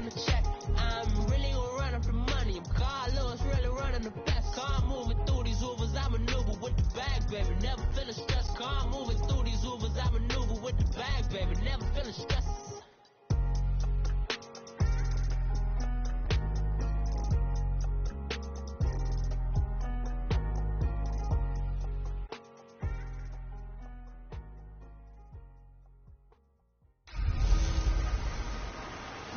in the check. I'm really gonna run up the money. I'm Carl Lewis, really running the best. Car moving through these Ubers, I maneuver with the bag, baby. Never feeling stressed. Car moving through these Ubers, I maneuver with the bag, baby. Never feeling stressed.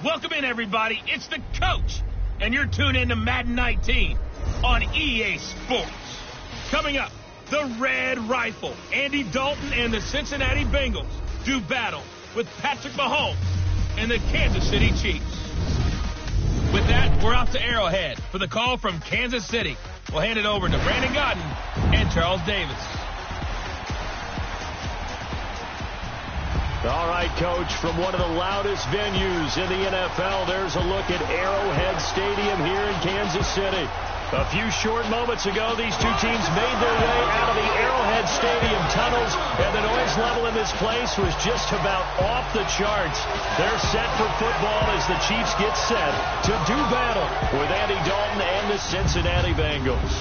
Welcome in, everybody. It's the coach, and you're tuned in to Madden 19 on EA Sports. Coming up, the Red Rifle, Andy Dalton and the Cincinnati Bengals do battle with Patrick Mahomes and the Kansas City Chiefs. With that, we're off to Arrowhead for the call from Kansas City. We'll hand it over to Brandon Godden and Charles Davis. All right, Coach, from one of the loudest venues in the NFL, there's a look at Arrowhead Stadium here in Kansas City. A few short moments ago, these two teams made their way out of the Arrowhead Stadium tunnels, and the noise level in this place was just about off the charts. They're set for football as the Chiefs get set to do battle with Andy Dalton and the Cincinnati Bengals.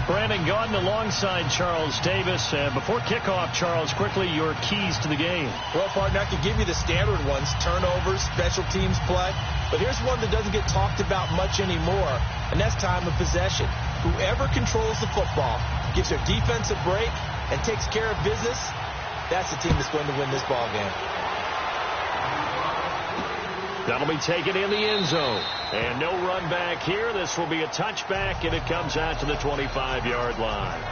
Brandon Gaudin alongside Charles Davis. Before kickoff, Charles, quickly your keys to the game. Well, partner, I could give you the standard ones, turnovers, special teams play. But here's one that doesn't get talked about much anymore, and that's time of possession. Whoever controls the football, gives their defense a break, and takes care of business, that's the team that's going to win this ball game. That'll be taken in the end zone. And no run back here. This will be a touchback, and it comes out to the 25-yard line.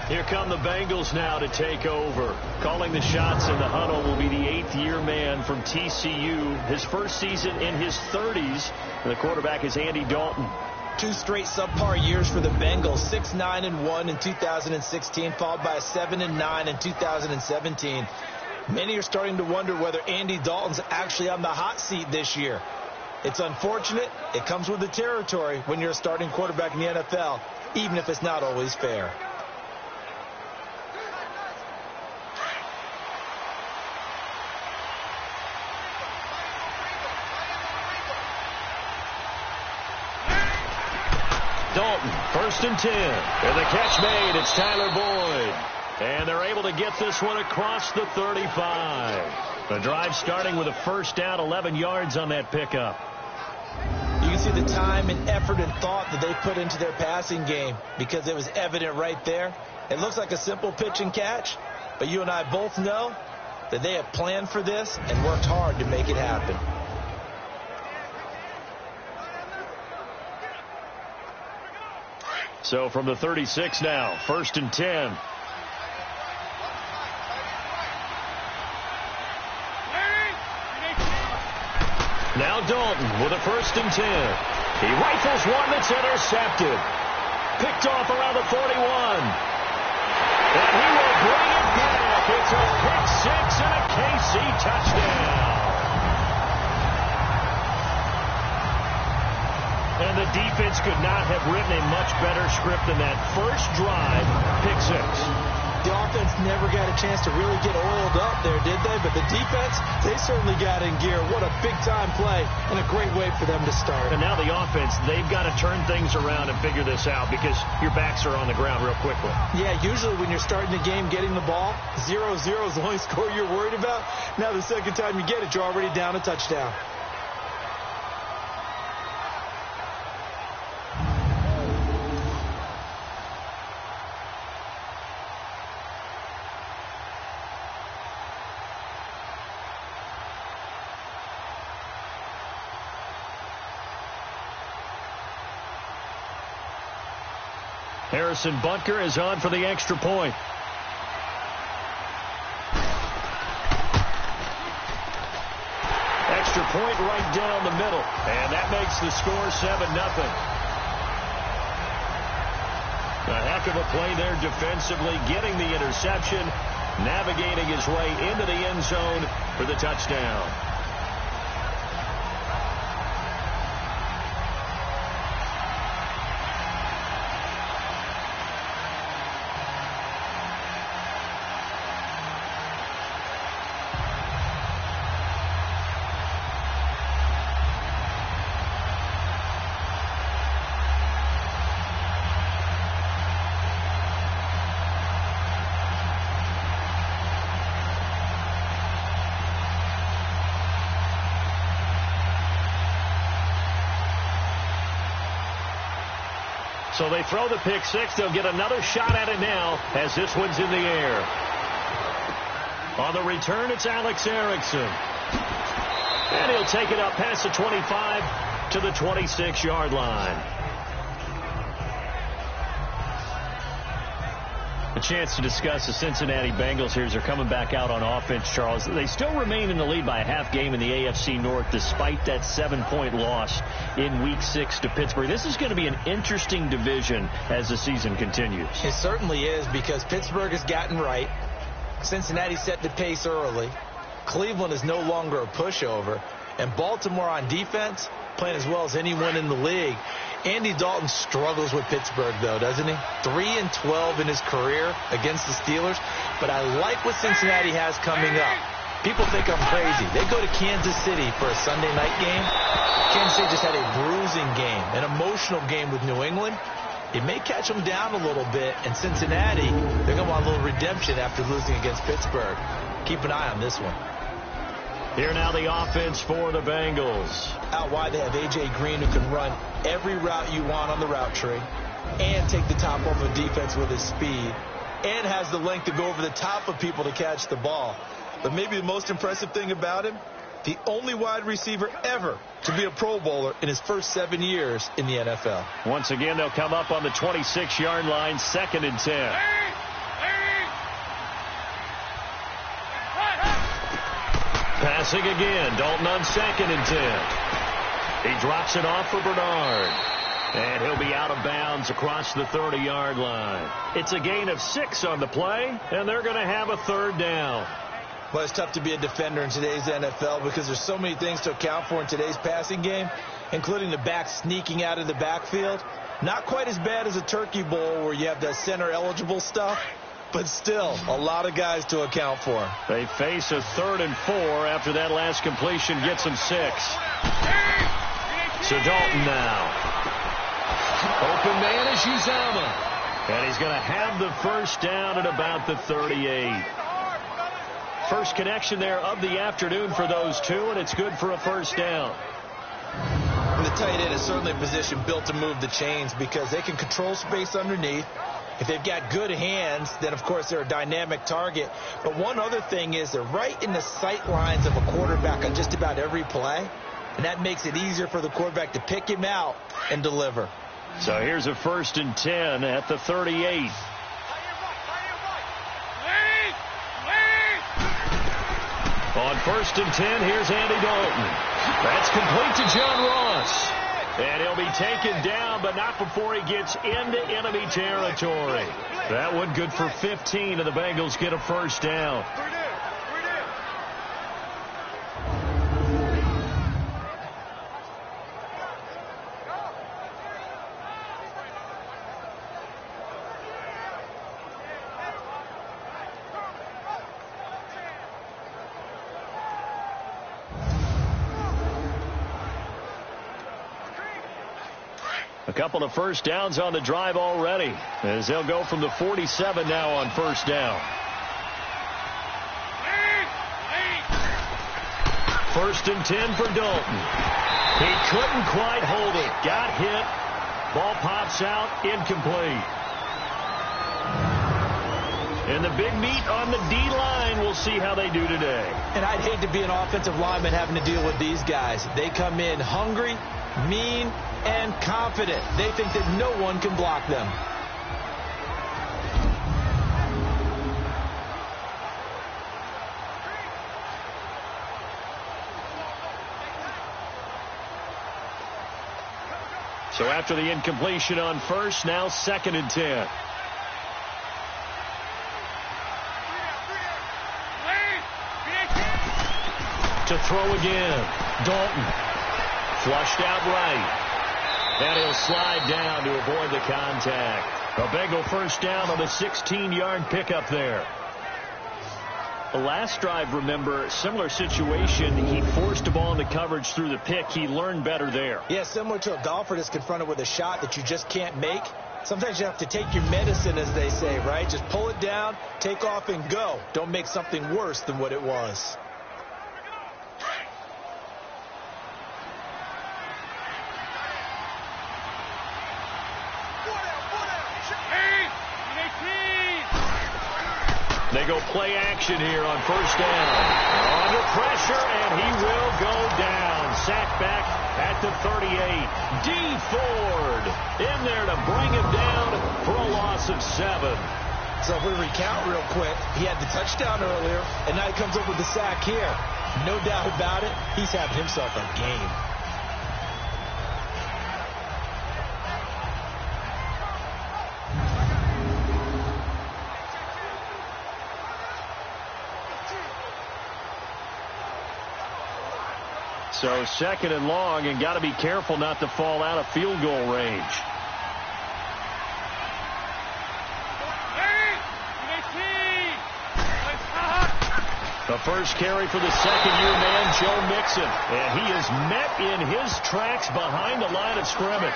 Here come the Bengals now to take over. Calling the shots in the huddle will be the 8th-year man from TCU. His first season in his 30s. And the quarterback is Andy Dalton. 2 straight subpar years for the Bengals. 6-9-1 in 2016, followed by a 7-9 in 2017. Many are starting to wonder whether Andy Dalton's actually on the hot seat this year. It's unfortunate. It comes with the territory when you're a starting quarterback in the NFL, even if it's not always fair. Dalton, 1st and 10. And the catch made. It's Tyler Boyd. And they're able to get this one across the 35. The drive starting with a first down, 11 yards on that pickup. You can see the time and effort and thought that they put into their passing game because it was evident right there. It looks like a simple pitch and catch, but you and I both know that they have planned for this and worked hard to make it happen. So from the 36 now, 1st and 10. Now Dalton with a 1st and 10. He rifles one that's intercepted. Picked off around the 41. And he will bring it back. It's a pick six and a KC touchdown. And the defense could not have written a much better script than that first drive, pick six. The offense never got a chance to really get oiled up there, did they? But the defense, they certainly got in gear. What a big-time play and a great way for them to start. And now the offense, they've got to turn things around and figure this out because your backs are on the ground real quickly. Yeah, usually when you're starting the game getting the ball, 0-0 is the only score you're worried about. Now the second time you get it, you're already down a touchdown. Harrison Butker is on for the extra point. Extra point right down the middle. And that makes the score 7-0. A heck of a play there defensively, getting the interception, navigating his way into the end zone for the touchdown. So they throw the pick six. They'll get another shot at it now as this one's in the air. On the return, it's Alex Erickson. And he'll take it up past the 25 to the 26-yard line. A chance to discuss the Cincinnati Bengals here as they're coming back out on offense, Charles. They still remain in the lead by a half game in the AFC North despite that 7-point loss in Week 6 to Pittsburgh. This is going to be an interesting division as the season continues. It certainly is, because Pittsburgh has gotten right. Cincinnati set the pace early. Cleveland is no longer a pushover. And Baltimore on defense playing as well as anyone in the league. Andy Dalton struggles with Pittsburgh, though, doesn't he? 3-12 in his career against the Steelers. But I like what Cincinnati has coming up. People think I'm crazy. They go to Kansas City for a Sunday night game. Kansas City just had a bruising game, an emotional game with New England. It may catch them down a little bit. And Cincinnati, they're going to want a little redemption after losing against Pittsburgh. Keep an eye on this one. Here now the offense for the Bengals. Out wide they have A.J. Green, who can run every route you want on the route tree and take the top off of defense with his speed and has the length to go over the top of people to catch the ball. But maybe the most impressive thing about him, the only wide receiver ever to be a Pro Bowler in his first 7 years in the NFL. Once again, they'll come up on the 26-yard line, 2nd and 10. Passing again, Dalton on 2nd and 10. He drops it off for Bernard. And he'll be out of bounds across the 30-yard line. It's a gain of 6 on the play, and they're going to have a 3rd down. Well, it's tough to be a defender in today's NFL because there's so many things to account for in today's passing game, including the back sneaking out of the backfield. Not quite as bad as a Turkey Bowl where you have the center-eligible stuff, but still a lot of guys to account for. They face a 3rd and 4 after that last completion gets them 6. So Dalton now. Open man is Uzomah. And he's going to have the first down at about the 38. First connection there of the afternoon for those two, and it's good for a first down. And the tight end is certainly a position built to move the chains because they can control space underneath. If they've got good hands, then, of course, they're a dynamic target. But one other thing is they're right in the sight lines of a quarterback on just about every play, and that makes it easier for the quarterback to pick him out and deliver. So here's a 1st and 10 at the 38. On 1st and 10, here's Andy Dalton. That's complete to John Ross. And he'll be taken down, but not before he gets into enemy territory. That one good for 15, and the Bengals get a first down. A couple of first downs on the drive already, as they'll go from the 47 now on first down. 1st and 10 for Dalton. He couldn't quite hold it. Got hit. Ball pops out. Incomplete. And the big meat on the D-line. We'll see how they do today. And I'd hate to be an offensive lineman having to deal with these guys. They come in hungry, mean, and confident. They think that no one can block them. So after the incompletion on first, now 2nd and 10. To throw again. Dalton. Flushed out right. And he'll slide down to avoid the contact. A Bengal first down on a 16-yard pickup there. The last drive, remember, similar situation. He forced the ball into coverage through the pick. He learned better there. Yeah, similar to a golfer that's confronted with a shot that you just can't make. Sometimes you have to take your medicine, as they say, right? Just pull it down, take off, and go. Don't make something worse than what it was. play action here on first down. Under pressure, and he will go down. Sacked back at the 38. D. Ford in there to bring him down for a loss of 7. So if we recount real quick, he had the touchdown earlier, and now he comes up with the sack here. No doubt about it, he's having himself a game. So second and long, and got to be careful not to fall out of field goal range. The first carry for the second-year man, Joe Mixon. And he is met in his tracks behind the line of scrimmage.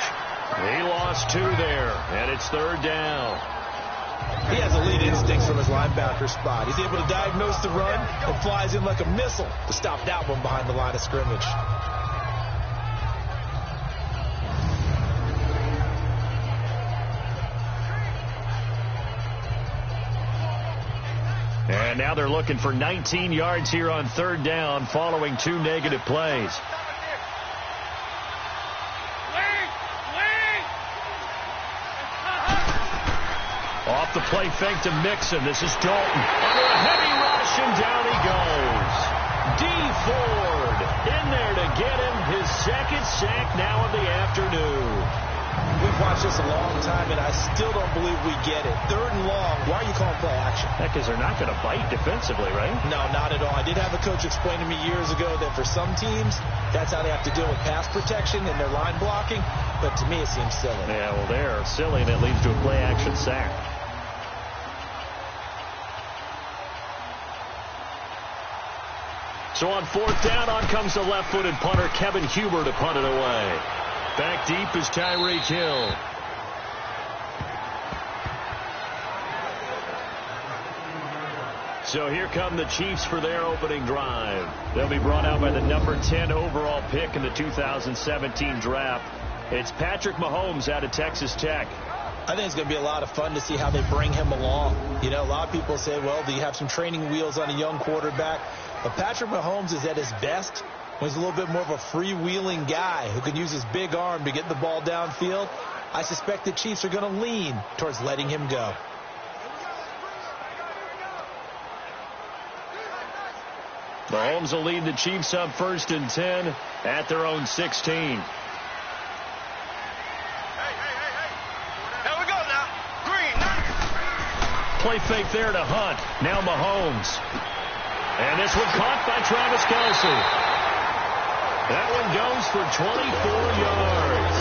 He lost 2 there, and it's third down. He has elite instincts from his linebacker spot. He's able to diagnose the run and flies in like a missile to stop that one behind the line of scrimmage. And now they're looking for 19 yards here on third down following 2 negative plays. Off the play fake to Mixon. This is Dalton. Under a heavy rush, and down he goes. D. Ford in there to get him his second sack now of the afternoon. We've watched this a long time, and I still don't believe we get it. Third and long, why are you calling play action? Because they're not going to bite defensively, right? No, not at all. I did have a coach explain to me years ago that for some teams, that's how they have to deal with pass protection and their line blocking. But to me, it seems silly. Yeah, well, they're silly, and it leads to a play action sack. So on fourth down, on comes the left-footed punter, Kevin Huber, to punt it away. Back deep is Tyreek Hill. So here come the Chiefs for their opening drive. They'll be brought out by the number 10 overall pick in the 2017 draft. It's Patrick Mahomes out of Texas Tech. I think it's going to be a lot of fun to see how they bring him along. You know, a lot of people say, well, do you have some training wheels on a young quarterback? But Patrick Mahomes is at his best when he's a little bit more of a freewheeling guy who can use his big arm to get the ball downfield. I suspect the Chiefs are going to lean towards letting him go. Mahomes will lead the Chiefs up 1st and 10 at their own 16. Here we go now. Green. Play fake there to Hunt. Now Mahomes. And this one caught by Travis Kelce. That one goes for 24 yards.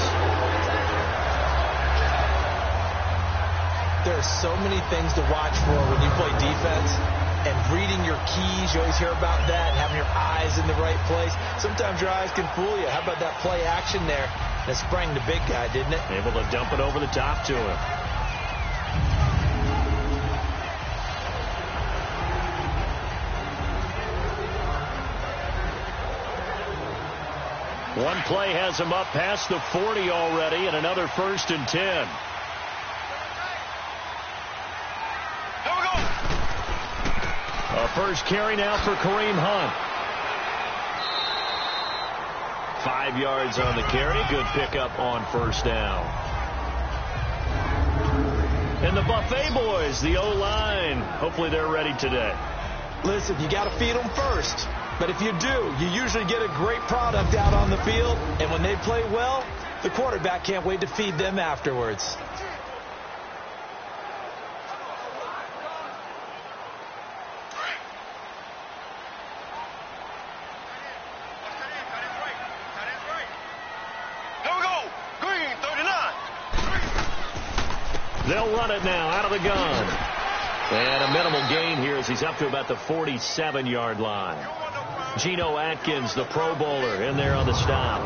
There are so many things to watch for when you play defense. And reading your keys, you always hear about that, and having your eyes in the right place. Sometimes your eyes can fool you. How about that play action there? That sprang the big guy, didn't it? Able to dump it over the top to him. One play has him up past the 40 already, and another 1st and 10. A first carry now for Kareem Hunt. 5 yards on the carry. Good pickup on first down. And the Buffet boys, the O-line, hopefully they're ready today. Listen, you got to feed them first. But if you do, you usually get a great product out on the field. And when they play well, the quarterback can't wait to feed them afterwards. They'll run it now out of the gun. And a minimal gain here as he's up to about the 47-yard line. Geno Atkins, the Pro Bowler, in there on the stop.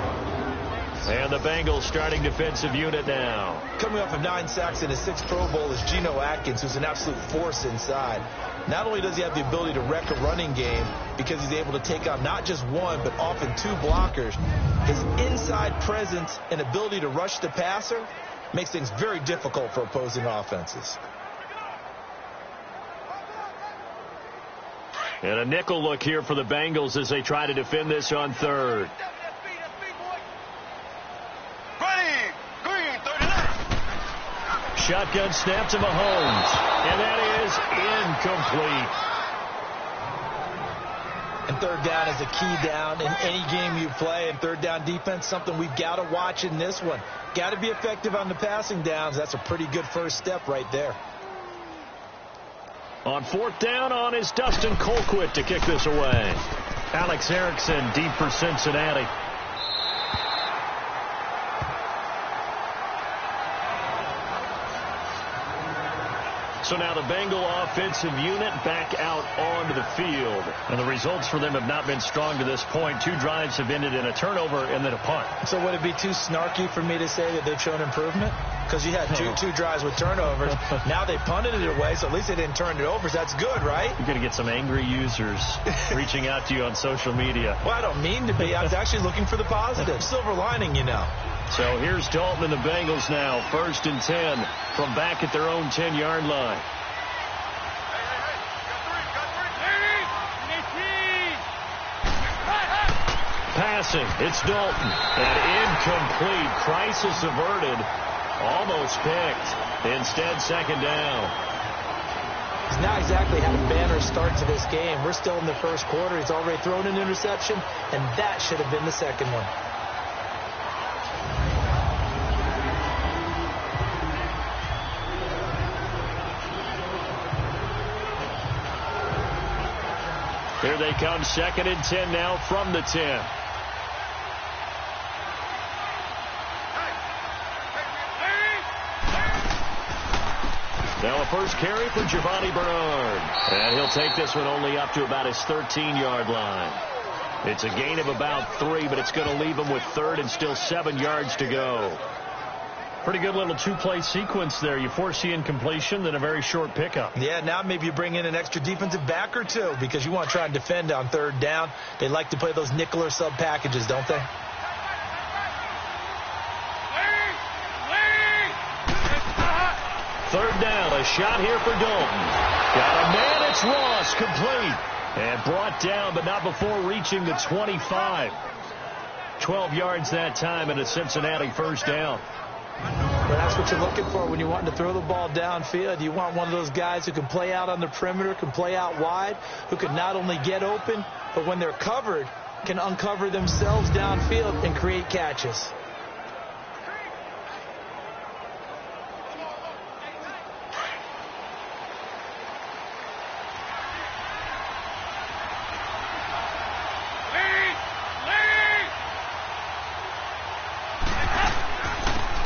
And the Bengals starting defensive unit now. Coming off of 9 sacks in his 6th Pro Bowl is Geno Atkins, who's an absolute force inside. Not only does he have the ability to wreck a running game because he's able to take on not just one, but often 2 blockers, his inside presence and ability to rush the passer makes things very difficult for opposing offenses. And a nickel look here for the Bengals as they try to defend this on third. Shotgun snap to Mahomes. And that is incomplete. And third down is a key down in any game you play. And third down defense, something we've got to watch in this one. Got to be effective on the passing downs. That's a pretty good first step right there. On fourth down on is Dustin Colquitt to kick this away. Alex Erickson deep for Cincinnati. So now the Bengal offensive unit back out onto the field. And the results for them have not been strong to this point. 2 drives have ended in a turnover and then a punt. So would it be too snarky for me to say that they've shown improvement? Because you had two drives with turnovers. Now they punted it away, so at least they didn't turn it over. So that's good, right? You're going to get some angry users reaching out to you on social media. Well, I don't mean to be. I was actually looking for the positive. Silver lining, you know. So here's Dalton and the Bengals now. 1st and 10 from back at their own 10-yard line. Passing, it's Dalton. And incomplete. Crisis averted. Almost picked. Instead, 2nd down. He's not exactly had a banner start to this game. We're still in the first quarter. He's already thrown an interception, and that should have been the second one. Here they come, 2nd and 10 now from the 10. Now a first carry for Giovanni Bernard. And he'll take this one only up to about his 13-yard line. It's a gain of about 3, but it's going to leave him with 3rd and still 7 yards to go. Pretty good little 2-play sequence there. You force the incompletion, then a very short pickup. Yeah, now maybe you bring in an extra defensive back or 2 because you want to try and defend on 3rd down. They like to play those nickel or sub packages, don't they? Third down, a shot here for Dalton. Got a man, it's Ross, complete. And brought down, but not before reaching the 25. 12 yards that time and a Cincinnati first down. Well, that's what you're looking for when you're wanting to throw the ball downfield. You want one of those guys who can play out on the perimeter, can play out wide, who can not only get open, but when they're covered, can uncover themselves downfield and create catches.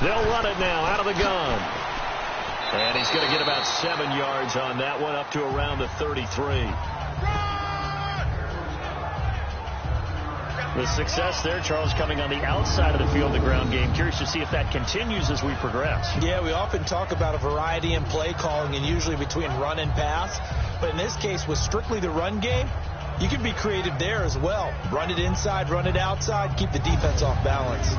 They'll run it now out of the gun. And he's going to get about 7 yards on that one, up to around the 33. The success there, Charles, coming on the outside of the field, the ground game. Curious to see if that continues as we progress. Yeah, we often talk about a variety in play calling and usually between run and pass. But in this case, with strictly the run game, you can be creative there as well. Run it inside, run it outside, keep the defense off balance.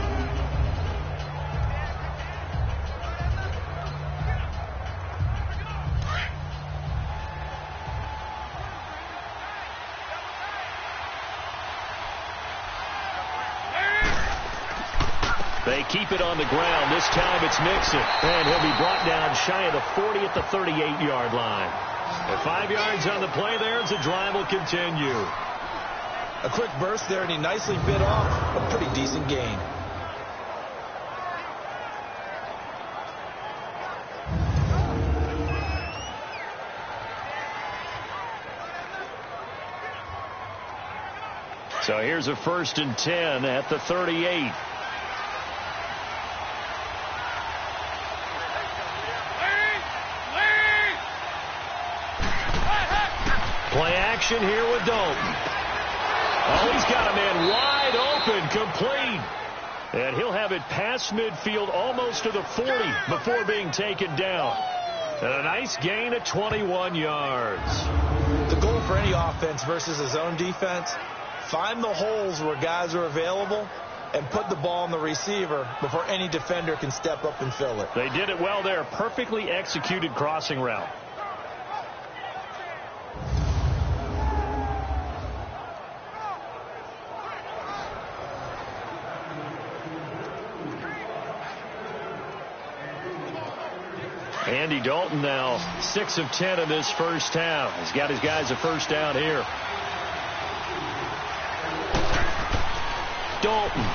They keep it on the ground. This time it's Mixon. And he'll be brought down shy of the 40 at the 38-yard line. And 5 yards on the play there as the drive will continue. A quick burst there, and he nicely bit off a pretty decent gain. So here's a 1st and 10 at the 38. Play action here with Dalton. Oh, he's got a man wide open, complete. And he'll have it past midfield almost to the 40 before being taken down. And a nice gain of 21 yards. The goal for any offense versus his own defense, find the holes where guys are available and put the ball on the receiver before any defender can step up and fill it. They did it well there. Perfectly executed crossing route. Andy Dalton now 6 of 10 in this first half. He's got his guys a first down here. Dalton.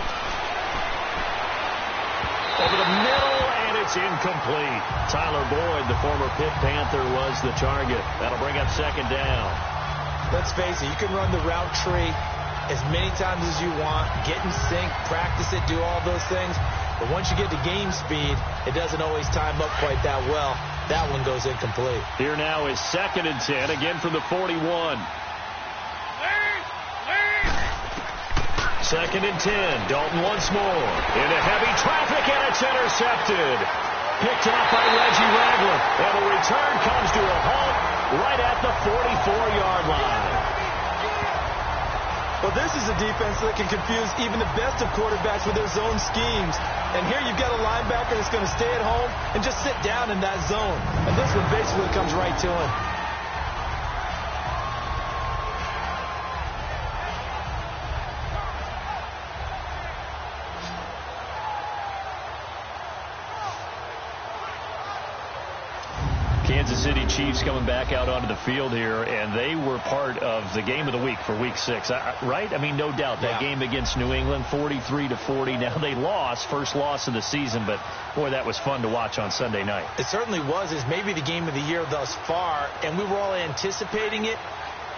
Over the middle, and it's incomplete. Tyler Boyd, the former Pitt Panther, was the target. That'll bring up second down. Let's face it, you can run the route tree as many times as you want, get in sync, practice it, do all those things. But once you get to game speed, it doesn't always time up quite that well. That one goes incomplete. Here now is 2nd and 10, again from the 41. 2nd and 10. Dalton once more. Into heavy traffic, and it's intercepted. Picked off by Reggie Ragland. And the return comes to a halt right at the 44-yard line. Well, this is a defense that can confuse even the best of quarterbacks with their zone schemes. And here you've got a linebacker that's going to stay at home and just sit down in that zone. And this one basically comes right to him. Kansas City Chiefs coming back out onto the field here, and they were part of the game of the week for Week 6, right? I mean, no doubt that game against New England, 43-40. Now they lost, first loss of the season, but boy, that was fun to watch on Sunday night. It certainly was. It's maybe the game of the year thus far, and we were all anticipating it,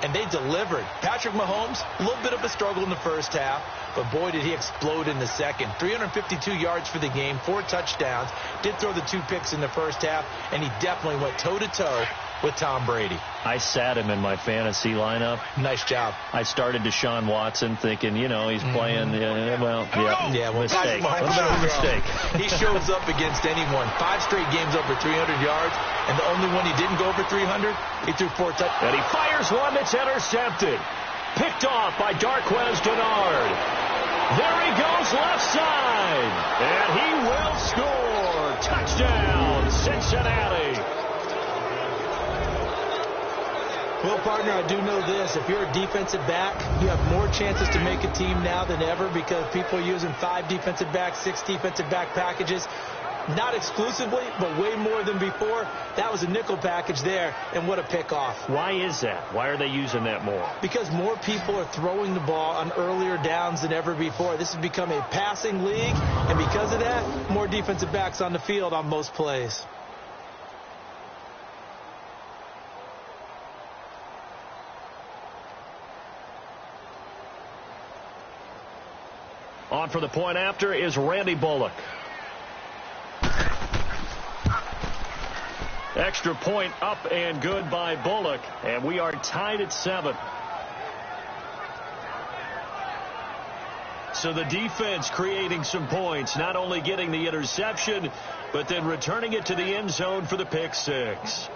and they delivered. Patrick Mahomes, a little bit of a struggle in the first half, but boy, did he explode in the second. 352 yards for the game, 4 touchdowns. Did throw the 2 picks in the first half, and he definitely went toe-to-toe with Tom Brady. I sat him in my fantasy lineup. Nice job. I started Deshaun Watson thinking, you know, he's playing, mistake. Mistake. He shows up against anyone. 5 straight games over 300 yards, and the only one he didn't go over 300, he threw 4 touchdowns. And he fires one that's intercepted. Picked off by Darquez Dennard. There he goes left side. And he will score. Touchdown, Cincinnati. Well, partner, I do know this. If you're a defensive back, you have more chances to make a team now than ever because people are using 5 defensive backs, 6 defensive back packages. Not exclusively, but way more than before. That was a nickel package there, and what a pickoff. Why is that? Why are they using that more? Because more people are throwing the ball on earlier downs than ever before. This has become a passing league, and because of that, more defensive backs on the field on most plays. On for the point after is Randy Bullock. Extra point up and good by Bullock, and we are tied at 7. So the defense creating some points, not only getting the interception, but then returning it to the end zone for the pick 6.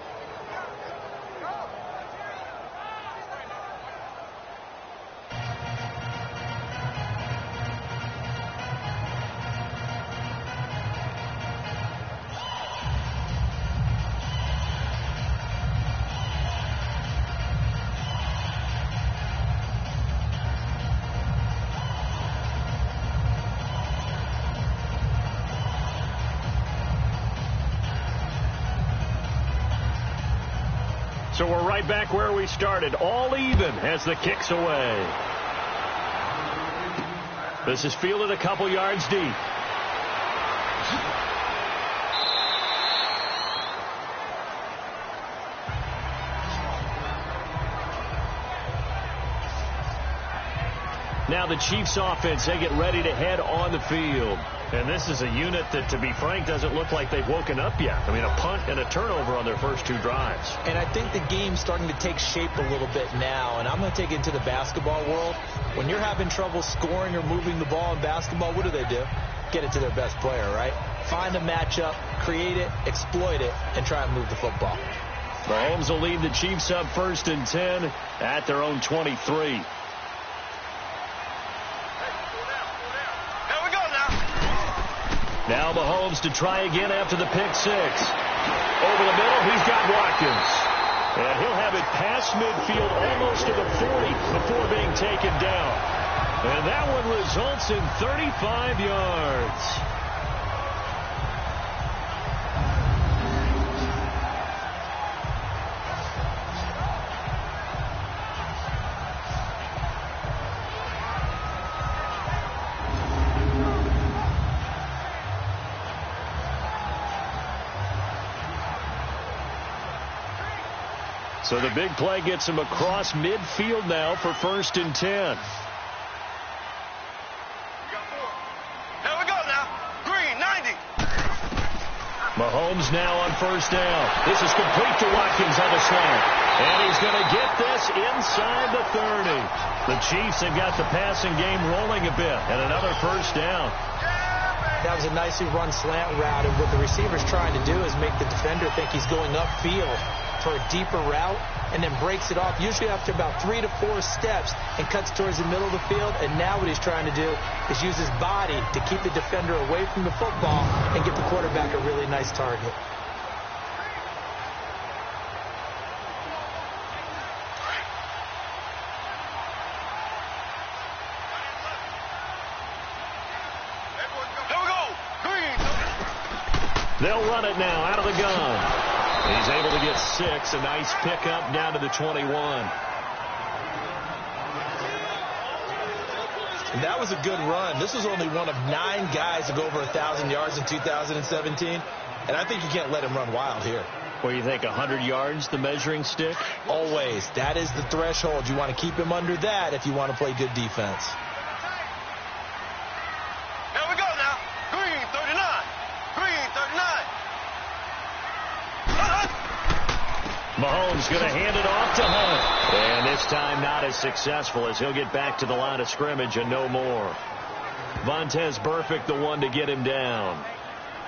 So we're right back where we started, all even as the kick's away. This is fielded a couple yards deep. Now the Chiefs offense, they get ready to head on the field. And this is a unit that, to be frank, doesn't look like they've woken up yet. I mean, a punt and a turnover on their first 2 drives. And I think the game's starting to take shape a little bit now. And I'm going to take it into the basketball world. When you're having trouble scoring or moving the ball in basketball, what do? Get it to their best player, right? Find a matchup, create it, exploit it, and try and move the football. Mahomes will lead the Chiefs up 1st and 10 at their own 23. Now Mahomes to try again after the pick 6. Over the middle, he's got Watkins. And he'll have it past midfield almost to the 40 before being taken down. And that one results in 35 yards. So the big play gets him across midfield now for 1st and 10. Here we go now. Green, 90. Mahomes now on 1st down. This is complete to Watkins on the slant. And he's going to get this inside the 30. The Chiefs have got the passing game rolling a bit. And another 1st down. That was a nicely run slant route, and what the receiver's trying to do is make the defender think he's going upfield for a deeper route, and then breaks it off, usually after about 3 to 4 steps, and cuts towards the middle of the field. And now what he's trying to do is use his body to keep the defender away from the football and get the quarterback a really nice target. They'll run it now out of the gun. He's able to get 6. A nice pickup down to the 21. And that was a good run. This was only one of 9 guys to go over 1,000 yards in 2017. And I think you can't let him run wild here. What do you think, 100 yards, the measuring stick? Always. That is the threshold. You want to keep him under that if you want to play good defense. Here we go now. Green, 39. Green, 39. Mahomes going to hand it off to Hunt. And this time not as successful, as he'll get back to the line of scrimmage and no more. Vontaze Burfict, the one to get him down.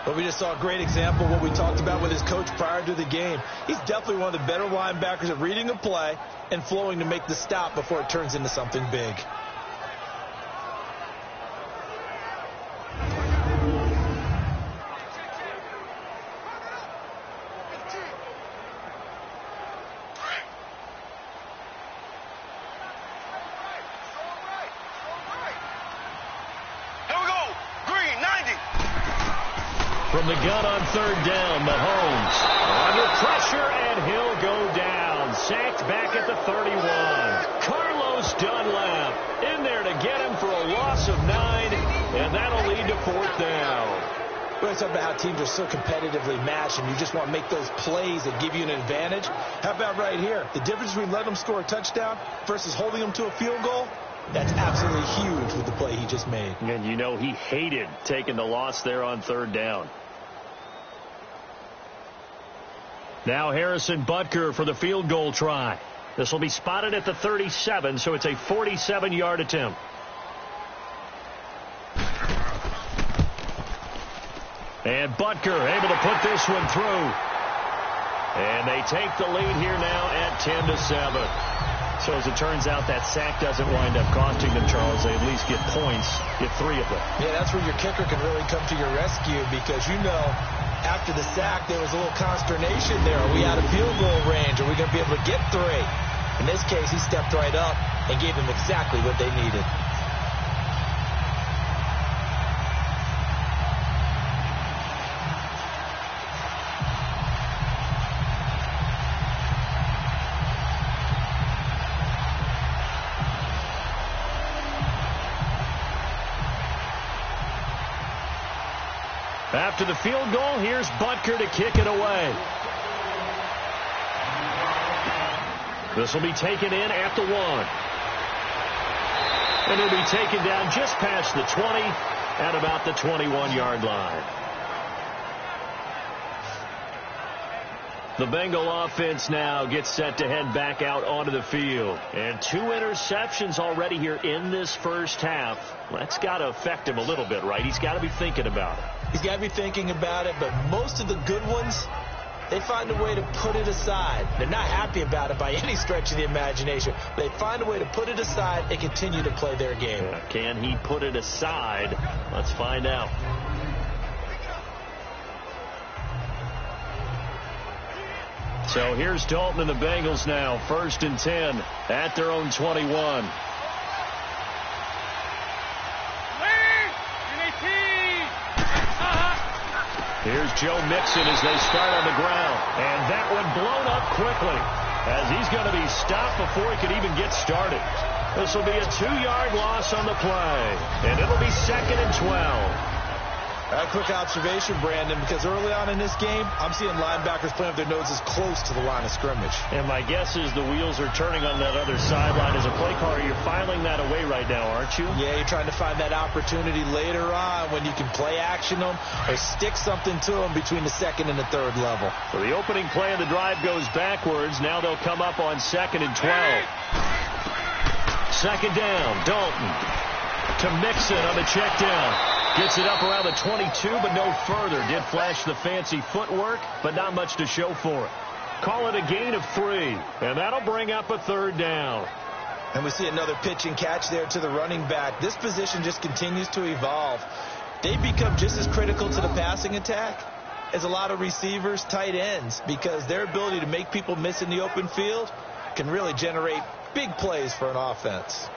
But we just saw a great example of what we talked about with his coach prior to the game. He's definitely one of the better linebackers at reading a play and flowing to make the stop before it turns into something big. From the gun on 3rd down, Mahomes under pressure, and he'll go down. Sacked back at the 31. Carlos Dunlap in there to get him for a loss of 9, and that'll lead to 4th down. We're talking about how teams are so competitively matched, and you just want to make those plays that give you an advantage. How about right here? The difference between letting them score a touchdown versus holding them to a field goal? That's absolutely huge with the play he just made. And you know he hated taking the loss there on 3rd down. Now Harrison Butker for the field goal try. This will be spotted at the 37, so it's a 47-yard attempt. And Butker able to put this one through. And they take the lead here now at 10-7. So as it turns out, that sack doesn't wind up costing them, Charles. They at least get points, get 3 of them. Yeah, that's where your kicker can really come to your rescue, because you know after the sack there was a little consternation there. Are we out of field goal range? Are we going to be able to get 3? In this case, he stepped right up and gave them exactly what they needed. After the field goal, here's Butker to kick it away. This will be taken in at the 1. And it'll be taken down just past the 20 at about the 21-yard line. The Bengal offense now gets set to head back out onto the field. And 2 interceptions already here in this first half. That's got to affect him a little bit, right? He's got to be thinking about it. He's got to be thinking about it, but most of the good ones, they find a way to put it aside. They're not happy about it by any stretch of the imagination. They find a way to put it aside and continue to play their game. Can he put it aside? Let's find out. So here's Dalton and the Bengals now. 1st and 10 at their own 21. Here's Joe Mixon as they start on the ground. And that one blown up quickly, as he's going to be stopped before he could even get started. This will be a 2-yard loss on the play. And it'll be 2nd and 12. A quick observation, Brandon, because early on in this game, I'm seeing linebackers playing with their noses close to the line of scrimmage. And my guess is the wheels are turning on that other sideline. As a play caller, you're filing that away right now, aren't you? Yeah, you're trying to find that opportunity later on when you can play action them or stick something to them between the second and the third level. So the opening play of the drive goes backwards. Now they'll come up on 2nd and 12. Second down, Dalton to Mixon on the check down. Gets it up around the 22, but no further. Did flash the fancy footwork, but not much to show for it. Call it a gain of 3, and that'll bring up a 3rd down. And we see another pitch and catch there to the running back. This position just continues to evolve. They become just as critical to the passing attack as a lot of receivers, tight ends, because their ability to make people miss in the open field can really generate big plays for an offense.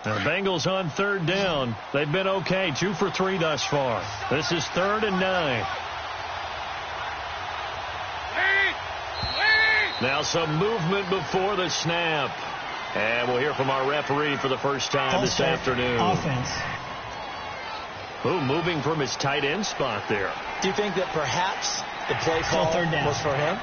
The Bengals on 3rd down. They've been okay. 2 for 3 thus far. This is 3rd and 9. Now some movement before the snap. And we'll hear from our referee for the first time this afternoon. Offense. Ooh, moving from his tight end spot there. Do you think that perhaps the play call was for him?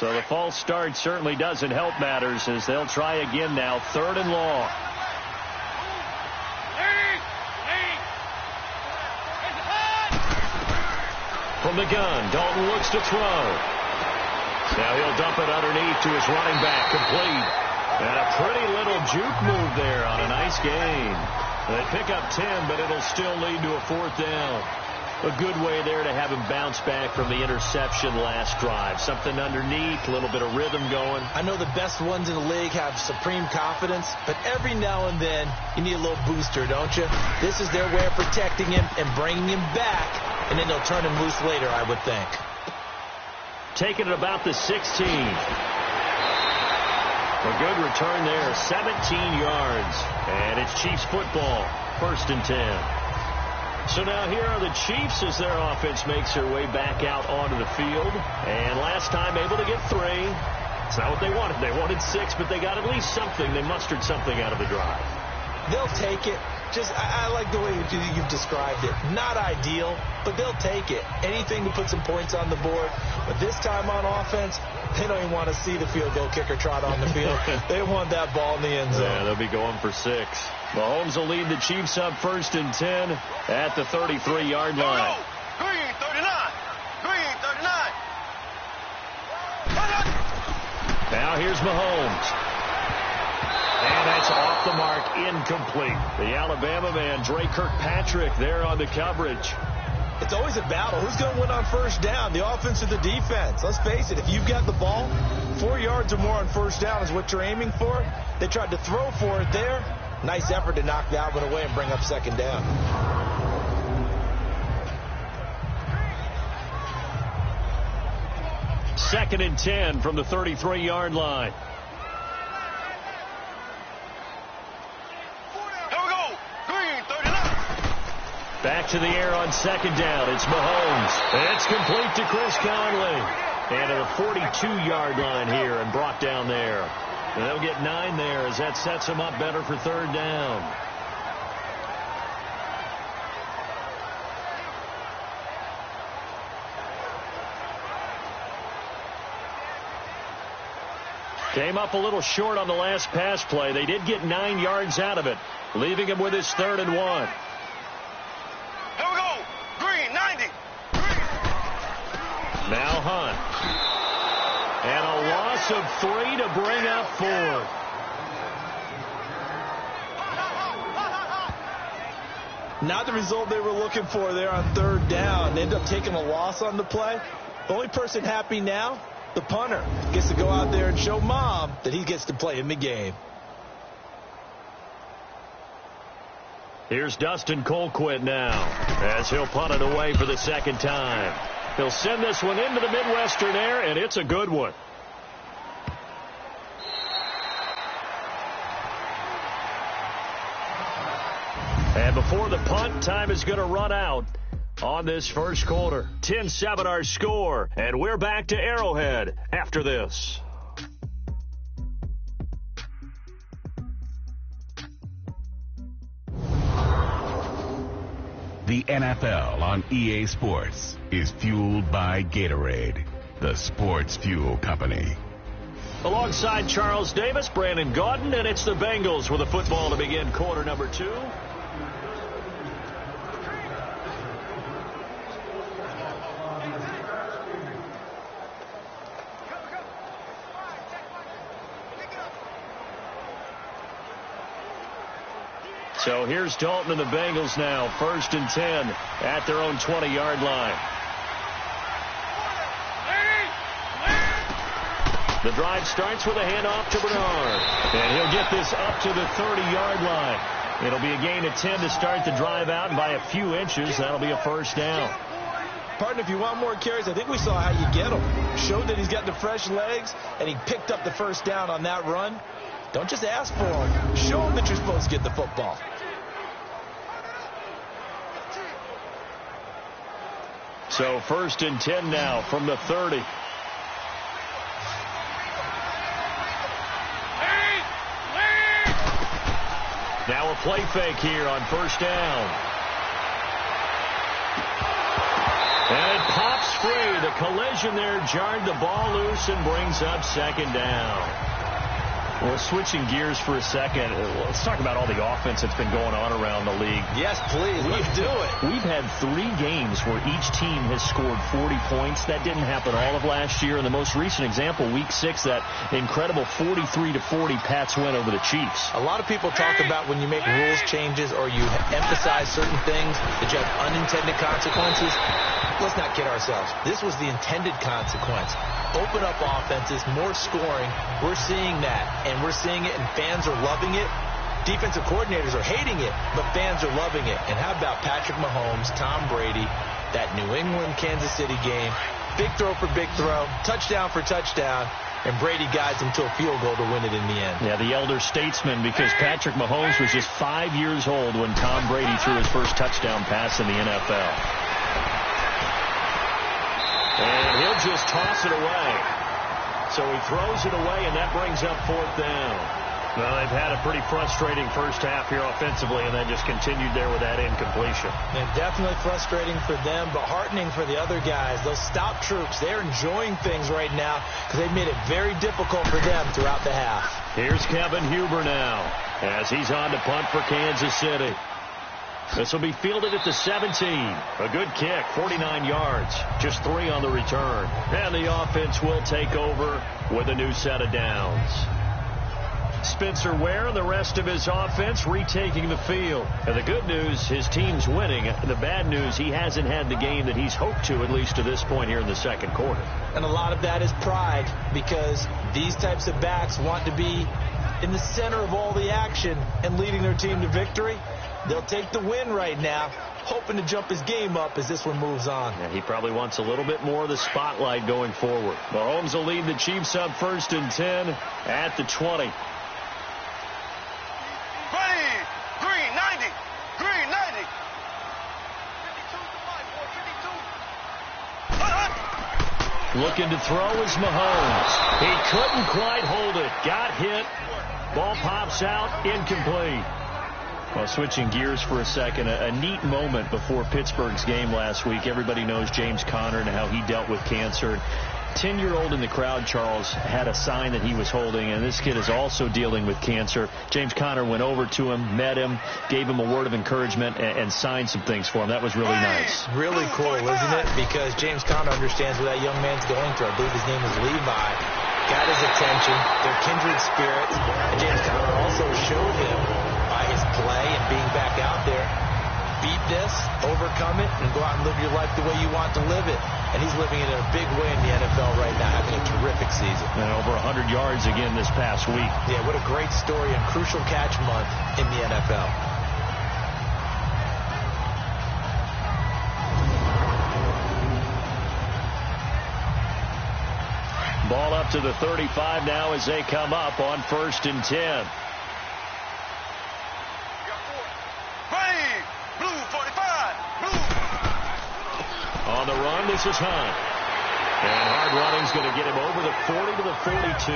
So the false start certainly doesn't help matters as they'll try again now. 3rd and long. From the gun, Dalton looks to throw. Now he'll dump it underneath to his running back, complete. And a pretty little juke move there on a nice gain. They pick up 10, but it'll still lead to a 4th down. A good way there to have him bounce back from the interception last drive. Something underneath, a little bit of rhythm going. I know the best ones in the league have supreme confidence, but every now and then you need a little booster, don't you? This is their way of protecting him and bringing him back, and then they'll turn him loose later, I would think. Taking it about the 16. A good return there, 17 yards. And it's Chiefs football, 1st and 10. So now here are the Chiefs as their offense makes their way back out onto the field. And last time able to get 3. It's not what they wanted. They wanted 6, but they got at least something. They mustered something out of the drive. They'll take it. I like the way you've described it. Not ideal, but they'll take it. Anything to put some points on the board. But this time on offense, they don't even want to see the field goal kicker trot on the field. They want that ball in the end zone. Yeah, they'll be going for 6. Mahomes will lead the Chiefs up 1st and 10 at the 33-yard line. Green 39. Green 39. Now here's Mahomes. And that's off the mark, incomplete. The Alabama man, Dre Kirkpatrick, there on the coverage. It's always a battle. Who's going to win on 1st down, the offense or the defense? Let's face it, if you've got the ball, 4 yards or more on 1st down is what you're aiming for. They tried to throw for it there. Nice effort to knock that one away and bring up 2nd down. Second and 10 from the 33-yard line. Back to the air on 2nd down. It's Mahomes. It's complete to Chris Conley. And to the 42-yard line here and brought down there. And they'll get 9 there as that sets them up better for 3rd down. Came up a little short on the last pass play. They did get 9 yards out of it, leaving him with his 3rd and 1. Now Hunt. And a loss of 3 to bring up 4. Not the result they were looking for there on 3rd down. They ended up taking a loss on the play. The only person happy now The punter gets to go out there and show Mom that he gets to play in the game. Here's Dustin Colquitt now as he'll punt it away for the second time. He'll send this one into the Midwestern air, and it's a good one. And before the punt, time is going to run out on this first quarter. 10-7 our score, and we're back to Arrowhead after this. The NFL on EA Sports is fueled by Gatorade, the sports fuel company. Alongside Charles Davis, Brandon Gaudin, and it's the Bengals with a football to begin quarter number 2. So here's Dalton and the Bengals now, 1st and 10 at their own 20-yard line. The drive starts with a handoff to Bernard, and he'll get this up to the 30-yard line. It'll be a gain of 10 to start the drive out, and by a few inches, that'll be a first down. Partner, if you want more carries, I think we saw how you get him. Showed that he's got the fresh legs, and he picked up the first down on that run. Don't just ask for him. Show him that you're supposed to get the football. So 1st and 10 now from the 30. Now a play fake here on 1st down. And it pops free. The collision there jarred the ball loose and brings up 2nd down. Well, switching gears for a second, let's talk about all the offense that's been going on around the league. Yes, please. Let's do it. We've had 3 games where each team has scored 40 points. That didn't happen all of last year. And the most recent example, Week 6, that incredible 43-40 Pats win over the Chiefs. A lot of people talk about when you make rules changes or you emphasize certain things that you have unintended consequences. Let's not kid ourselves. This was the intended consequence. Open up offenses, more scoring. We're seeing that, and we're seeing it, and fans are loving it. Defensive coordinators are hating it, but fans are loving it. And how about Patrick Mahomes, Tom Brady, that New England-Kansas City game? Big throw for big throw, touchdown for touchdown, and Brady guides him to a field goal to win it in the end. Yeah, the elder statesman, because Patrick Mahomes was just 5 years old when Tom Brady threw his first touchdown pass in the NFL. And he'll just toss it away. So he throws it away, and that brings up 4th down. Well, they've had a pretty frustrating first half here offensively, and then just continued there with that incompletion. And definitely frustrating for them, but heartening for the other guys. Those stop troops, they're enjoying things right now because they've made it very difficult for them throughout the half. Here's Kevin Huber now as he's on to punt for Kansas City. This will be fielded at the 17. A good kick, 49 yards, just 3 on the return. And the offense will take over with a new set of downs. Spencer Ware and the rest of his offense retaking the field. And the good news, his team's winning. The bad news, he hasn't had the game that he's hoped to, at least to this point here in the second quarter. And a lot of that is pride, because these types of backs want to be in the center of all the action and leading their team to victory. They'll take the win right now, hoping to jump his game up as this one moves on. Yeah, he probably wants a little bit more of the spotlight going forward. Mahomes will lead the Chiefs up 1st and 10 at the 20. Ready, green 90, green 90. 52 to 5, 4, 52. Looking to throw is Mahomes. He couldn't quite hold it. Got hit. Ball pops out. Incomplete. Well, switching gears for a second, a neat moment before Pittsburgh's game last week. Everybody knows James Conner and how he dealt with cancer. 10-year-old in the crowd, Charles, had a sign that he was holding, and this kid is also dealing with cancer. James Conner went over to him, met him, gave him a word of encouragement, and signed some things for him. That was really nice. Really cool, isn't it? Because James Conner understands what that young man's going through. I believe his name is Levi. Got his attention. They're kindred spirits. And James Conner also showed him by his play and being back out there, beat this, overcome it, and go out and live your life the way you want to live it. And he's living it in a big way in the NFL right now, having a terrific season. And over 100 yards again this past week. Yeah, what a great story and crucial catch month in the NFL. Ball up to the 35 now as they come up on 1st and 10. On the run, this is Hunt. And hard running's going to get him over the 40 to the 42.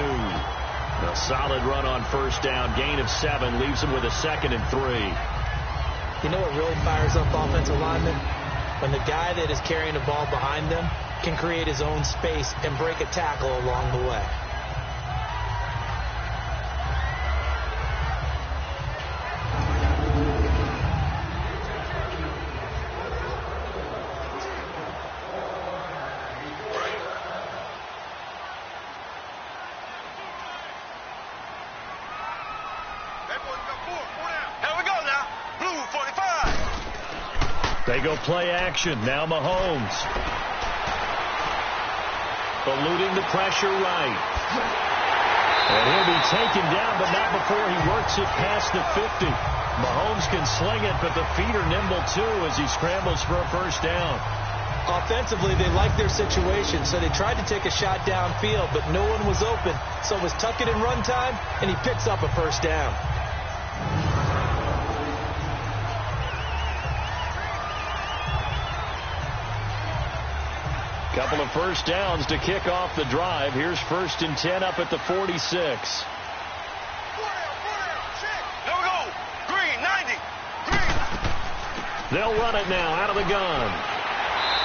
A solid run on 1st down. Gain of 7 leaves him with a 2nd and 3. You know what really fires up offensive linemen? When the guy that is carrying the ball behind them can create his own space and break a tackle along the way. They go play action. Now Mahomes. Eluding the pressure right. And he'll be taken down, but not before he works it past the 50. Mahomes can sling it, but the feet are nimble too as he scrambles for a 1st down. Offensively, they like their situation, so they tried to take a shot downfield, but no one was open. So it was tuck it and run time, and he picks up a 1st down. Couple of 1st downs to kick off the drive. Here's 1st and 10 up at the 46. There we go. Green, 90. Green. They'll run it now out of the gun.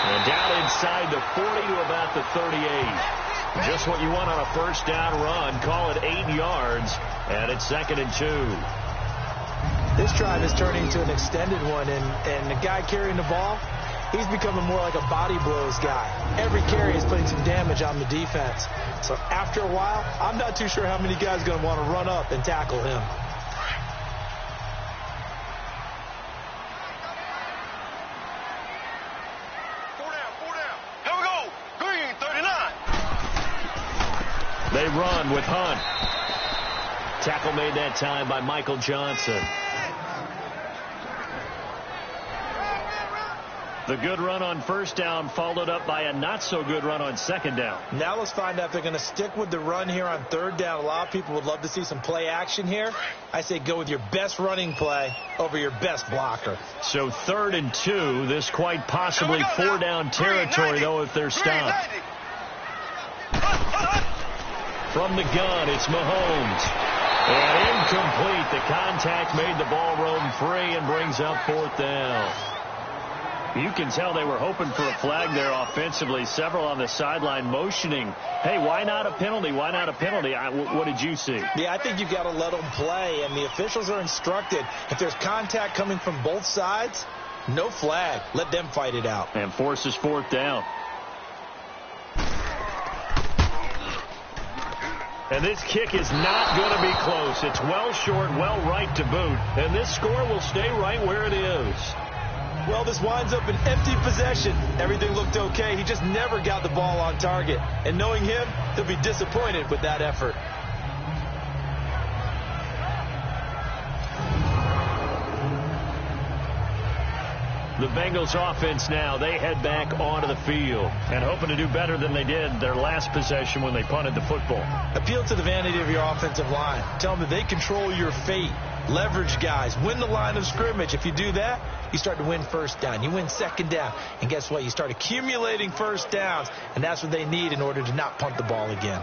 And down inside the 40 to about the 38. Just what you want on a 1st down run. Call it 8 yards. And it's 2nd and 2. This drive is turning into an extended one, and the guy carrying the ball, he's becoming more like a body blows guy. Every carry is putting some damage on the defense. So after a while, I'm not too sure how many guys are going to want to run up and tackle him. Four down. Here we go. Green, 39. They run with Hunt. Tackle made that time by Michael Johnson. The good run on 1st down followed up by a not-so-good run on 2nd down. Now let's find out if they're going to stick with the run here on 3rd down. A lot of people would love to see some play action here. I say go with your best running play over your best blocker. So 3rd and 2, this quite possibly 4-down territory, though, if they're stopped. From the gun, it's Mahomes. And incomplete. The contact made the ball roam free and brings up 4th down. You can tell they were hoping for a flag there offensively. Several on the sideline motioning, hey, why not a penalty? Why not a penalty? What did you see? Yeah, I think you've got to let them play, and the officials are instructed. If there's contact coming from both sides, no flag. Let them fight it out. And forces 4th down. And this kick is not going to be close. It's well short, well right to boot. And this score will stay right where it is. Well, this winds up an empty possession. Everything looked okay. He just never got the ball on target. And knowing him, he'll be disappointed with that effort. The Bengals offense now, they head back onto the field and hoping to do better than they did their last possession when they punted the football. Appeal to the vanity of your offensive line. Tell them that they control your fate. Leverage guys. Win the line of scrimmage. If you do that, you start to win 1st down. You win 2nd down. And guess what? You start accumulating 1st downs. And that's what they need in order to not punt the ball again.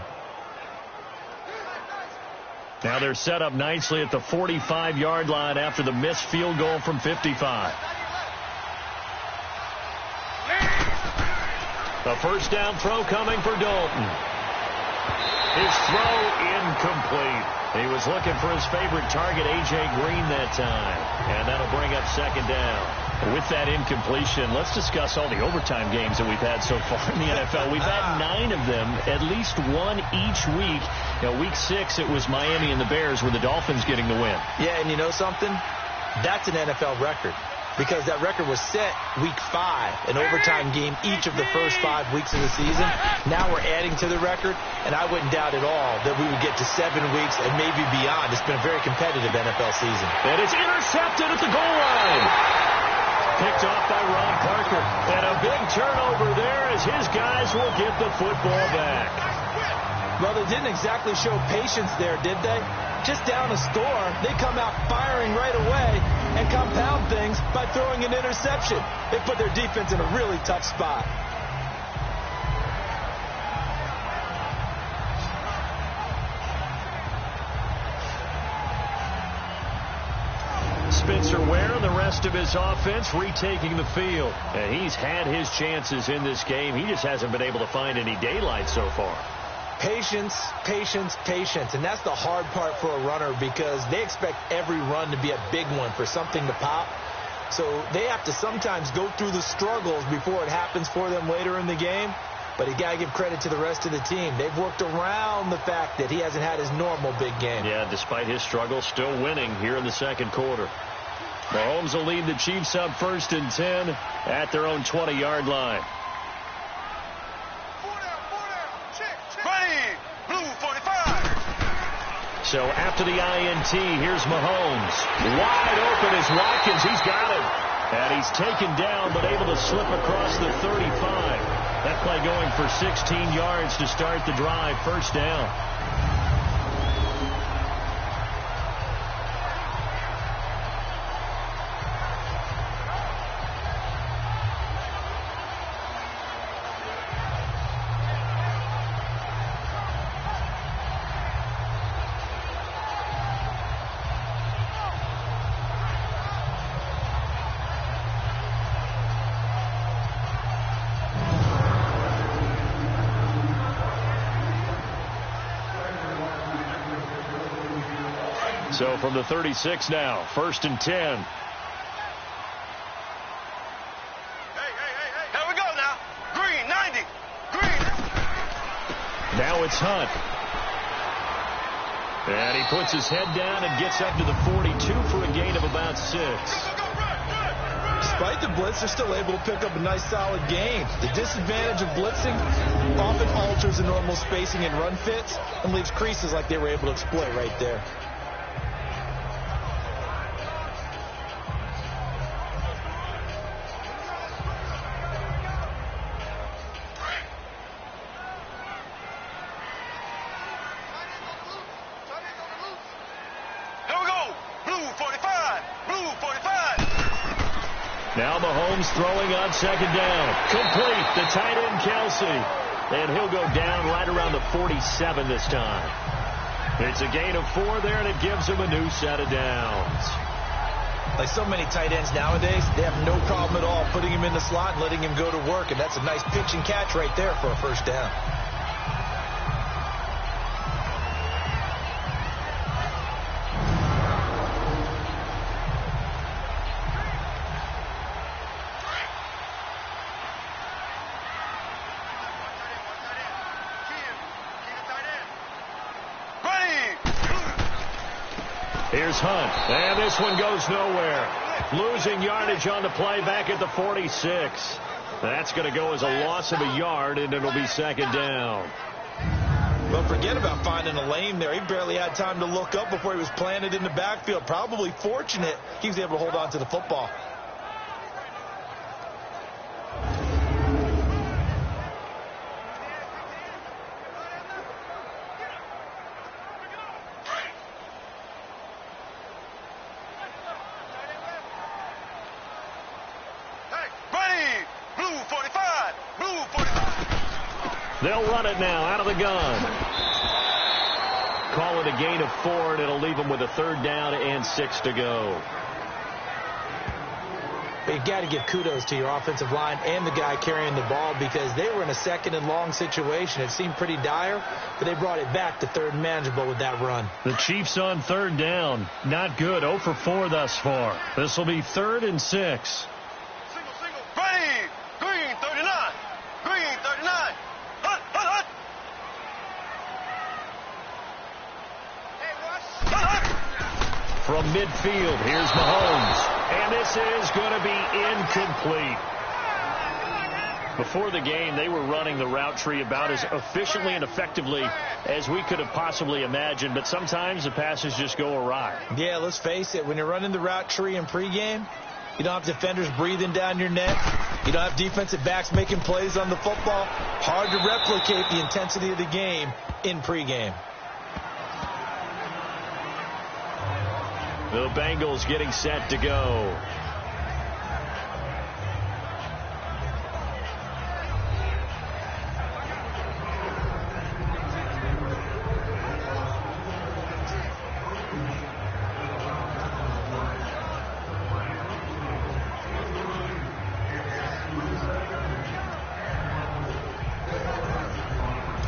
Now they're set up nicely at the 45-yard line after the missed field goal from 55. A 1st down throw coming for Dalton. His throw incomplete. He was looking for his favorite target, A.J. Green, that time. And that'll bring up 2nd down. With that incompletion, let's discuss all the overtime games that we've had so far in the NFL. We've had 9 of them, at least one each week. Week 6, it was Miami and the Bears with the Dolphins getting the win. Yeah, and you know something? That's an NFL record. because that record was set week 5, an overtime game each of the first 5 weeks of the season. Now we're adding to the record, and I wouldn't doubt at all that we would get to 7 weeks and maybe beyond. It's been a very competitive NFL season. And it's intercepted at the goal line. Picked off by Ron Parker. And a big turnover there as his guys will get the football back. Well, they didn't exactly show patience there, did they? Just down a score, they come out firing right away and compound things by throwing an interception. They put their defense in a really tough spot. Spencer Ware and the rest of his offense retaking the field. And he's had his chances in this game. He just hasn't been able to find any daylight so far. Patience, patience, patience. And that's the hard part for a runner because they expect every run to be a big one for something to pop. So they have to sometimes go through the struggles before it happens for them later in the game. But you got to give credit to the rest of the team. They've worked around the fact that he hasn't had his normal big game. Yeah, despite his struggle, still winning here in the second quarter. Mahomes will lead the Chiefs up 1st and 10 at their own 20-yard line. Ready, blue 45. So after the INT, here's Mahomes. Wide open is Watkins. He's got him. And he's taken down, but able to slip across the 35. That play going for 16 yards to start the drive. 1st down. So from the 36 now, 1st and 10. Hey, here we go now. Green, 90. Green. Now it's Hunt. And he puts his head down and gets up to the 42 for a gain of about 6. Despite the blitz, they're still able to pick up a nice solid gain. The disadvantage of blitzing often alters the normal spacing and run fits and leaves creases like they were able to exploit right there. Now Mahomes throwing on 2nd down. Complete to tight end Kelsey. And he'll go down right around the 47 this time. It's a gain of 4 there, and it gives him a new set of downs. Like so many tight ends nowadays, they have no problem at all putting him in the slot and letting him go to work. And that's a nice pitch and catch right there for a 1st down. Here's Hunt, and this one goes nowhere. Losing yardage on the play back at the 46. That's going to go as a loss of a yard, and it'll be 2nd down. Well, forget about finding a lane there. He barely had time to look up before he was planted in the backfield. Probably fortunate he was able to hold on to the football. They'll run it now out of the gun. Call it a gain of 4, and it'll leave them with a 3rd down and 6 to go. But you've got to give kudos to your offensive line and the guy carrying the ball because they were in a 2nd and long situation. It seemed pretty dire, but they brought it back to 3rd and manageable with that run. The Chiefs on 3rd down. Not good. 0 for 4 thus far. This will be 3rd and 6. Ready, green 39. Green 39. Hunt, hunt, hunt. From midfield, here's Mahomes. And And this is going to be incomplete. Before the game, they were running the route tree about as efficiently and effectively as we could have possibly imagined, but sometimes the passes just go awry. Yeah, let's face it, when you're running the route tree in pregame, you don't have defenders breathing down your neck. You don't have defensive backs making plays on the football. Hard to replicate the intensity of the game in pregame. The Bengals getting set to go.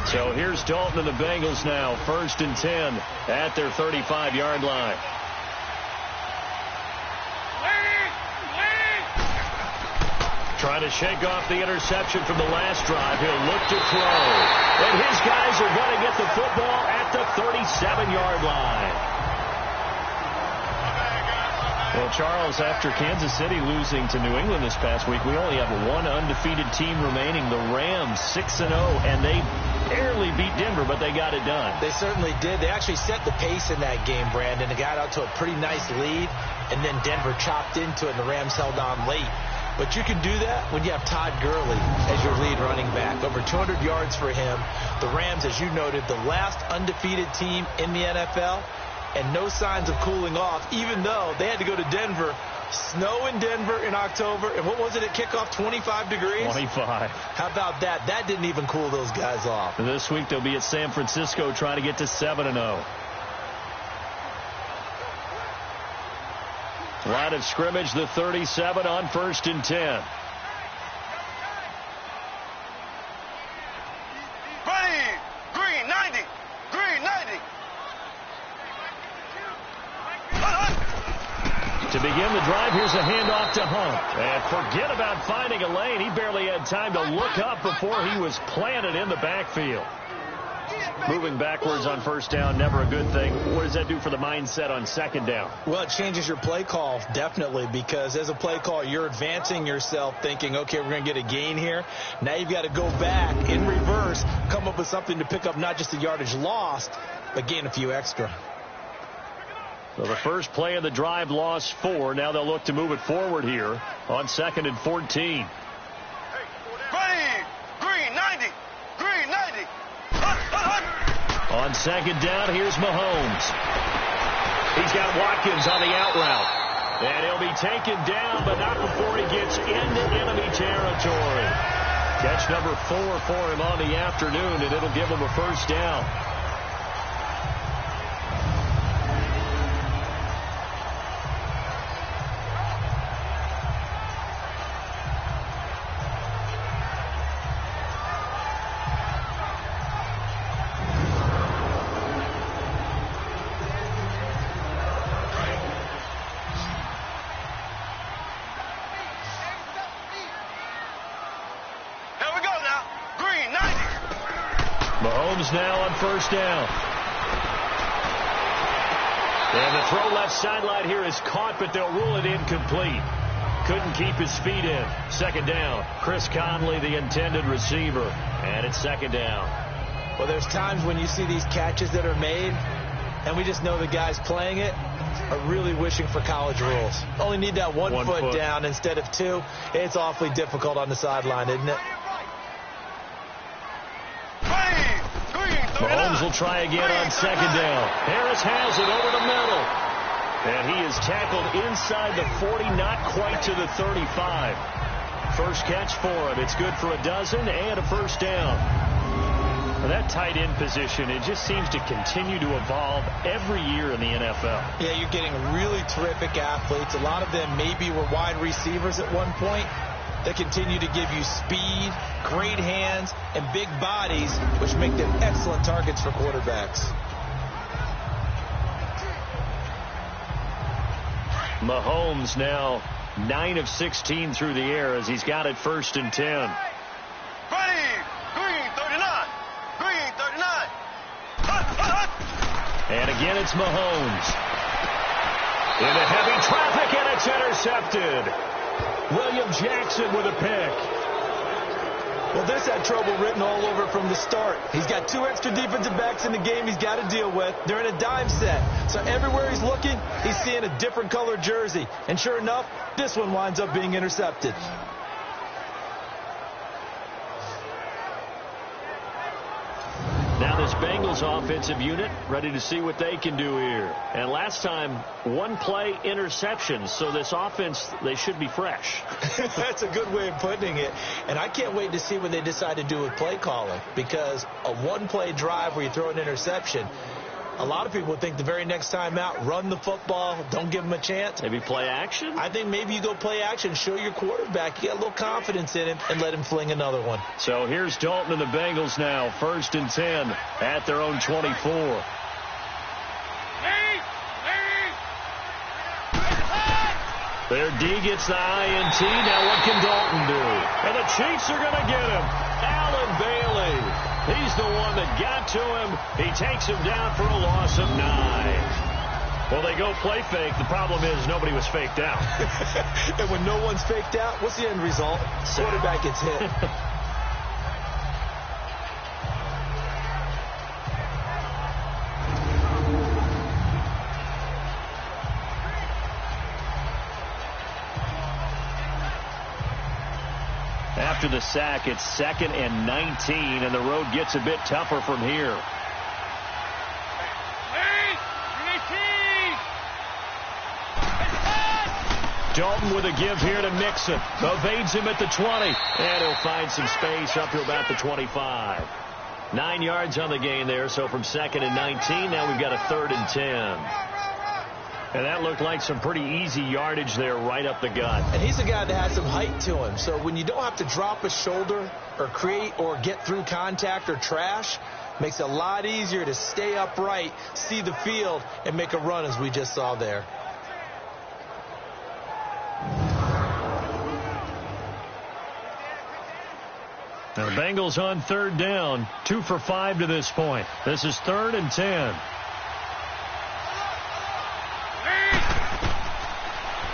So here's Dalton and the Bengals now, 1st and 10 at their 35-yard line. Trying to shake off the interception from the last drive. He'll look to throw. And his guys are going to get the football at the 37-yard line. Well, Charles, after Kansas City losing to New England this past week, we only have one undefeated team remaining, the Rams, 6-0, and they barely beat Denver, but they got it done. They certainly did. They actually set the pace in that game, Brandon. They got out to a pretty nice lead, and then Denver chopped into it, and the Rams held on late. But you can do that when you have Todd Gurley as your lead running back. Over 200 yards for him. The Rams, as you noted, the last undefeated team in the NFL, and no signs of cooling off, even though they had to go to Denver. Snow in Denver in October, and what was it at kickoff, 25 degrees? 25. How about that? That didn't even cool those guys off. And this week they'll be at San Francisco trying to get to 7-0. Line of scrimmage, the 37 on 1st and 10. Ready, green 90, green 90. To begin the drive, here's a handoff to Hunt. And forget about finding a lane. He barely had time to look up before he was planted in the backfield. Moving backwards on 1st down, never a good thing. What does that do for the mindset on 2nd down? Well, it changes your play call, definitely, because as a play call, you're advancing yourself thinking, okay, we're going to get a gain here. Now you've got to go back in reverse, come up with something to pick up not just the yardage lost, but gain a few extra. So the first play of the drive lost 4. Now they'll look to move it forward here on 2nd and 14. Ready, green 90, green 90. On 2nd down, here's Mahomes. He's got Watkins on the out route. And he'll be taken down, but not before he gets into enemy territory. Catch number 4 for him on the afternoon, and it'll give him a 1st down. Now on 1st down. And the throw left sideline here is caught, but they'll rule it incomplete. Couldn't keep his feet in. 2nd down. Chris Conley, the intended receiver. And it's 2nd down. Well, there's times when you see these catches that are made, and we just know the guys playing it are really wishing for college rules. Only need that one foot down instead of 2. It's awfully difficult on the sideline, isn't it? Mahomes will try again on 2nd down. Harris has it over the middle. And he is tackled inside the 40, not quite to the 35. First catch for him. It's good for a dozen and a 1st down. Well, that tight end position, it just seems to continue to evolve every year in the NFL. Yeah, you're getting really terrific athletes. A lot of them maybe were wide receivers at one point. They continue to give you speed, great hands, and big bodies, which make them excellent targets for quarterbacks. Mahomes now 9 of 16 through the air as he's got it 1st and 10. Ready, green 39, green 39. And again, it's Mahomes. Into heavy traffic, and it's intercepted. William Jackson with a pick. Well, this had trouble written all over from the start. He's got 2 extra defensive backs in the game he's got to deal with. They're in a dime set. So everywhere he's looking, he's seeing a different color jersey. And sure enough, this one winds up being intercepted. Now this Bengals offensive unit ready to see what they can do here. And last time, 1 play interception. So this offense, they should be fresh. That's a good way of putting it. And I can't wait to see what they decide to do with play calling. Because a 1-play drive where you throw an interception, a lot of people would think the very next time out, run the football, don't give him a chance. Maybe play action? I think maybe you go play action, show your quarterback you got a little confidence in him, and let him fling another one. So here's Dalton and the Bengals now, 1st and 10 at their own 24. Their D gets the INT. Now what can Dalton do? And the Chiefs are going to get him. Allen Bailey. He's the one that got to him. He takes him down for a loss of 9. Well, they go play fake. The problem is nobody was faked out. And when no one's faked out, what's the end result? Quarterback gets hit. After the sack, it's 2nd and 19, and the road gets a bit tougher from here. Dalton with a give here to Mixon. Evades him at the 20, and he'll find some space up to about the 25. 9 yards on the gain there, so from 2nd and 19, now we've got a 3rd and 10. And that looked like some pretty easy yardage there right up the gut. And he's a guy that has some height to him. So when you don't have to drop a shoulder or create or get through contact or trash, makes it a lot easier to stay upright, see the field, and make a run as we just saw there. Now the Bengals on 3rd down, 2 for 5 to this point. This is 3rd and 10.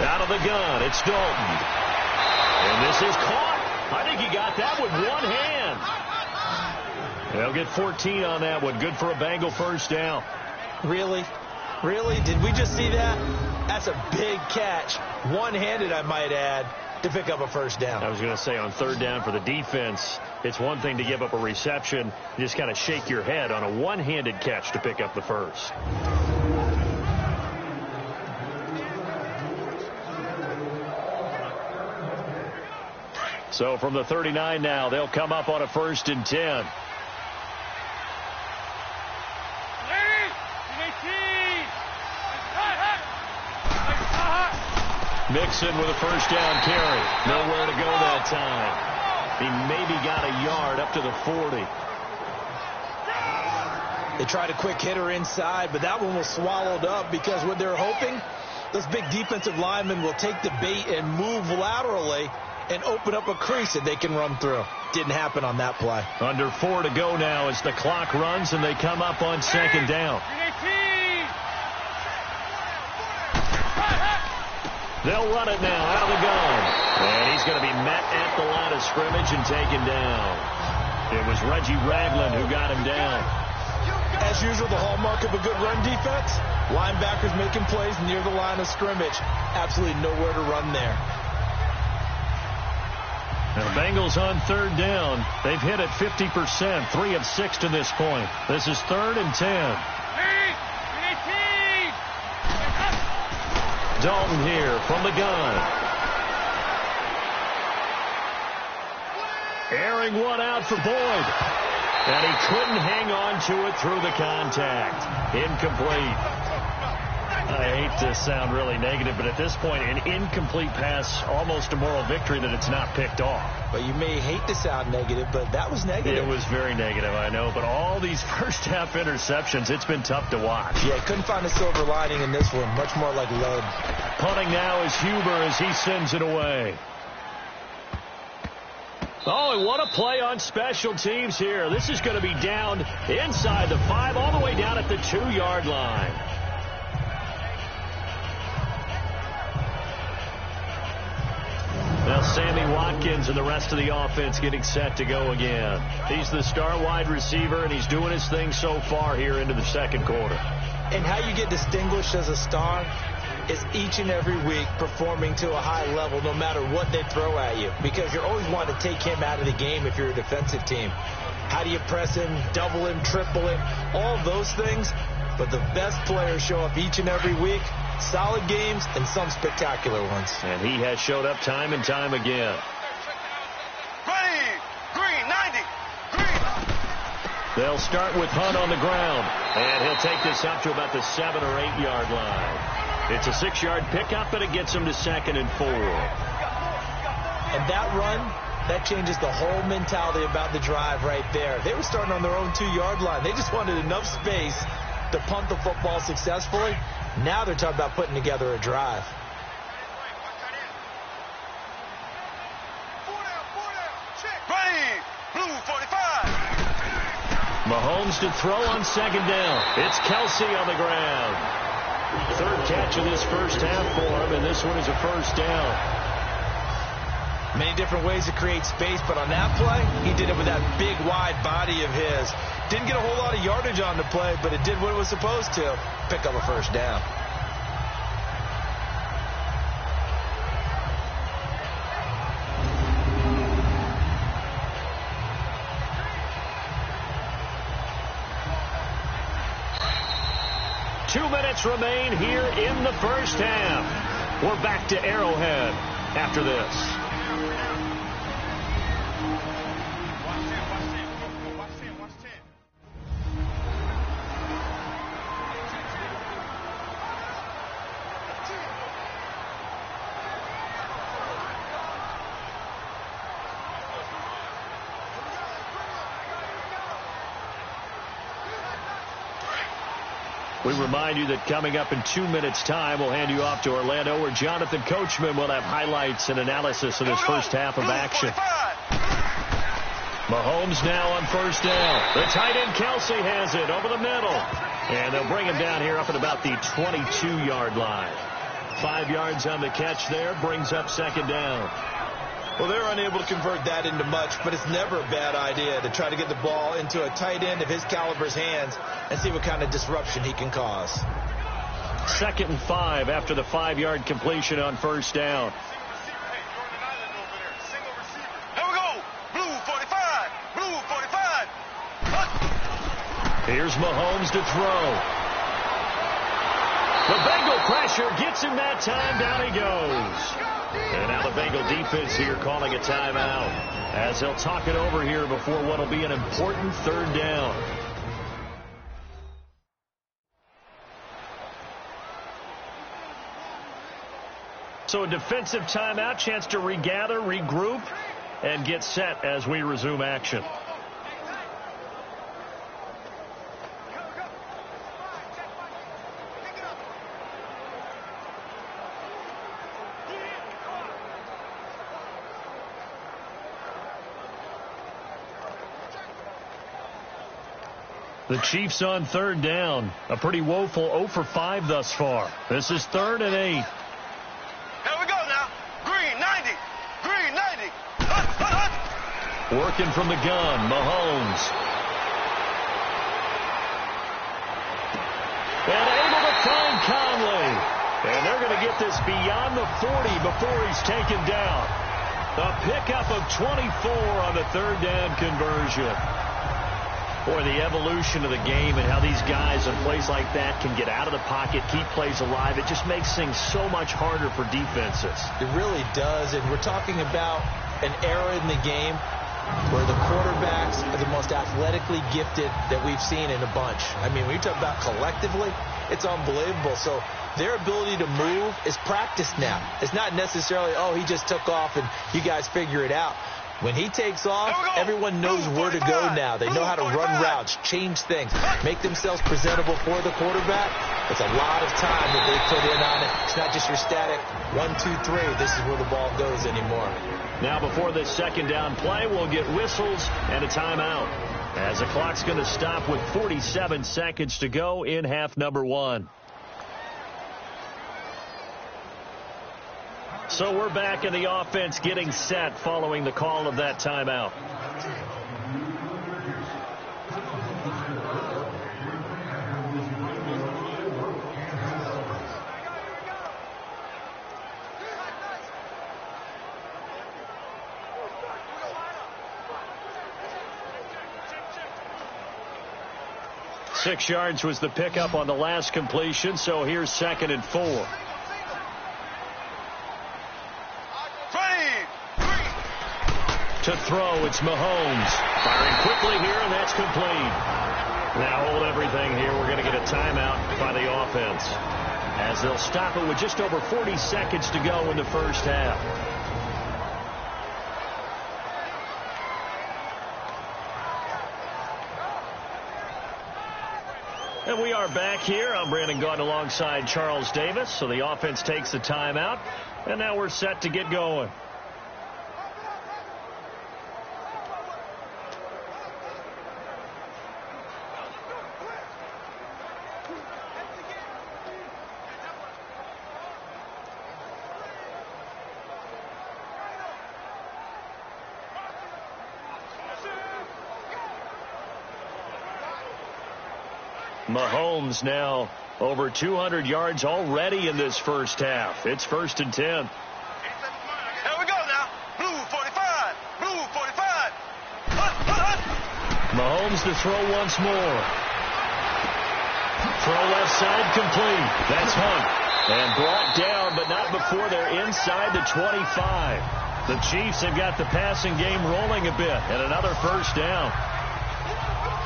Out of the gun, it's Dalton. And this is caught. I think he got that with one hand. They'll get 14 on that one. Good for a Bengal 1st down. Really? Really? Did we just see that? That's a big catch. One-handed, I might add, to pick up a 1st down. I was going to say on 3rd down for the defense, it's one thing to give up a reception. You just kind of shake your head on a one-handed catch to pick up the 1st. So from the 39 now, they'll come up on a 1st and 10. Mixon with a 1st down carry. Nowhere to go that time. He maybe got a yard up to the 40. They tried a quick hitter inside, but that one was swallowed up because what they're hoping, those big defensive linemen will take the bait and move laterally and open up a crease that they can run through. Didn't happen on that play. Under 4 to go now as the clock runs and they come up on 2nd down. They'll run it now out of the gun. And he's going to be met at the line of scrimmage and taken down. It was Reggie Ragland who got him down. As usual, the hallmark of a good run defense, linebackers making plays near the line of scrimmage. Absolutely nowhere to run there. Now, the Bengals on 3rd down. They've hit it 50%, 3 of 6 to this point. This is 3rd and 10. Dalton here from the gun. Airing one out for Boyd. And he couldn't hang on to it through the contact. Incomplete. I hate to sound really negative, but at this point, an incomplete pass, almost a moral victory that it's not picked off. But you may hate to sound negative, but that was negative. It was very negative, I know. But all these first-half interceptions, it's been tough to watch. Yeah, couldn't find a silver lining in this one. Much more like lead. Punting now is Huber as he sends it away. Oh, and what a play on special teams here. This is going to be down inside the 5, all the way down at the 2-yard line. Sammy Watkins and the rest of the offense getting set to go again. He's the star wide receiver, and he's doing his thing so far here into the second quarter. And how you get distinguished as a star is each and every week performing to a high level no matter what they throw at you, because you're always wanting to take him out of the game if you're a defensive team. How do you press him, double him, triple him, all those things? But the best players show up each and every week, solid games and some spectacular ones. And he has showed up time and time again. Ready, green, 90, green. They'll start with Hunt on the ground, and he'll take this up to about the 7 or 8 yard line. It's a 6-yard pickup, but it gets him to 2nd and 4. And that run, that changes the whole mentality about the drive right there. They were starting on their own 2-yard line. They just wanted enough space to punt the football successfully. Now they're talking about putting together a drive. Ready, blue 45. Mahomes to throw on 2nd down. It's Kelsey on the ground. 3rd catch of this first half for him, and this one is a first down. Many different ways to create space, but on that play, he did it with that big, wide body of his. Didn't get a whole lot of yardage on the play, but it did what it was supposed to. Pick up a first down. Two minutes remain here in the first half. We're back to Arrowhead after this. We remind you that coming up in 2 minutes' time, we'll hand you off to Orlando, where Jonathan Coachman will have highlights and analysis of this first half of action. Mahomes now on first down. The tight end Kelsey has it over the middle. And they'll bring him down here up at about the 22-yard line. 5 yards on the catch there, brings up 2nd down. Well, they're unable to convert that into much, but it's never a bad idea to try to get the ball into a tight end of his caliber's hands and see what kind of disruption he can cause. 2nd and 5 after the 5-yard completion on first down. Here we go. Blue 45. Blue 45. Here's Mahomes to throw. The Bengal pressure gets him that time. Down he goes. And now the Bengal defense here calling a timeout as they'll talk it over here before what will be an important 3rd down. So a defensive timeout, chance to regather, regroup, and get set as we resume action. The Chiefs on 3rd down. A pretty woeful 0 for 5 thus far. This is 3rd and 8. Here we go now. Green 90. Green 90. Hut, hut, hut. Working from the gun, Mahomes. And able to find Conley. And they're going to get this beyond the 40 before he's taken down. A pickup of 24 on the 3rd down conversion. Boy, the evolution of the game and how these guys in plays like that can get out of the pocket, keep plays alive, it just makes things so much harder for defenses. It really does, and we're talking about an era in the game where the quarterbacks are the most athletically gifted that we've seen in a bunch. I mean, when you talk about collectively, it's unbelievable. So their ability to move is practiced now. It's not necessarily, oh, he just took off and you guys figure it out. When he takes off, everyone knows where to go now. They know how to run routes, change things, make themselves presentable for the quarterback. It's a lot of time that they put in on it. It's not just your static 1, 2, 3. This is where the ball goes anymore. Now before this 2nd down play, we'll get whistles and a timeout, as the clock's going to stop with 47 seconds to go in half number 1. So we're back in the offense getting set following the call of that timeout. Six yards was the pickup on the last completion, so here's 2nd and 4. To throw, it's Mahomes. Firing quickly here, and that's complete. Now hold everything here. We're going to get a timeout by the offense, as they'll stop it with just over 40 seconds to go in the first half. And we are back here. I'm Brandon Gaudin alongside Charles Davis. So the offense takes the timeout, and now we're set to get going. Mahomes now over 200 yards already in this first half. It's 1st and 10. Here we go now. Blue 45. Blue 45. Mahomes to throw once more. Throw left side complete. That's Hunt. And brought down, but not before they're inside the 25. The Chiefs have got the passing game rolling a bit, and another first down.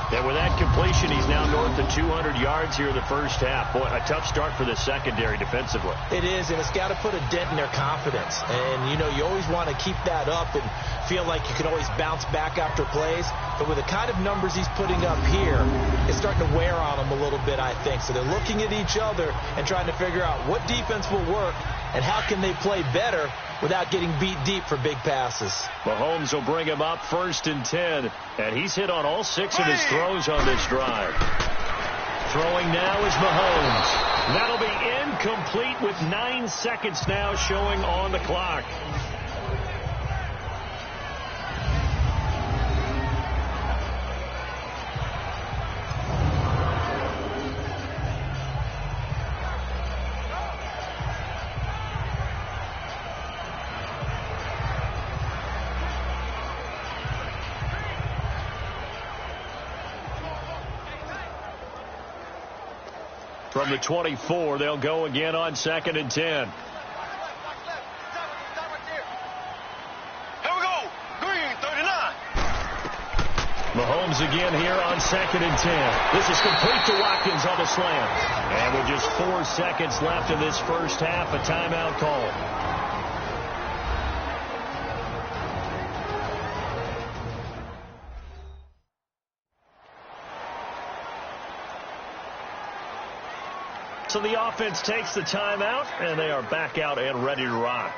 And with that completion, he's now north of 200 yards here in the first half. Boy, a tough start for the secondary defensively. It is, and it's got to put a dent in their confidence. And, you know, you always want to keep that up and feel like you can always bounce back after plays. But with the kind of numbers he's putting up here, it's starting to wear on them a little bit, I think. So they're looking at each other and trying to figure out what defense will work and how can they play better without getting beat deep for big passes. Mahomes will bring him up 1st and 10, and he's hit on all 6 of his throws on this drive. Throwing now is Mahomes. That'll be incomplete with 9 seconds now showing on the clock. From the 24, they'll go again on 2nd and 10. Here we go. Green 39. Mahomes again here on 2nd and 10. This is complete to Watkins on the slant. And with just 4 seconds left in this first half, a timeout call. So the offense takes the timeout, and they are back out and ready to rock.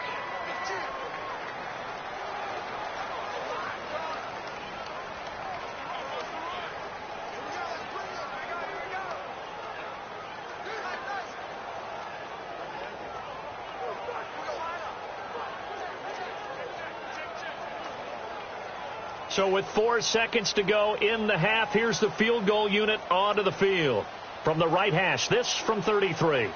So with 4 seconds to go in the half, here's the field goal unit onto the field. From the right hash, this from 33.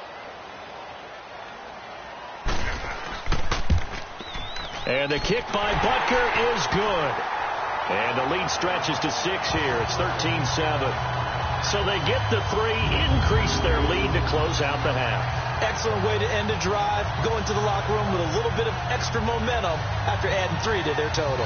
And the kick by Butker is good. And the lead stretches to 6 here. It's 13-7. So they get the 3, increase their lead to close out the half. Excellent way to end the drive. Go into the locker room with a little bit of extra momentum after adding 3 to their total.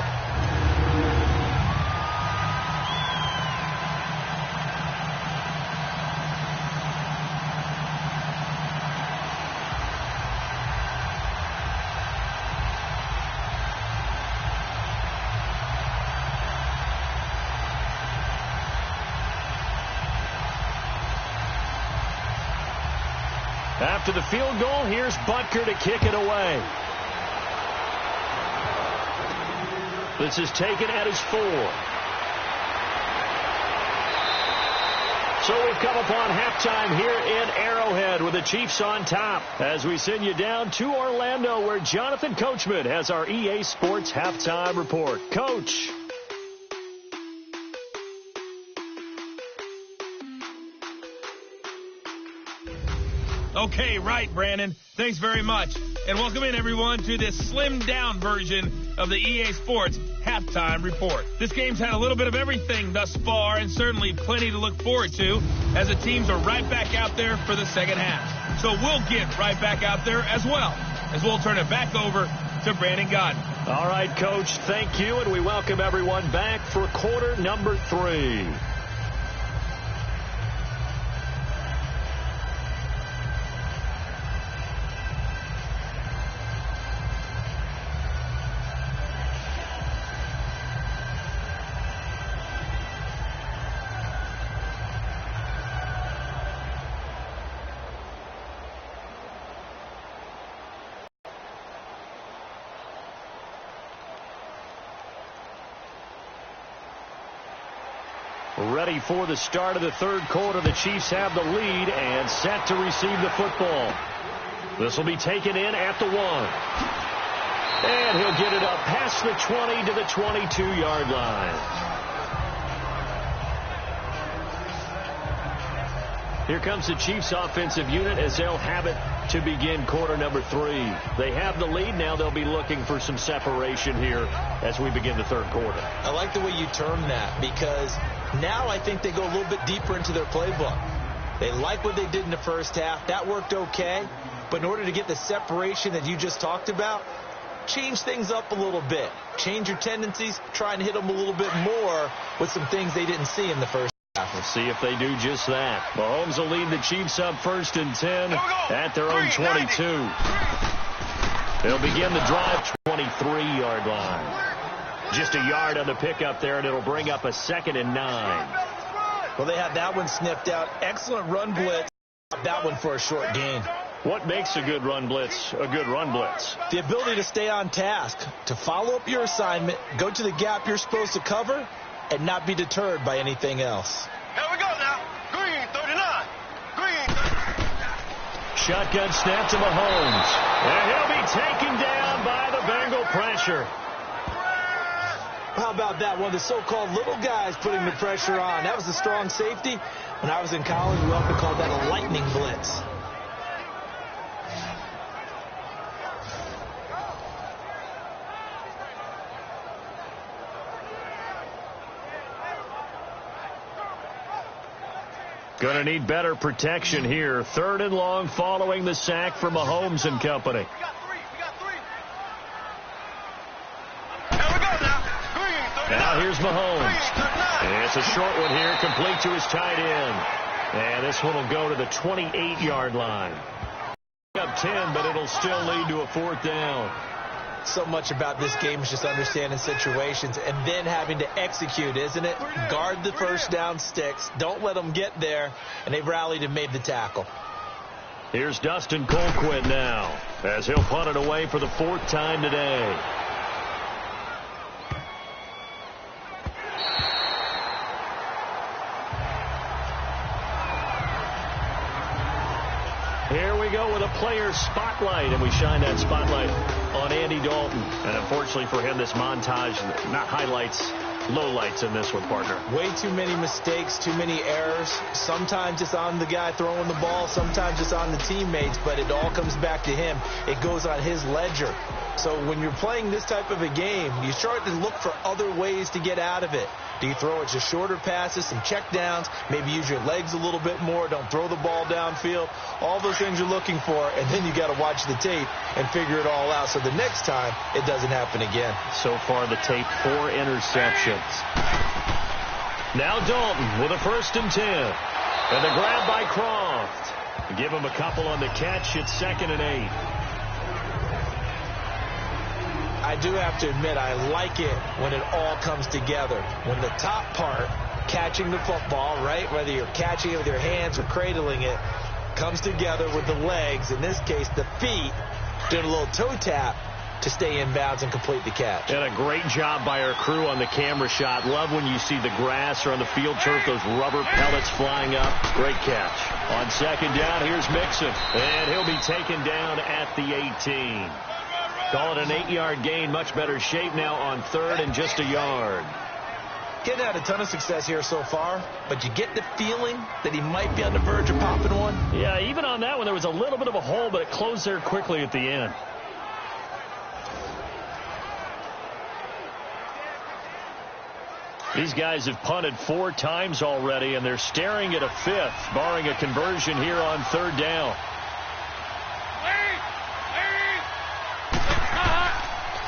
After the field goal, here's Butker to kick it away. This is taken at his 4. So we've come upon halftime here in Arrowhead with the Chiefs on top as we send you down to Orlando where Jonathan Coachman has our EA Sports halftime report. Coach. Okay, right, Brandon. Thanks very much. And welcome in, everyone, to this slimmed-down version of the EA Sports Halftime Report. This game's had a little bit of everything thus far, and certainly plenty to look forward to, as the teams are right back out there for the second half. So we'll get right back out there as well, as we'll turn it back over to Brandon Godden. All right, Coach, thank you, and we welcome everyone back for quarter number 3. Ready for the start of the third quarter. The Chiefs have the lead and set to receive the football. This will be taken in at the 1. And he'll get it up past the 20 to the 22-yard line. Here comes the Chiefs offensive unit as they'll have it to begin quarter number 3. They have the lead. Now they'll be looking for some separation here as we begin the third quarter. I like the way you term that because now I think they go a little bit deeper into their playbook. They like what they did in the first half. That worked okay. But in order to get the separation that you just talked about, change things up a little bit. Change your tendencies. Try and hit them a little bit more with some things they didn't see in the first half. We'll see if they do just that. Mahomes will lead the Chiefs up 1st and 10 at their own 22. They'll begin the drive 23-yard line. Just a yard on the pickup there, and it'll bring up a 2nd and 9. Well, they had that one sniffed out. Excellent run blitz. That one for a short gain. What makes a good run blitz a good run blitz? The ability to stay on task, to follow up your assignment, go to the gap you're supposed to cover, and not be deterred by anything else. Here we go now. Green 39. Green 39. Shotgun snap to Mahomes. And he'll be taken down by the Bengal pressure. How about that? One of the so-called little guys putting the pressure on. That was a strong safety. When I was in college, we often called that a lightning blitz. Going to need better protection here. 3rd and long following the sack from Mahomes and company. Now here's Mahomes. And it's a short one here, complete to his tight end. And this one will go to the 28-yard line. Up 10, but it'll still lead to a 4th down. So much about this game is just understanding situations and then having to execute, isn't it? Guard the first down sticks. Don't let them get there. And they've rallied and made the tackle. Here's Dustin Colquitt now as he'll punt it away for the 4th time today. Here we go with a player spotlight, and we shine that spotlight on Andy Dalton. And unfortunately for him, this montage, not highlights, lowlights in this one, partner. Way too many mistakes, too many errors. Sometimes it's on the guy throwing the ball, sometimes it's on the teammates, but it all comes back to him. It goes on his ledger. So when you're playing this type of a game, you start to look for other ways to get out of it. Do you throw it just shorter passes, some check downs, maybe use your legs a little bit more, don't throw the ball downfield, all those things you're looking for, and then you got to watch the tape and figure it all out so the next time it doesn't happen again. So far the tape, 4 interceptions. Now Dalton with a 1st and 10. And the grab by Croft. Give him a couple on the catch. It's 2nd and 8. I do have to admit, I like it when it all comes together. When the top part, catching the football, right, whether you're catching it with your hands or cradling it, comes together with the legs, in this case the feet, doing a little toe tap, to stay in bounds and complete the catch. And a great job by our crew on the camera shot. Love when you see the grass or on the field turf, those rubber pellets flying up. Great catch. On second down, here's Mixon. And he'll be taken down at the 18. Call it an 8-yard gain. Much better shape now on third and just a yard. Getting had a ton of success here so far, but you get the feeling that he might be on the verge of popping one. Yeah, even on that one, there was a little bit of a hole, but it closed there quickly at the end. These guys have punted 4 times already, and they're staring at a 5th, barring a conversion here on third down.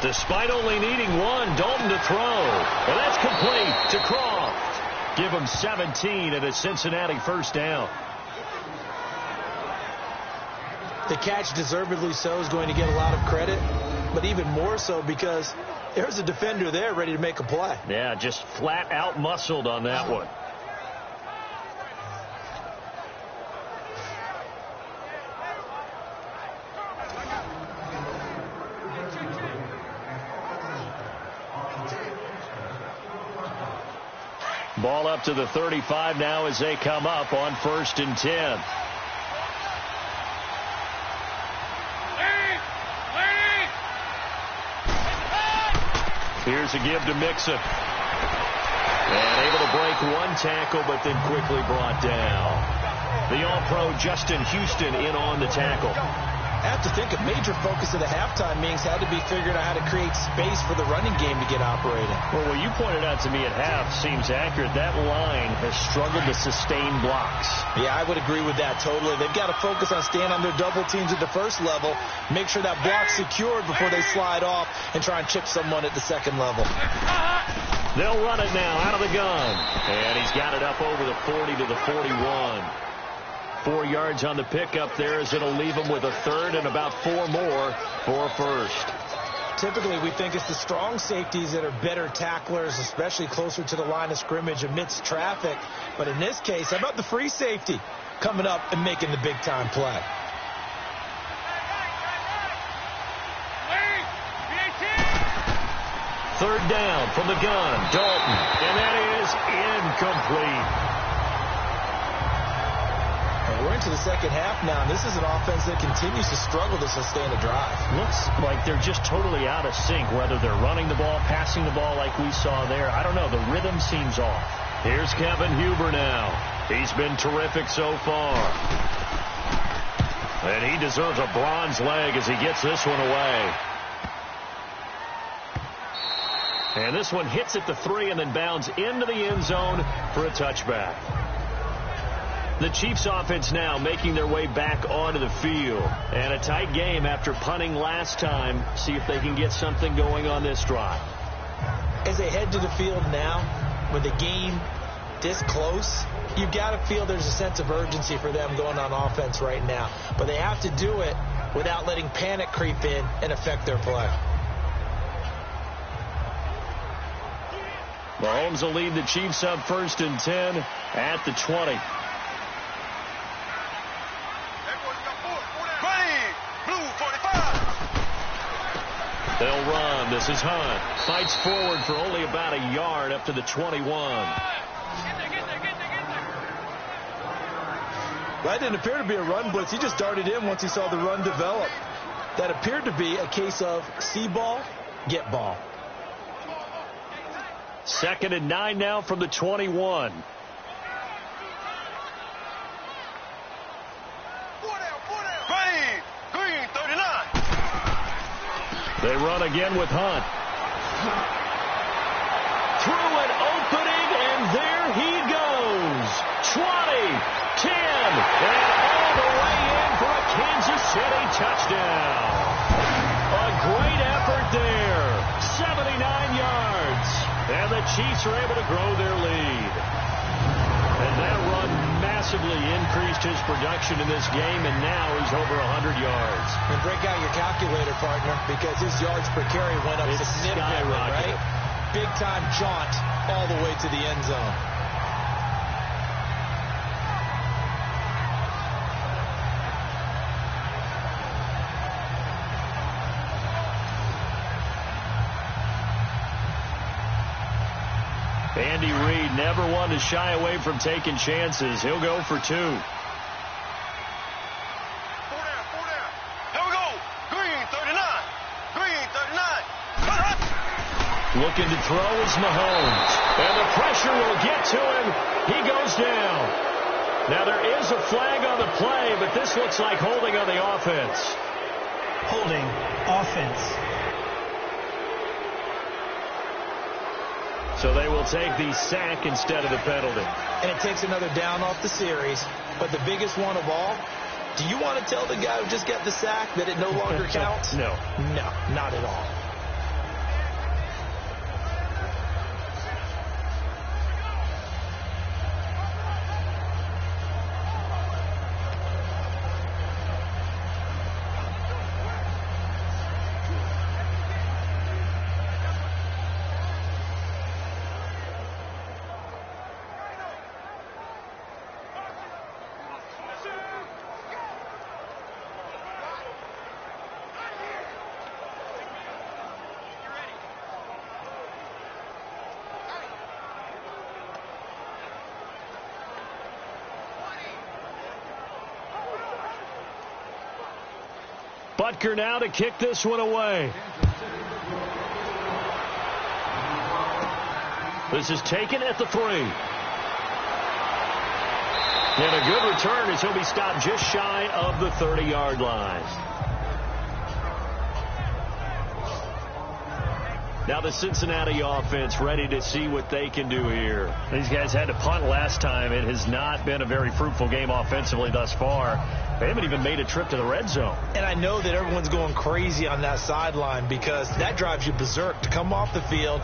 Despite only needing one, Dalton to throw. And that's complete to Croft. Give him 17 at a Cincinnati first down. The catch, deservedly so, is going to get a lot of credit, but even more so because there's a defender there ready to make a play. Yeah, just flat out muscled on that one. Ball up to the 35 now as they come up on 1st and 10. Here's a give to Mixon. And able to break one tackle, but then quickly brought down. The All-Pro Justin Houston in on the tackle. I have to think a major focus of the halftime meetings had to be figuring out how to create space for the running game to get operating. Well, what you pointed out to me at half seems accurate. That line has struggled to sustain blocks. Yeah, I would agree with that totally. They've got to focus on staying on their double teams at the first level, make sure that block's secured before they slide off and try and chip someone at the second level. They'll run it now out of the gun. And he's got it up over the 40 to the 41. 4 yards on the pickup there as it'll leave him with a third and about 4 more for first. Typically, we think it's the strong safeties that are better tacklers, especially closer to the line of scrimmage amidst traffic. But in this case, how about the free safety coming up and making the big-time play? Third down from the gun, Dalton, and that is incomplete. We're into the second half now, and this is an offense that continues to struggle to sustain a drive. Looks like they're just totally out of sync, whether they're running the ball, passing the ball like we saw there. I don't know. The rhythm seems off. Here's Kevin Huber now. He's been terrific so far. And he deserves a bronze leg as he gets this one away. And this one hits at the 3 and then bounds into the end zone for a touchback. The Chiefs offense now making their way back onto the field. And a tight game after punting last time. See if they can get something going on this drive. As they head to the field now, with the game this close, you've got to feel there's a sense of urgency for them going on offense right now. But they have to do it without letting panic creep in and affect their play. Mahomes will lead the Chiefs up 1st and 10 at the 20. They'll run. This is Hunt. Fights forward for only about a yard up to the 21. That didn't appear to be a run blitz. He just darted in once he saw the run develop. That appeared to be a case of see ball, get ball. 2nd and 9 now from the 21. They run again with Hunt. Through an opening, and there he goes. 20, 10, and all the way in for a Kansas City touchdown. A great effort there. 79 yards. And the Chiefs are able to grow their lead. And that run massively increased his production in this game, and now he's over 100 yards. And break out your calculator, partner, because his yards per carry went up significantly, right? Big-time jaunt all the way to the end zone. Andy Reid, never one to shy away from taking chances. He'll go for 2. 4 down. Here we go. Green, 39. Green, 39. Looking to throw is Mahomes. And the pressure will get to him. He goes down. Now there is a flag on the play, but this looks like holding on the offense. Holding offense. So they will take the sack instead of the penalty. And it takes another down off the series. But the biggest one of all, do you want to tell the guy who just got the sack that it no longer counts? No. No, not at all. Butker now to kick this one away. This is taken at the 3. And a good return as he'll be stopped just shy of the 30-yard line. Now the Cincinnati offense ready to see what they can do here. These guys had to punt last time. It has not been a very fruitful game offensively thus far. They haven't even made a trip to the red zone. And I know that everyone's going crazy on that sideline because that drives you berserk to come off the field,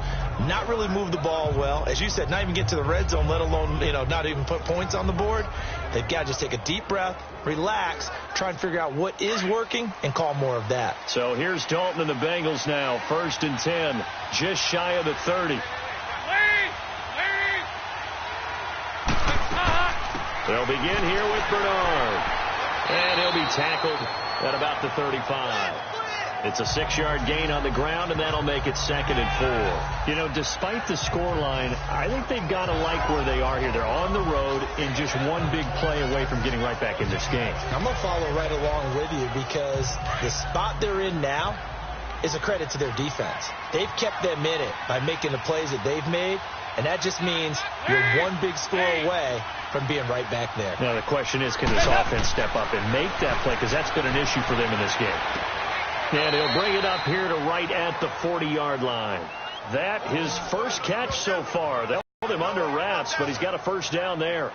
not really move the ball well. As you said, not even get to the red zone, let alone, not even put points on the board. They've got to just take a deep breath, relax, try and figure out what is working, and call more of that. So here's Dalton and the Bengals now. 1st and 10, just shy of the 30. They'll begin here with Bernard. And he'll be tackled at about the 35. It's a 6-yard gain on the ground, and that'll make it 2nd and 4. Despite the scoreline, I think they've got to like where they are here. They're on the road and just one big play away from getting right back in this game. I'm going to follow right along with you because the spot they're in now is a credit to their defense. They've kept them in it by making the plays that they've made, and that just means you're one big score away from being right back there. Now the question is, can this offense step up and make that play? Because that's been an issue for them in this game. And he'll bring it up here to right at the 40-yard line. That his first catch so far. They'll hold him under wraps, but he's got a first down there.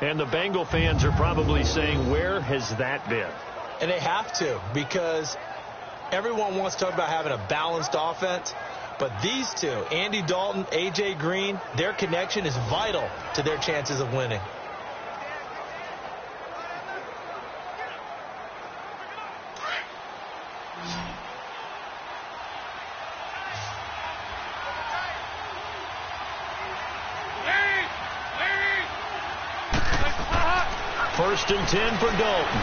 And the Bengal fans are probably saying, where has that been? And they have to, because everyone wants to talk about having a balanced offense. But these two, Andy Dalton, A.J. Green, their connection is vital to their chances of winning. First and 10 for Dalton.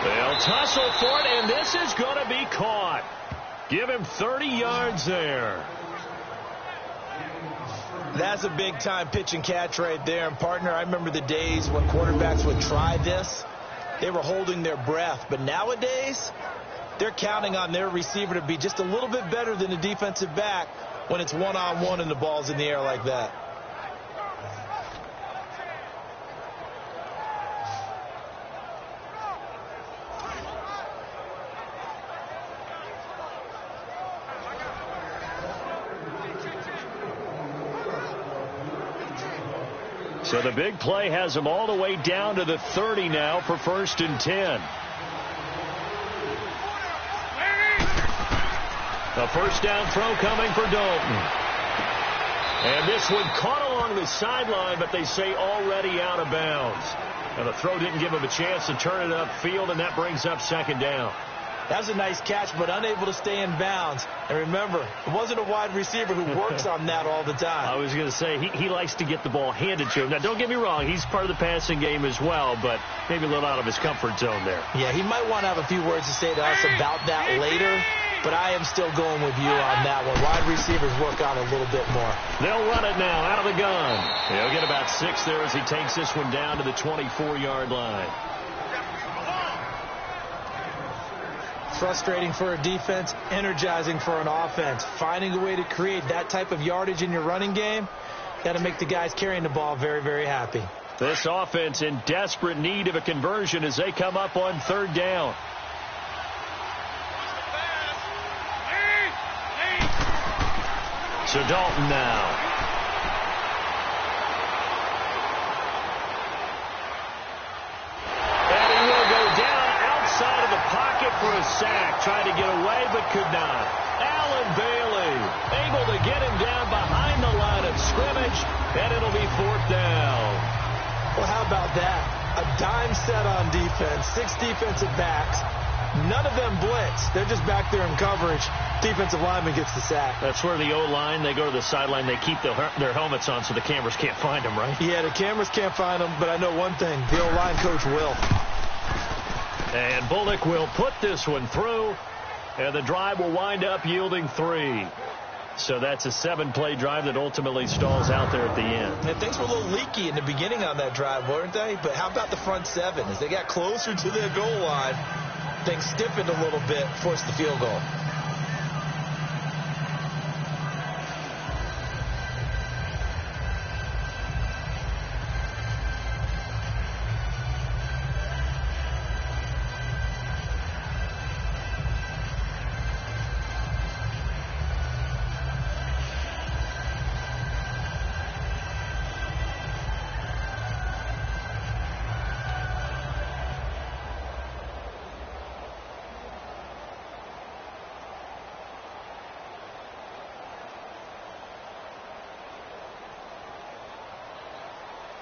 They'll tussle for it, and this is going to be caught. Give him 30 yards there. That's a big-time pitch and catch right there. And, partner, I remember the days when quarterbacks would try this. They were holding their breath. But nowadays, they're counting on their receiver to be just a little bit better than the defensive back when it's one-on-one and the ball's in the air like that. So the big play has him all the way down to the 30 now for 1st and 10. A first down throw coming for Dalton. And this one caught along the sideline, but they say already out of bounds. And the throw didn't give him a chance to turn it upfield, and that brings up 2nd down. That was a nice catch, but unable to stay in bounds. And remember, it wasn't a wide receiver who works on that all the time. I was going to say, he likes to get the ball handed to him. Now, don't get me wrong, he's part of the passing game as well, but maybe a little out of his comfort zone there. Yeah, he might want to have a few words to say to us about that later. but I am still going with you on that one. Wide receivers work on a little bit more. They'll run it now out of the gun. He'll get about 6 there as he takes this one down to the 24-yard line. Frustrating for a defense, energizing for an offense. Finding a way to create that type of yardage in your running game, got to make the guys carrying the ball very, very happy. This offense in desperate need of a conversion as they come up on 3rd down. So Dalton now. And he will go down outside of the pocket for a sack. Tried to get away but could not. Allen Bailey able to get him down behind the line of scrimmage, and it'll be 4th down. Well, how about that? A dime set on defense, 6 defensive backs. None of them blitz. They're just back there in coverage. Defensive lineman gets the sack. That's where the O-line, they go to the sideline, they keep their helmets on so the cameras can't find them, right? Yeah, the cameras can't find them, but I know one thing. The O-line coach will. And Bullock will put this one through, and the drive will wind up yielding 3. So that's a 7-play drive that ultimately stalls out there at the end. And things were a little leaky in the beginning on that drive, weren't they? But how about the front 7? As they got closer to the goal line, things stiffened a little bit, forced the field goal.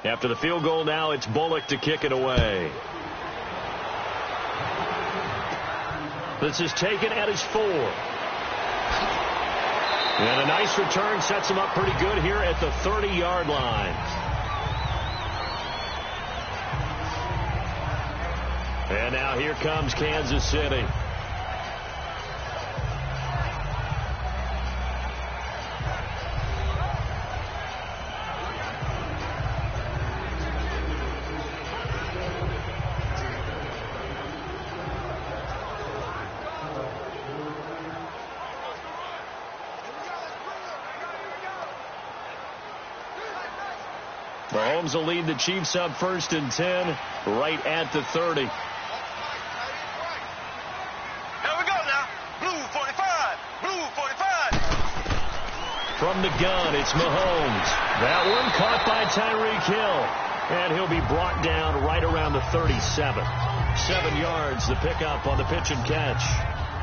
After the field goal now, it's Bullock to kick it away. This is taken at his 4. And a nice return sets him up pretty good here at the 30-yard line. And now here comes Kansas City. Mahomes will lead the Chiefs up 1st and 10 right at the 30. Here we go now. Blue 45. Blue 45. From the gun, it's Mahomes. That one caught by Tyreek Hill. And he'll be brought down right around the 37. 7 yards the pickup on the pitch and catch.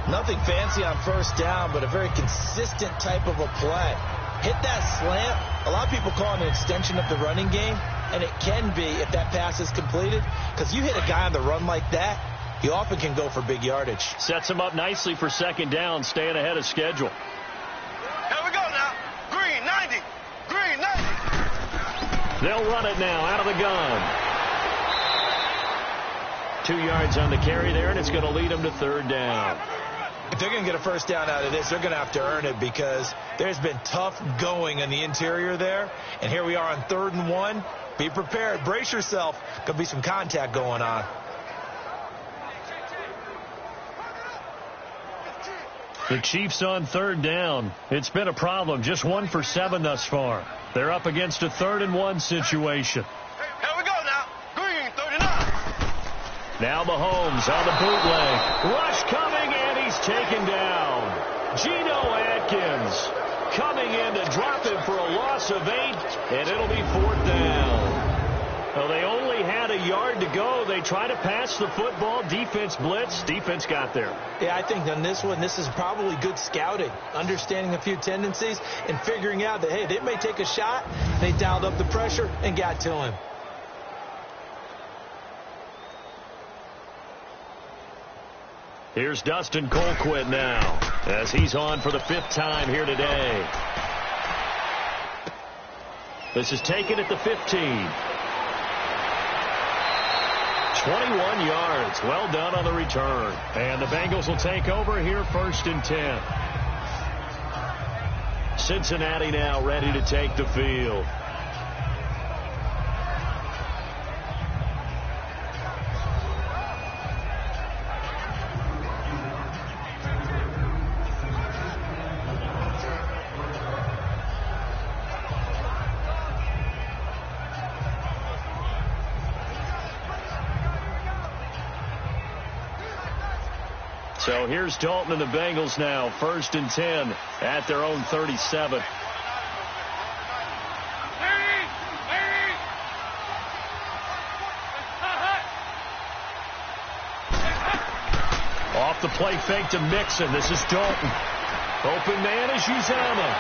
Nothing fancy on 1st down, but a very consistent type of a play. Hit that slant. A lot of people call it an extension of the running game, and it can be if that pass is completed, because you hit a guy on the run like that, he often can go for big yardage. Sets him up nicely for 2nd down, staying ahead of schedule. Here we go now. Green 90. Green 90. They'll run it now out of the gun. 2 yards on the carry there, and it's going to lead them to 3rd down. If they're going to get a 1st down out of this, they're going to have to earn it, because there's been tough going in the interior there. And here we are on 3rd and 1. Be prepared. Brace yourself. Could be some contact going on. The Chiefs on 3rd down. It's been a problem. Just 1 for 7 thus far. They're up against a 3rd and 1 situation. Here we go now. Green 39. Now Mahomes on the bootleg. Rush coming, and he's taken down. Geno Atkins coming in to drop him for a loss of 8, and it'll be 4th down. Well, they only had a yard to go. They try to pass the football. Defense blitz. Defense got there. Yeah, I think on this one, this is probably good scouting, understanding a few tendencies, and figuring out that, hey, they may take a shot. They dialed up the pressure and got to him. Here's Dustin Colquitt now, as he's on for the 5th time here today. This is taken at the 15. 21 yards. Well done on the return. And the Bengals will take over here, 1st and 10. Cincinnati now ready to take the field. So here's Dalton and the Bengals now, 1st and 10 at their own 37. Off the play fake to Mixon. This is Dalton. Open man is Uzama.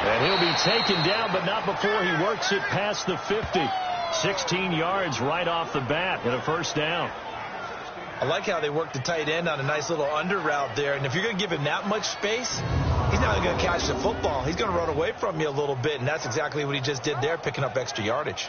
And he'll be taken down, but not before he works it past the 50. 16 yards right off the bat and a 1st down. I like how they work the tight end on a nice little under route there. And if you're going to give him that much space, he's not going to catch the football. He's going to run away from you a little bit, and that's exactly what he just did there, picking up extra yardage.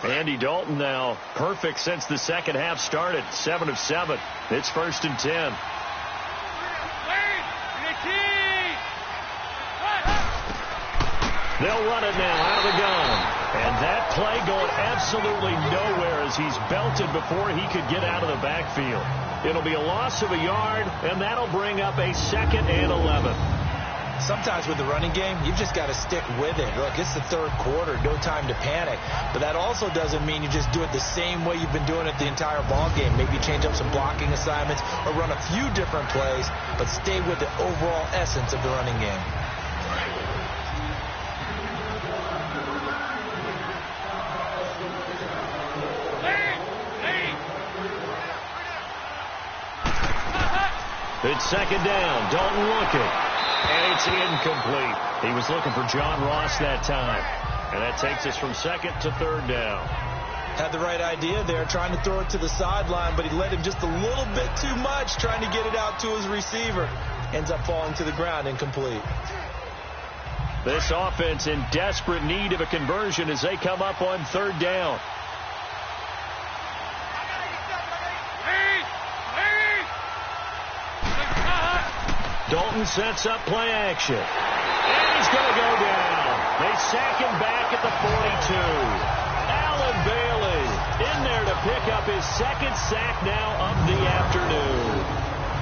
Andy Dalton now perfect since the second half started. 7 of 7. It's 1st and 10. They'll run it now out of the gun. And that play going absolutely nowhere as he's belted before he could get out of the backfield. It'll be a loss of a yard, and that'll bring up a 2nd and 11. Sometimes with the running game, you've just got to stick with it. Look, it's the 3rd quarter, no time to panic. But that also doesn't mean you just do it the same way you've been doing it the entire ball game. Maybe change up some blocking assignments or run a few different plays, but stay with the overall essence of the running game. It's 2nd down. Dalton looking. And it's incomplete. He was looking for John Ross that time. And that takes us from 2nd to 3rd down. Had the right idea there, trying to throw it to the sideline, but he let him just a little bit too much, trying to get it out to his receiver. Ends up falling to the ground, incomplete. This offense in desperate need of a conversion as they come up on 3rd down. Dalton sets up play action. And he's going to go down. They sack him back at the 42. Allen Bailey in there to pick up his 2nd sack now of the afternoon.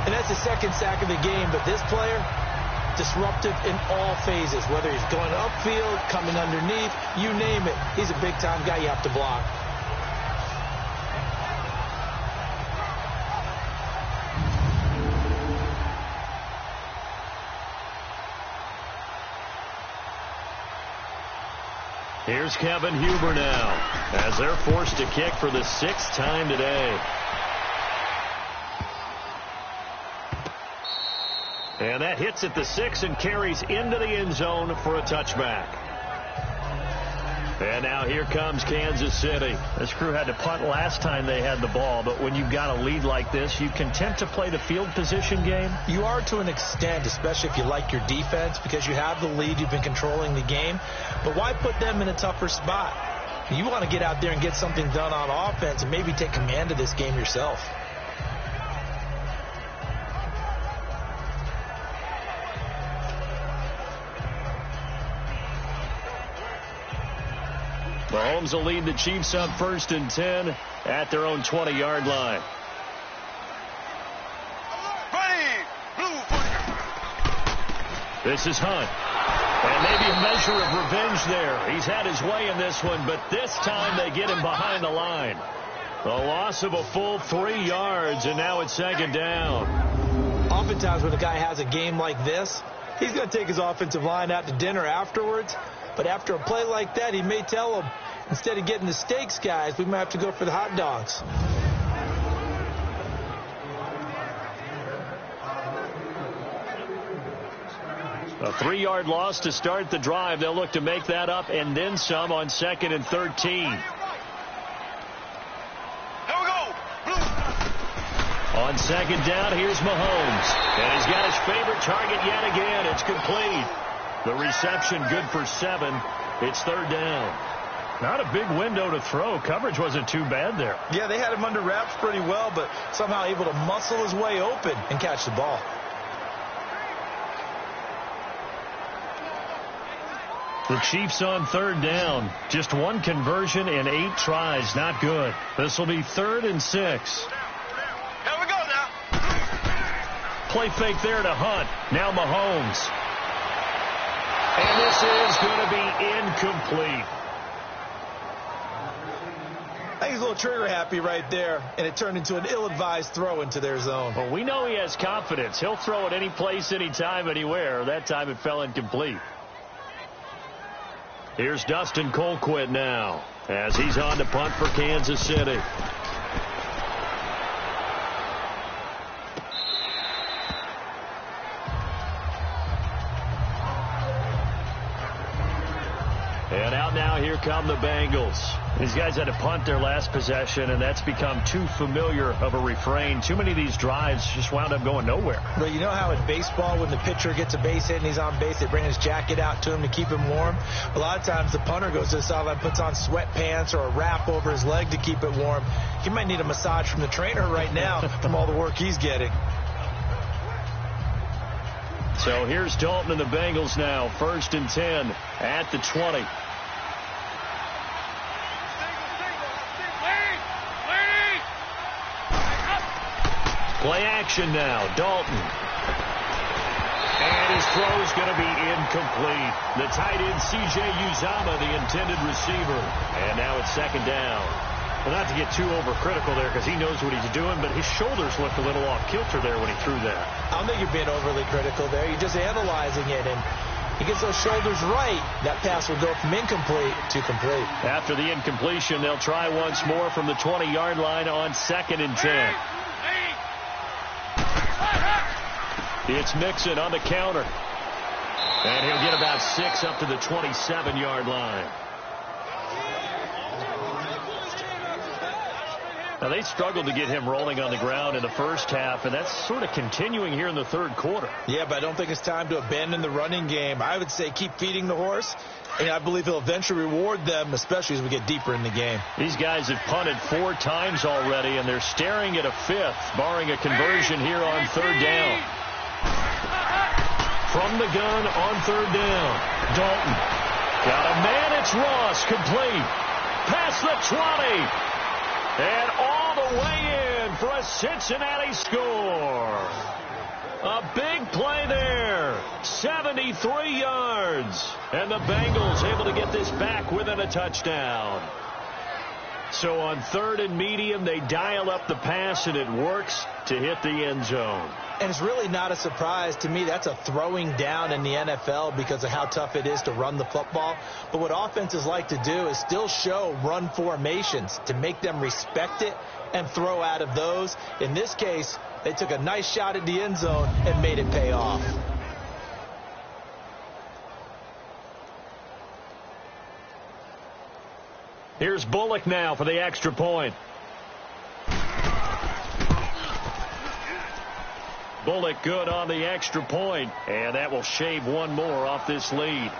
And that's the 2nd sack of the game, but this player, disruptive in all phases, whether he's going upfield, coming underneath, you name it. He's a big-time guy you have to block. Here's Kevin Huber now as they're forced to kick for the 6th time today. And that hits at the 6 and carries into the end zone for a touchback. And now here comes Kansas City. This crew had to punt last time they had the ball, but when you've got a lead like this, you content to play the field position game? You are to an extent, especially if you like your defense, because you have the lead, you've been controlling the game. But why put them in a tougher spot? You want to get out there and get something done on offense and maybe take command of this game yourself. Mahomes will lead the Chiefs up 1st and 10 at their own 20-yard line. This is Hunt. And maybe a measure of revenge there. He's had his way in this one, but this time they get him behind the line. A loss of a full 3 yards, and now it's 2nd down. Oftentimes when a guy has a game like this, he's going to take his offensive line out to dinner afterwards. But after a play like that, he may tell them, instead of getting the steaks, guys, we might have to go for the hot dogs. A 3-yard loss to start the drive. They'll look to make that up and then some on 2nd and 13. Here we go. Blue. On On second down, here's Mahomes. And he's got his favorite target yet again. It's complete. The reception good for 7. It's third down. Not a big window to throw. Coverage wasn't too bad there. Yeah, they had him under wraps pretty well, but somehow able to muscle his way open and catch the ball. The Chiefs on third down. Just one conversion in 8 tries. Not good. This will be 3rd and 6. Here we go now. Play fake there to Hunt. Now Mahomes. And this is going to be incomplete. I think he's a little trigger happy right there, and it turned into an ill-advised throw into their zone. Well, we know he has confidence. He'll throw it any place, anytime, anywhere. That time it fell incomplete. Here's Dustin Colquitt now as he's on to punt for Kansas City. And out now, here come the Bengals. These guys had to punt their last possession, and that's become too familiar of a refrain. Too many of these drives just wound up going nowhere. Well, you know how in baseball, when the pitcher gets a base hit and he's on base, they bring his jacket out to him to keep him warm? A lot of times the punter goes to the sideline, puts on sweatpants or a wrap over his leg to keep it warm. He might need a massage from the trainer right now from all the work he's getting. So here's Dalton and the Bengals now. 1st and 10 at the 20. Play action now. Dalton. And his throw is going to be incomplete. The tight end, C.J. Uzomah, the intended receiver. And now it's 2nd down. Well, not to get too overcritical there because he knows what he's doing, but his shoulders looked a little off kilter there when he threw that. I don't think you're being overly critical there. You're just analyzing it, and he gets those shoulders right. That pass will go from incomplete to complete. After the incompletion, they'll try once more from the 20-yard line on 2nd and 10. It's Mixon on the counter. And he'll get about 6 up to the 27-yard line. Now, they struggled to get him rolling on the ground in the first half, and that's sort of continuing here in the 3rd quarter. Yeah, but I don't think it's time to abandon the running game. I would say keep feeding the horse, and I believe he'll eventually reward them, especially as we get deeper in the game. These guys have punted 4 times already, and they're staring at a 5th, barring a conversion here on 3rd down. From the gun on 3rd down, Dalton. Got a man, it's Ross, complete. Past the 20. And all the way in for a Cincinnati score. A big play there. 73 yards. And the Bengals able to get this back within a touchdown. So on 3rd and medium, they dial up the pass, and it works to hit the end zone. And it's really not a surprise to me. That's a throwing down in the NFL because of how tough it is to run the football. But what offenses like to do is still show run formations to make them respect it and throw out of those. In this case, they took a nice shot at the end zone and made it pay off. Here's Bullock now for the extra point. Bullock good on the extra point, and that will shave one more off this lead.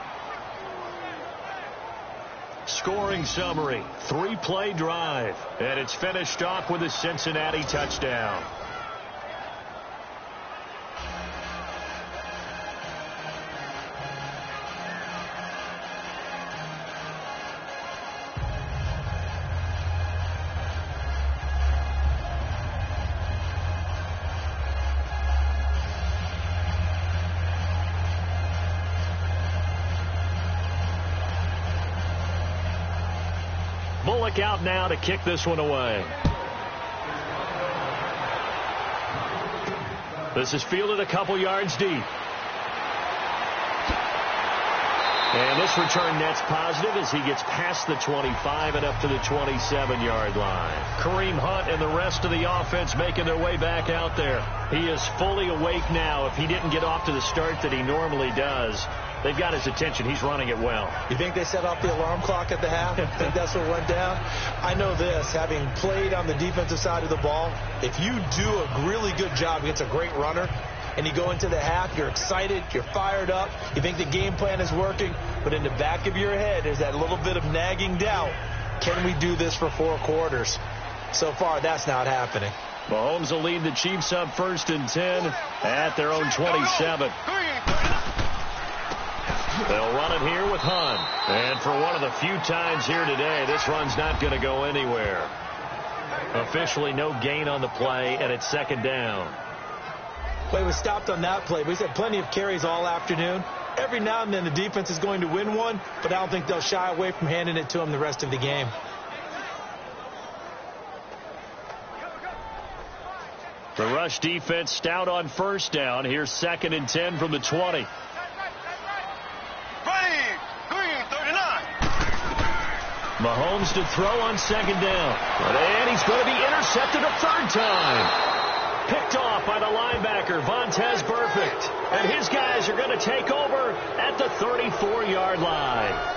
Scoring summary, 3-play drive, and it's finished off with a Cincinnati touchdown. Bullock out now to kick this one away. This is fielded a couple yards deep. And this return net's positive as he gets past the 25 and up to the 27-yard line. Kareem Hunt and the rest of the offense making their way back out there. He is fully awake now if he didn't get off to the start that he normally does. They've got his attention. He's running it well. You think they set off the alarm clock at the half? Think that's what went down? I know this, having played on the defensive side of the ball, if you do a really good job against a great runner, and you go into the half, you're excited, you're fired up, you think the game plan is working, but in the back of your head there's that little bit of nagging doubt. Can we do this for 4 quarters? So far, that's not happening. Mahomes will lead the Chiefs up 1st and 10 at their own 27. They'll run it here with Hunt. And for one of the few times here today, this run's not going to go anywhere. Officially no gain on the play, and it's 2nd down. Play was stopped on that play. We've had plenty of carries all afternoon. Every now and then the defense is going to win one, but I don't think they'll shy away from handing it to him the rest of the game. The rush defense stout on 1st down. Here's 2nd and 10 from the 20. Mahomes to throw on 2nd down. And he's going to be intercepted a 3rd time. Picked off by the linebacker, Vontaze Burfict. And his guys are going to take over at the 34-yard line.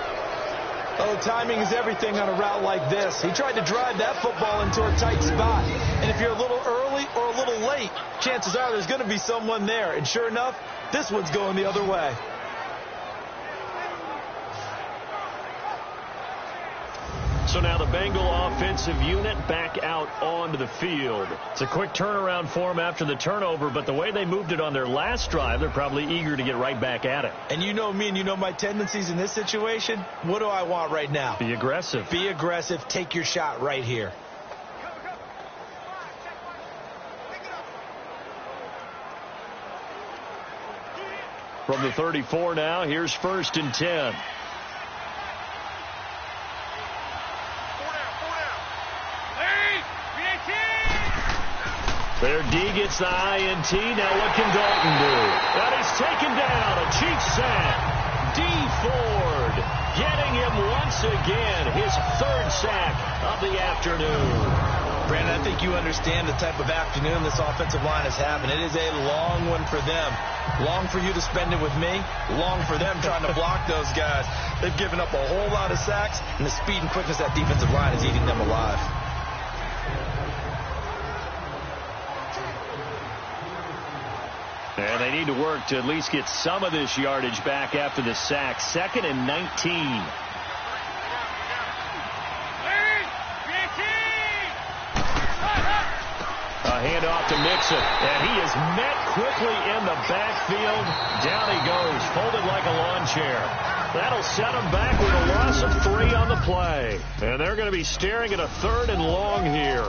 Oh, timing is everything on a route like this. He tried to drive that football into a tight spot. And if you're a little early or a little late, chances are there's going to be someone there. And sure enough, this one's going the other way. So now the Bengal offensive unit back out onto the field. It's a quick turnaround for them after the turnover, but the way they moved it on their last drive, they're probably eager to get right back at it. And you know me and you know my tendencies in this situation. What do I want right now? Be aggressive. Be aggressive. Take your shot right here. From the 34 now, here's 1st and 10. Their D gets the INT. Now what can Dalton do? And he's taken down. A Chiefs sack. D Ford getting him once again. His 3rd sack of the afternoon. Brandon, I think you understand the type of afternoon this offensive line is having. It is a long one for them. Long for you to spend it with me. Long for them trying to block those guys. They've given up a whole lot of sacks, and the speed and quickness of that defensive line is eating them alive. And they need to work to at least get some of this yardage back after the sack. 2nd and 19. A handoff to Mixon. And he is met quickly in the backfield. Down he goes, folded like a lawn chair. That'll set him back with a loss of 3 on the play. And they're going to be staring at a 3rd and long here.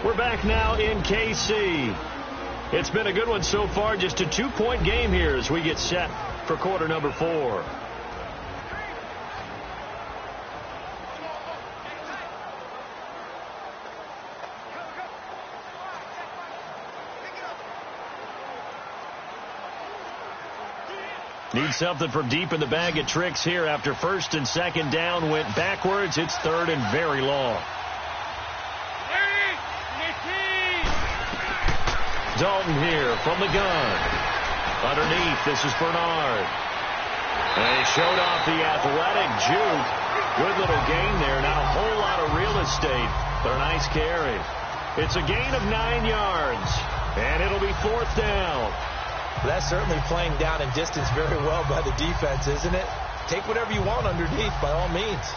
We're back now in KC. It's been a good one so far. Just a 2-point game here as we get set for quarter number 4. Need something from deep in the bag of tricks here after 1st and 2nd down went backwards. It's 3rd and very long. Dalton here from the gun. Underneath, this is Bernard. And he showed off the athletic juke. Good little gain there. Not a whole lot of real estate, but a nice carry. It's a gain of 9 yards. And it'll be 4th down. That's certainly playing down in distance very well by the defense, isn't it? Take whatever you want underneath, by all means.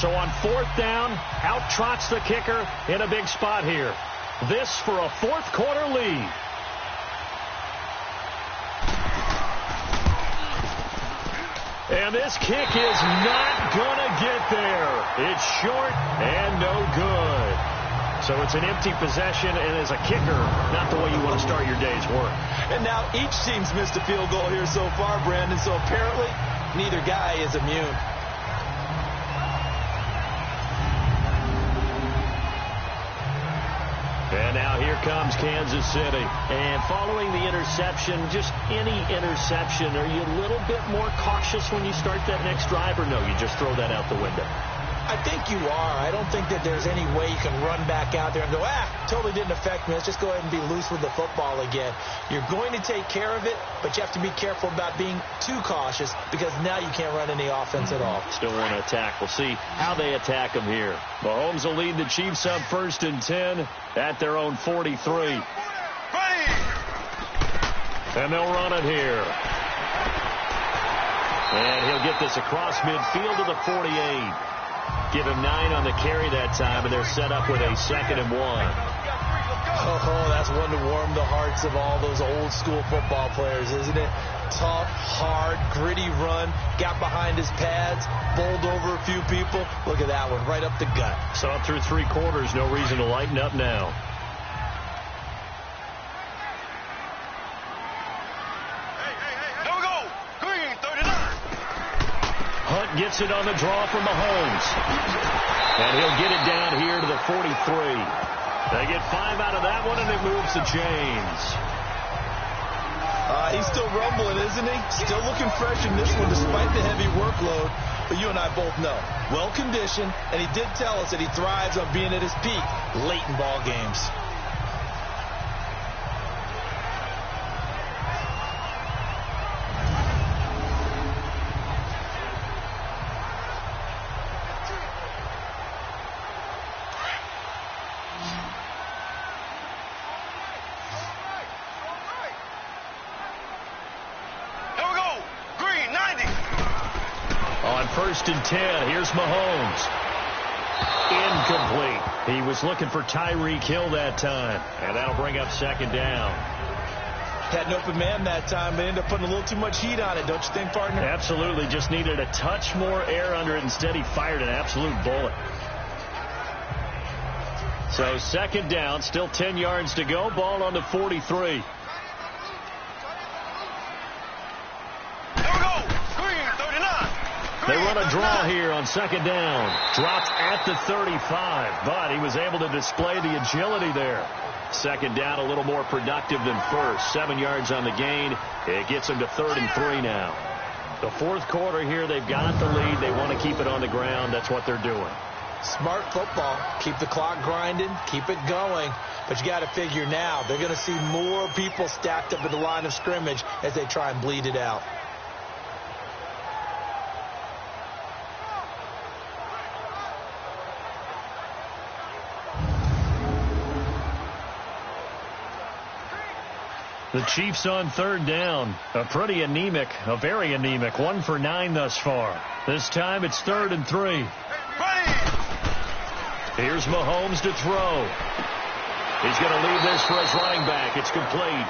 So on 4th down, out trots the kicker in a big spot here. This for a 4th quarter lead. And this kick is not going to get there. It's short and no good. So it's an empty possession, and as a kicker, not the way you want to start your day's work. And now each team's missed a field goal here so far, Brandon, so apparently neither guy is immune. And now here comes Kansas City. And following the interception, just any interception, are you a little bit more cautious when you start that next drive, or no, you just throw that out the window? I think you are. I don't think that there's any way you can run back out there and go, totally didn't affect me. Let's just go ahead and be loose with the football again. You're going to take care of it, but you have to be careful about being too cautious because now you can't run any offense at all. Still want to attack. We'll see how they attack them here. Mahomes will lead the Chiefs up 1st and 10 at their own 43. And they'll run it here. And he'll get this across midfield to the 48. Give him 9 on the carry that time, and they're set up with a 2nd and 1. Oh, that's one to warm the hearts of all those old school football players, isn't it? Tough, hard, gritty run, got behind his pads, bowled over a few people. Look at that one, right up the gut. So up through 3 quarters, no reason to lighten up now. Gets it on the draw from Mahomes. And he'll get it down here to the 43. They get 5 out of that one, and it moves the chains. He's still rumbling, isn't he? Still looking fresh in this one despite the heavy workload. But you and I both know, well-conditioned, and he did tell us that he thrives on being at his peak late in ball games. First and 10. Here's Mahomes. Incomplete. He was looking for Tyreek Hill that time. And that'll bring up 2nd down. Had an open man that time, but ended up putting a little too much heat on it, don't you think, partner? Absolutely. Just needed a touch more air under it. Instead, he fired an absolute bullet. So 2nd down. Still 10 yards to go. Ball on the 43. They run a draw here on 2nd down. Dropped at the 35, but he was able to display the agility there. 2nd down, a little more productive than first. 7 yards on the gain. It gets them to 3rd and 3 now. The 4th quarter here, they've got the lead. They want to keep it on the ground. That's what they're doing. Smart football. Keep the clock grinding. Keep it going. But you got to figure now, they're going to see more people stacked up at the line of scrimmage as they try and bleed it out. The Chiefs on 3rd down. A very anemic 1 for 9 thus far. This time it's 3rd and 3. Here's Mahomes to throw. He's going to leave this for his running back. It's complete.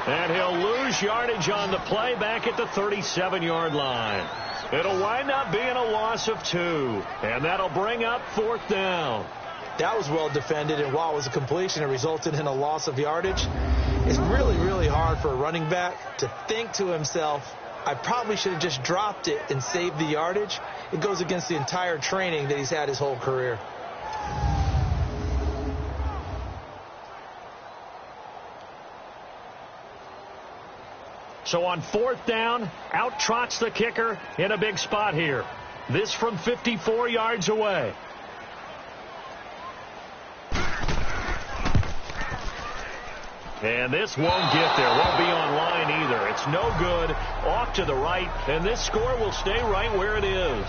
And he'll lose yardage on the play back at the 37-yard line. It'll wind up being a loss of 2. And that'll bring up 4th down. That was well defended, and while it was a completion, it resulted in a loss of yardage. It's really, really hard for a running back to think to himself, I probably should have just dropped it and saved the yardage. It goes against the entire training that he's had his whole career. So on 4th down, out trots the kicker in a big spot here. This from 54 yards away. And this won't get there. Won't be on line either. It's no good. Off to the right. And this score will stay right where it is.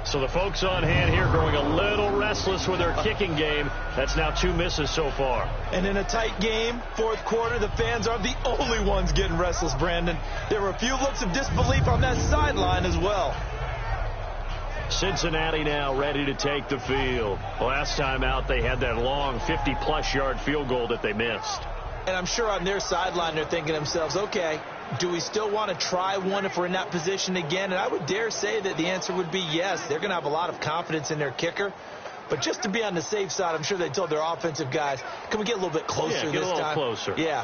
So the folks on hand here growing a little restless with their kicking game. That's now 2 misses so far. And in a tight game, 4th quarter, the fans aren't the only ones getting restless, Brandon. There were a few looks of disbelief on that sideline as well. Cincinnati now ready to take the field. Last time out, they had that long 50-plus yard field goal that they missed. And I'm sure on their sideline they're thinking to themselves, okay, do we still want to try one if we're in that position again? And I would dare say that the answer would be yes. They're going to have a lot of confidence in their kicker. But just to be on the safe side, I'm sure they told their offensive guys, can we get a little bit closer this time? Yeah, get a little closer. Yeah,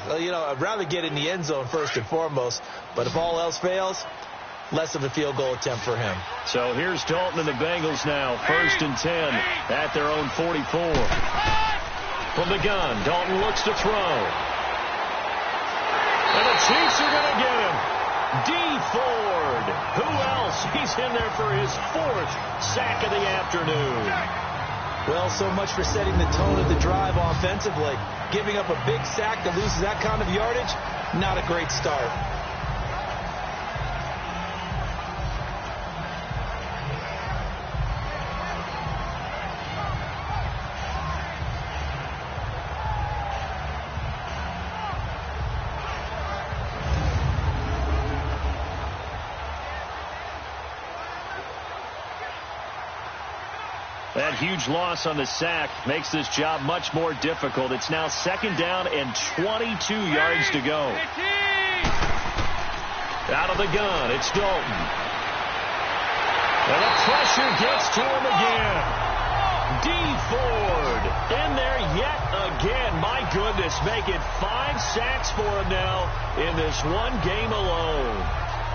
I'd rather get in the end zone first and foremost. But if all else fails, less of a field goal attempt for him. So here's Dalton and the Bengals now. 1st and 10 at their own 44. From the gun, Dalton looks to throw. And the Chiefs are going to get him. D. Ford. Who else? He's in there for his 4th sack of the afternoon. Well, so much for setting the tone of the drive offensively. Giving up a big sack that loses that kind of yardage, not a great start. That huge loss on the sack makes this job much more difficult. It's now 2nd down and 22 yards to go. Out of the gun, it's Dalton. And the pressure gets to him again. D. Ford in there yet again. My goodness, making 5 sacks for him now in this one game alone.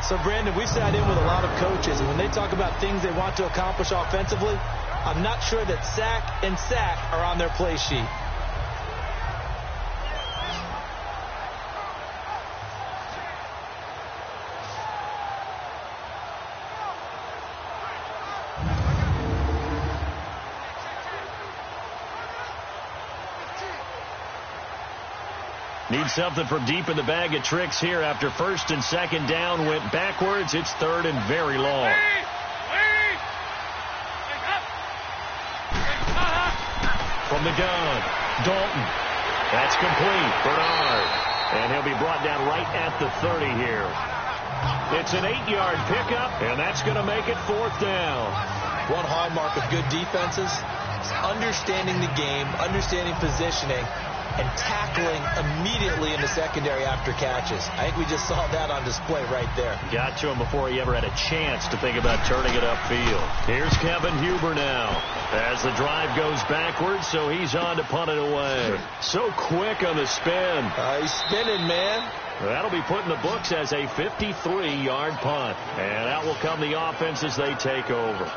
So, Brandon, we've sat in with a lot of coaches, and when they talk about things they want to accomplish offensively, I'm not sure that sack and sack are on their play sheet. Need something from deep in the bag of tricks here after 1st and 2nd down went backwards. It's 3rd and very long. From the gun, Dalton. That's complete. Bernard. And he'll be brought down right at the 30 here. It's an 8-yard pickup, and that's going to make it 4th down. One hallmark of good defenses is understanding the game, understanding positioning, and tackling immediately in the secondary after catches. I think we just saw that on display right there. Got to him before he ever had a chance to think about turning it upfield. Here's Kevin Huber now as the drive goes backwards, so he's on to punt it away. So quick on the spin. He's spinning, man. That'll be put in the books as a 53-yard punt. And out will come the offense as they take over.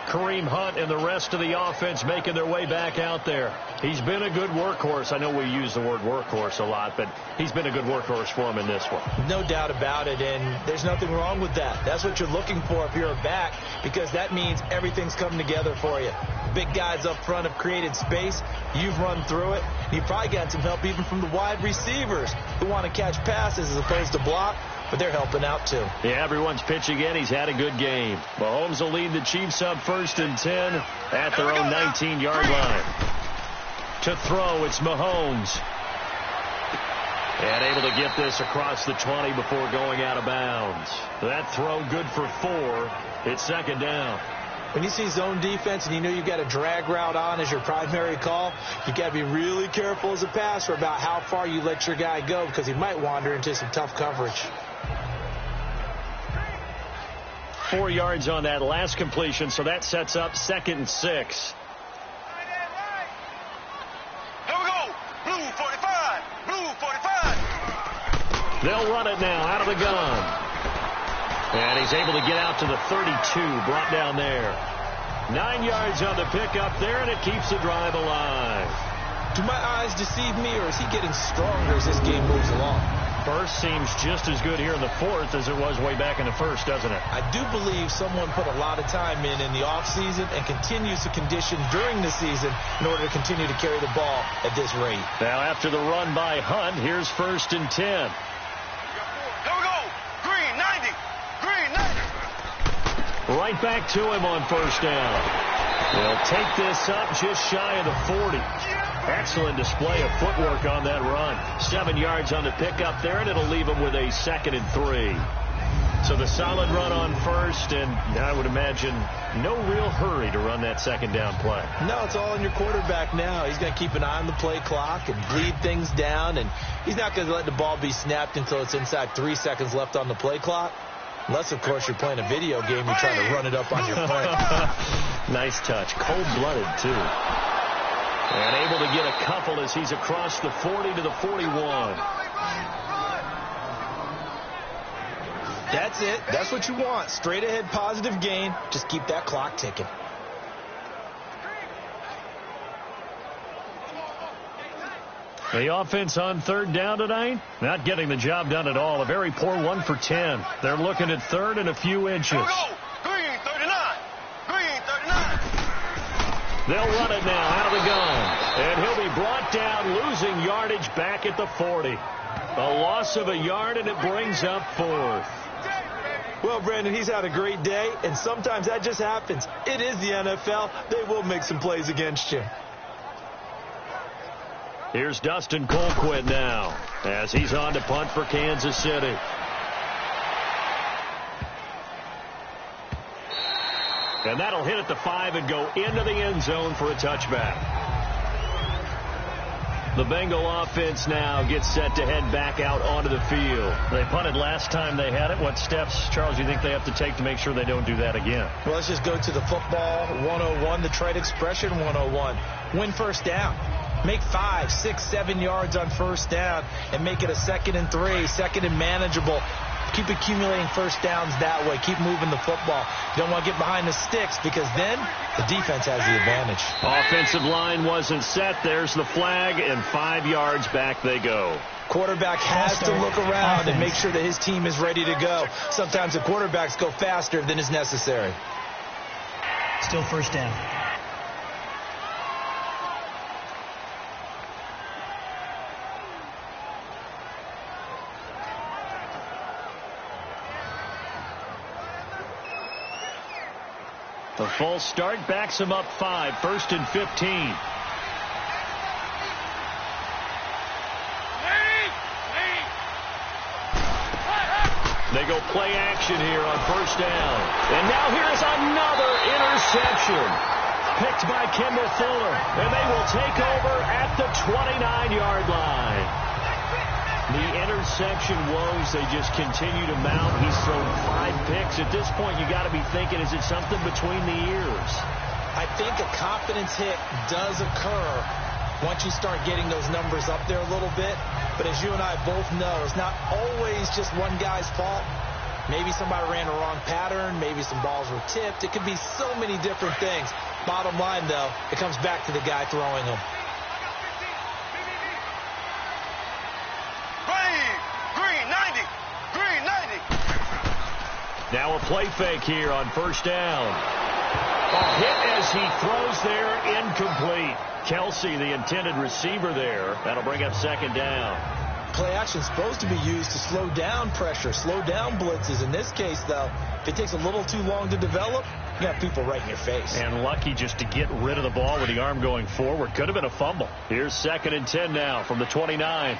Kareem Hunt and the rest of the offense making their way back out there. He's been a good workhorse. I know we use the word workhorse a lot, but he's been a good workhorse for him in this one. No doubt about it, and there's nothing wrong with that. That's what you're looking for if you're a back, because that means everything's coming together for you. Big guys up front have created space. You've run through it. You've probably got some help even from the wide receivers who want to catch passes as opposed to block, but they're helping out too. Yeah, everyone's pitching in. He's had a good game. Mahomes will lead the Chiefs up 1st and 10 at their own 19-yard line. To throw, it's Mahomes. And able to get this across the 20 before going out of bounds. That throw good for 4. It's 2nd down. When you see zone defense and you know you've got a drag route on as your primary call, you got to be really careful as a passer about how far you let your guy go, because he might wander into some tough coverage. 4 yards on that last completion, so that sets up 2nd and 6. Here we go. Blue 45. Blue 45. They'll run it now out of the gun. And he's able to get out to the 32, brought down there. 9 yards on the pickup there, and it keeps the drive alive. Do my eyes deceive me, or is he getting stronger as this game moves along? First seems just as good here in the 4th as it was way back in the 1st, doesn't it? I do believe someone put a lot of time in the offseason and continues to condition during the season in order to continue to carry the ball at this rate. Now after the run by Hunt, here's 1st and 10. Here we go. Green 90. Green 90. Right back to him on 1st down. They'll take this up just shy of the 40. Excellent display of footwork on that run. 7 yards on the pickup there, and it'll leave him with a 2nd and 3. So the solid run on 1st, and I would imagine no real hurry to run that 2nd down play. No, it's all on your quarterback now. He's going to keep an eye on the play clock and bleed things down, and he's not going to let the ball be snapped until it's inside 3 seconds left on the play clock. Unless, of course, you're playing a video game, you're trying to run it up on your play. Nice touch. Cold-blooded, too. And able to get a couple as he's across the 40 to the 41. That's it. That's what you want. Straight ahead positive gain. Just keep that clock ticking. The offense on third down tonight, not getting the job done at all. A very poor 1 for 10. They're looking at third and a few inches. Here we go. Green 39. Green 39. They'll run it now out of the gun. And he'll be brought down, losing yardage back at the 40. A loss of a yard, and it brings up fourth. Well, Brandon, he's had a great day, and sometimes that just happens. It is the NFL. They will make some plays against you. Here's Dustin Colquitt now as he's on to punt for Kansas City. And that'll hit at the 5 and go into the end zone for a touchback. The Bengal offense now gets set to head back out onto the field. They punted last time they had it. What steps, Charles, do you think they have to take to make sure they don't do that again? Well, let's just go to the football 101, the trade expression 101. Win first down. Make 5, 6, 7 yards on first down and make it a 2nd and 3, 2nd and manageable. Keep accumulating first downs that way. Keep moving the football. You don't want to get behind the sticks because then the defense has the advantage. Offensive line wasn't set. There's the flag, and 5 yards back they go. Quarterback has to look around and make sure that his team is ready to go. Sometimes the quarterbacks go faster than is necessary. Still first down. The false start backs him up 5, 1st and 15. They go play action here on first down. And now here's another interception. Picked by Kendall Fuller. And they will take over at the 29-yard line. The interception woes, they just continue to mount. He's thrown 5 picks. At this point, you got to be thinking, is it something between the ears? I think a confidence hit does occur once you start getting those numbers up there a little bit. But as you and I both know, it's not always just one guy's fault. Maybe somebody ran a wrong pattern. Maybe some balls were tipped. It could be so many different things. Bottom line, though, it comes back to the guy throwing them. Now a play fake here on first down. A hit as he throws there, incomplete. Kelsey, the intended receiver there. That'll bring up 2nd down. Play action is supposed to be used to slow down pressure, slow down blitzes. In this case, though, if it takes a little too long to develop, you got people right in your face. And lucky just to get rid of the ball with the arm going forward. Could have been a fumble. Here's 2nd and 10 now from the 29.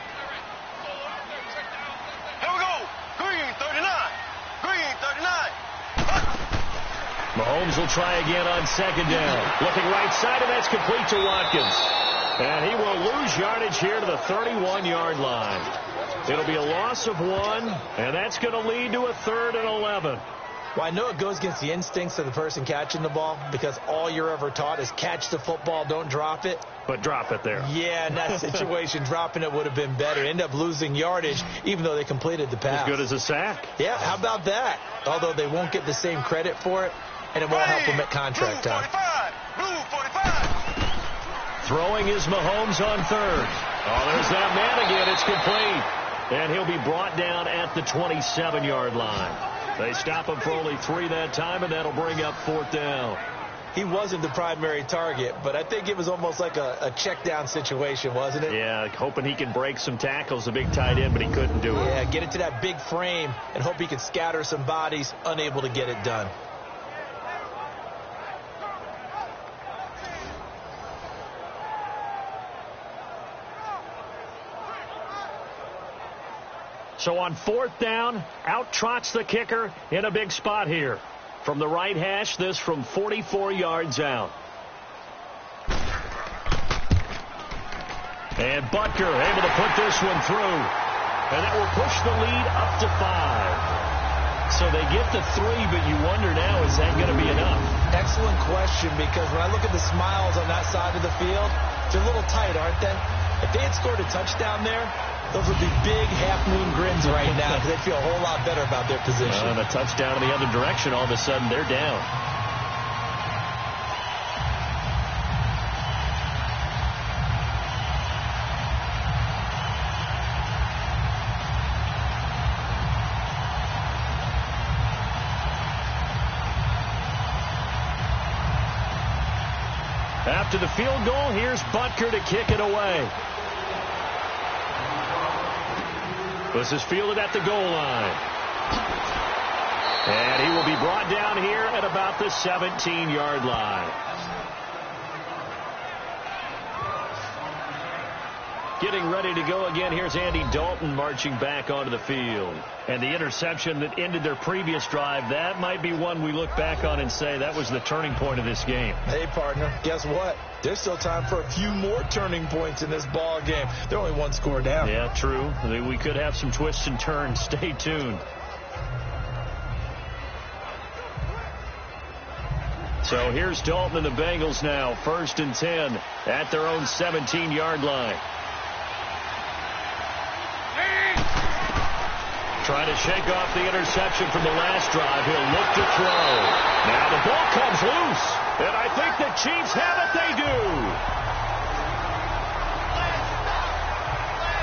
Mahomes will try again on 2nd down. Looking right side, and that's complete to Watkins. And he will lose yardage here to the 31-yard line. It'll be a loss of 1, and that's going to lead to a 3rd and 11. Well, I know it goes against the instincts of the person catching the ball because all you're ever taught is catch the football, don't drop it. But drop it there. Yeah, in that situation, dropping it would have been better. End up losing yardage, even though they completed the pass. As good as a sack. Yeah, how about that? Although they won't get the same credit for it, and it won't help them at contract time. Blue 45. Throwing is Mahomes on 3rd. Oh, there's that man again. It's complete. And he'll be brought down at the 27-yard line. They stop him for only 3 that time, and that'll bring up 4th down. He wasn't the primary target, but I think it was almost like a check down situation, wasn't it? Yeah, hoping he can break some tackles, a big tight end, but he couldn't do it. Yeah, get it to that big frame and hope he could scatter some bodies, unable to get it done. So on 4th down, out trots the kicker in a big spot here. From the right hash, this from 44 yards out. And Butker able to put this one through. And that will push the lead up to 5. So they get to 3, but you wonder now, is that going to be enough? Excellent question, because when I look at the smiles on that side of the field, they're a little tight, aren't they? If they had scored a touchdown there, those would be big half-moon grins right now because they'd feel a whole lot better about their position. And a touchdown in the other direction, all of a sudden they're down. After the field goal, here's Butker to kick it away. This is fielded at the goal line. And he will be brought down here at about the 17-yard line. Getting ready to go again. Here's Andy Dalton marching back onto the field. And the interception that ended their previous drive, that might be one we look back on and say that was the turning point of this game. Hey, partner, guess what? There's still time for a few more turning points in this ball game. They're only one score down. Yeah, true. We could have some twists and turns. Stay tuned. So here's Dalton and the Bengals now. 1st and 10 at their own 17-yard line. Trying to shake off the interception from the last drive. He'll look to throw. Now the ball comes loose. And I think the Chiefs have it. They do.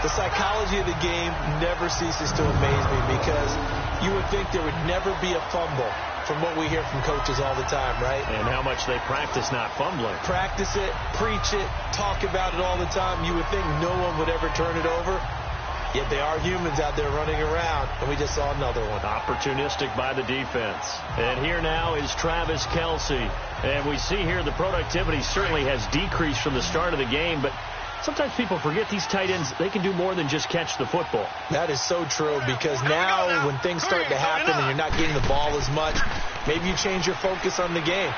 The psychology of the game never ceases to amaze me because you would think there would never be a fumble from what we hear from coaches all the time, right? And how much they practice not fumbling. Practice it, preach it, talk about it all the time. You would think no one would ever turn it over. Yet they are humans out there running around, and we just saw another one. Opportunistic by the defense. And here now is Travis Kelce. And we see here the productivity certainly has decreased from the start of the game, but sometimes people forget these tight ends, they can do more than just catch the football. That is so true, because now when things start to happen and you're not getting the ball as much, maybe you change your focus on the game.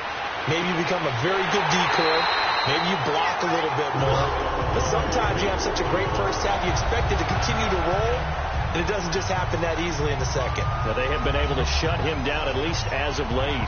Maybe you become a very good decoy. Maybe you block a little bit more. But sometimes you have such a great first half, you expect it to continue to roll, and it doesn't just happen that easily in the second. Now they have been able to shut him down, at least as of late.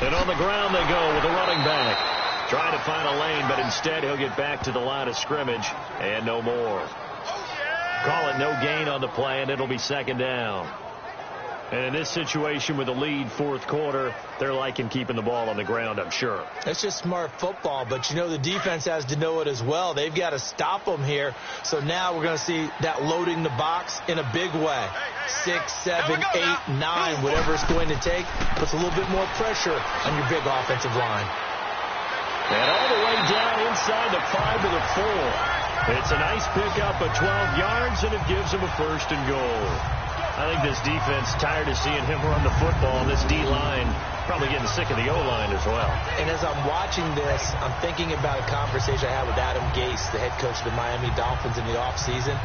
And on the ground they go with a running back. Trying to find a lane, but instead he'll get back to the line of scrimmage and no more. Call it no gain on the play, and it'll be 2nd down. And in this situation with a lead 4th quarter, they're liking keeping the ball on the ground, I'm sure. That's just smart football, but you know the defense has to know it as well. They've got to stop them here. So now we're going to see that loading the box in a big way. 6, 7, 8, 9, whatever it's going to take, puts a little bit more pressure on your big offensive line. And all the way down inside the 5 to the 4. It's a nice pickup of 12 yards, and it gives them a 1st and goal. I think this defense tired of seeing him run the football. This D-line probably getting sick of the O-line as well. And as I'm watching this, I'm thinking about a conversation I had with Adam Gase, the head coach of the Miami Dolphins, in the offseason.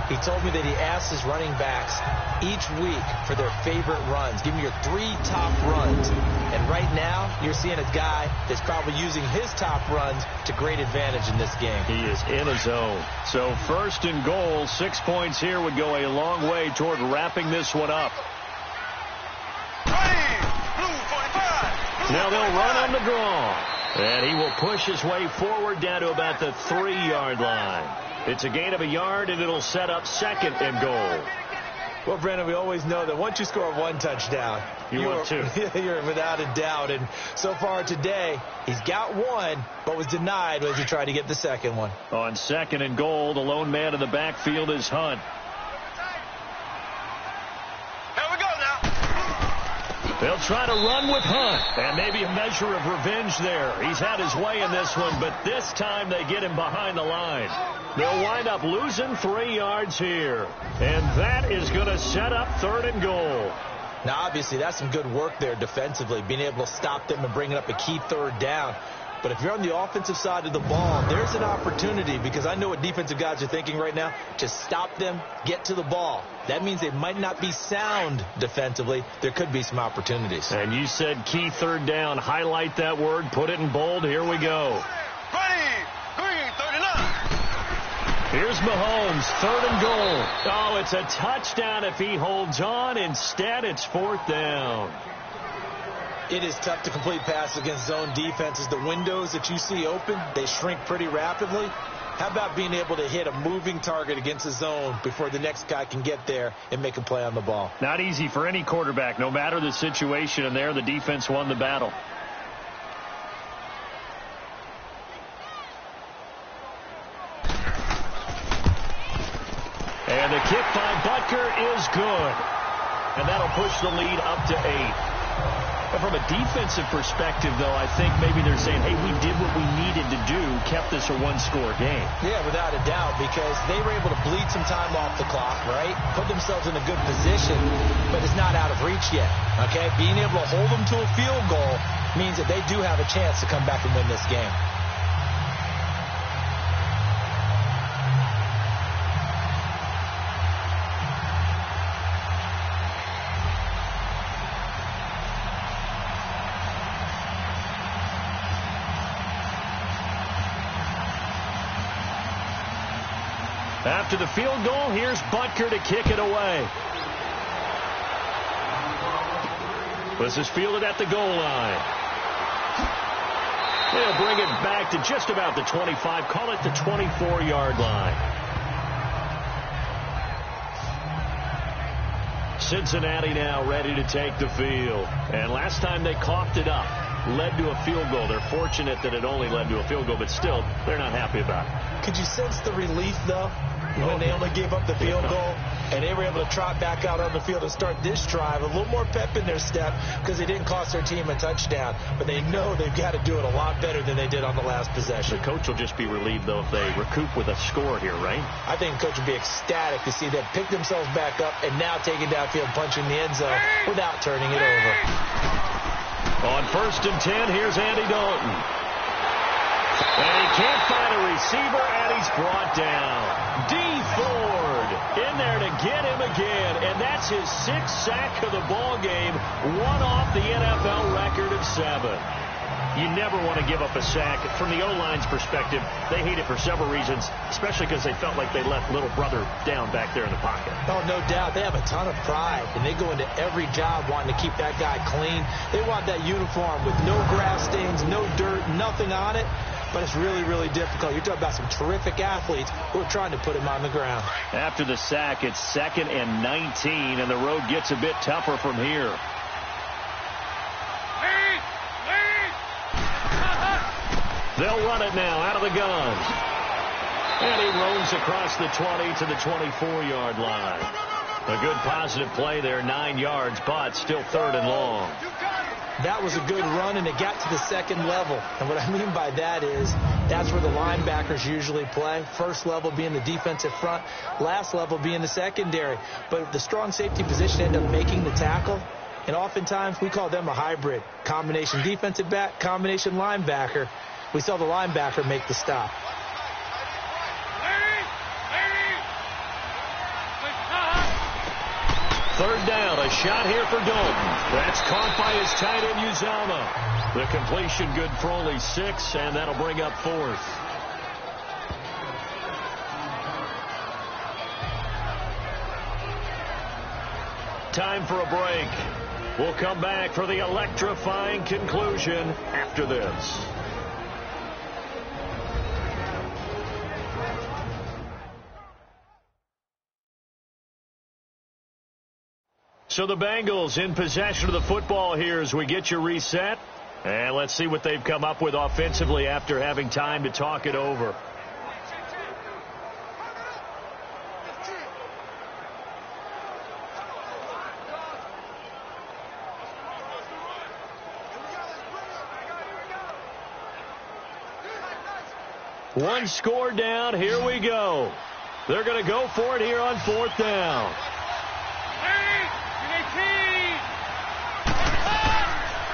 He told me that he asked his running backs each week for their favorite runs. Give me your 3 top runs. And right now, you're seeing a guy that's probably using his top runs to great advantage in this game. He is in a zone. So 1st and goal, 6 points here would go a long way toward wrapping this one up. Now they'll run on the draw. And he will push his way forward down to about the 3-yard line. It's a gain of a yard, and it'll set up 2nd and goal. Well, Brandon, we always know that once you score 1 touchdown, you're 2. You're without a doubt. And so far today, he's got 1, but was denied as he tried to get the 2nd one. On 2nd and goal, the lone man in the backfield is Hunt. They'll try to run with Hunt, and maybe a measure of revenge there. He's had his way in this one, but this time they get him behind the line. They'll wind up losing 3 yards here, and that is going to set up 3rd and goal. Now, obviously, that's some good work there defensively, being able to stop them and bringing up a key 3rd down. But if you're on the offensive side of the ball, there's an opportunity, because I know what defensive guys are thinking right now. Just stop them, get to the ball. That means they might not be sound defensively. There could be some opportunities. And you said key 3rd down. Highlight that word. Put it in bold. Here we go. Here's Mahomes, 3rd and goal. Oh, it's a touchdown if he holds on. Instead, it's 4th down. It is tough to complete passes against zone defenses. The windows that you see open, they shrink pretty rapidly. How about being able to hit a moving target against a zone before the next guy can get there and make a play on the ball? Not easy for any quarterback, no matter the situation, and there the defense won the battle. And the kick by Butker is good. And that'll push the lead up to 8. But from a defensive perspective, though, I think maybe they're saying, hey, we did what we needed to do, kept this a one-score game. Yeah, without a doubt, because they were able to bleed some time off the clock, right? Put themselves in a good position, but it's not out of reach yet, okay? Being able to hold them to a field goal means that they do have a chance to come back and win this game. After the field goal, here's Butker to kick it away. This is fielded at the goal line. They'll bring it back to just about the 25, call it the 24-yard line. Cincinnati now ready to take the field. And last time they coughed it up, led to a field goal. They're fortunate that it only led to a field goal, but still, they're not happy about it. Could you sense the relief, though, when they only gave up the field goal and they were able to trot back out on the field and start this drive? A little more pep in their step because they didn't cost their team a touchdown, but they know they've got to do it a lot better than they did on the last possession. The coach will just be relieved, though, if they recoup with a score here, right? I think the coach would be ecstatic to see them pick themselves back up and now take it downfield, punching the end zone without turning it over. On 1st and 10, here's Andy Dalton. And he can't find a receiver, and he's brought down. D. Ford in there to get him again, and that's his 6th sack of the ball game, one off the NFL record of 7. You never want to give up a sack. From the O-line's perspective, they hate it for several reasons, especially because they felt like they left little brother down back there in the pocket. Oh, no doubt. They have a ton of pride, and they go into every job wanting to keep that guy clean. They want that uniform with no grass stains, no dirt, nothing on it. But it's really, really difficult. You're talking about some terrific athletes who are trying to put him on the ground. After the sack, it's 2nd and 19, and the road gets a bit tougher from here. They'll run it now out of the guns. And he roams across the 20 to the 24-yard line. A good positive play there, 9 yards, but still 3rd and long. That was a good run, and it got to the 2nd level. And what I mean by that is that's where the linebackers usually play. First level being the defensive front, last level being the secondary. But the strong safety position ended up making the tackle. And oftentimes we call them a hybrid. Combination defensive back, combination linebacker. We saw the linebacker make the stop. Third down, a shot here for Dalton. That's caught by his tight end, Uzama. The completion good for only 6, and that'll bring up 4th. Time for a break. We'll come back for the electrifying conclusion after this. So the Bengals in possession of the football here as we get you reset. And let's see what they've come up with offensively after having time to talk it over. One score down. Here we go. They're going to go for it here on 4th down.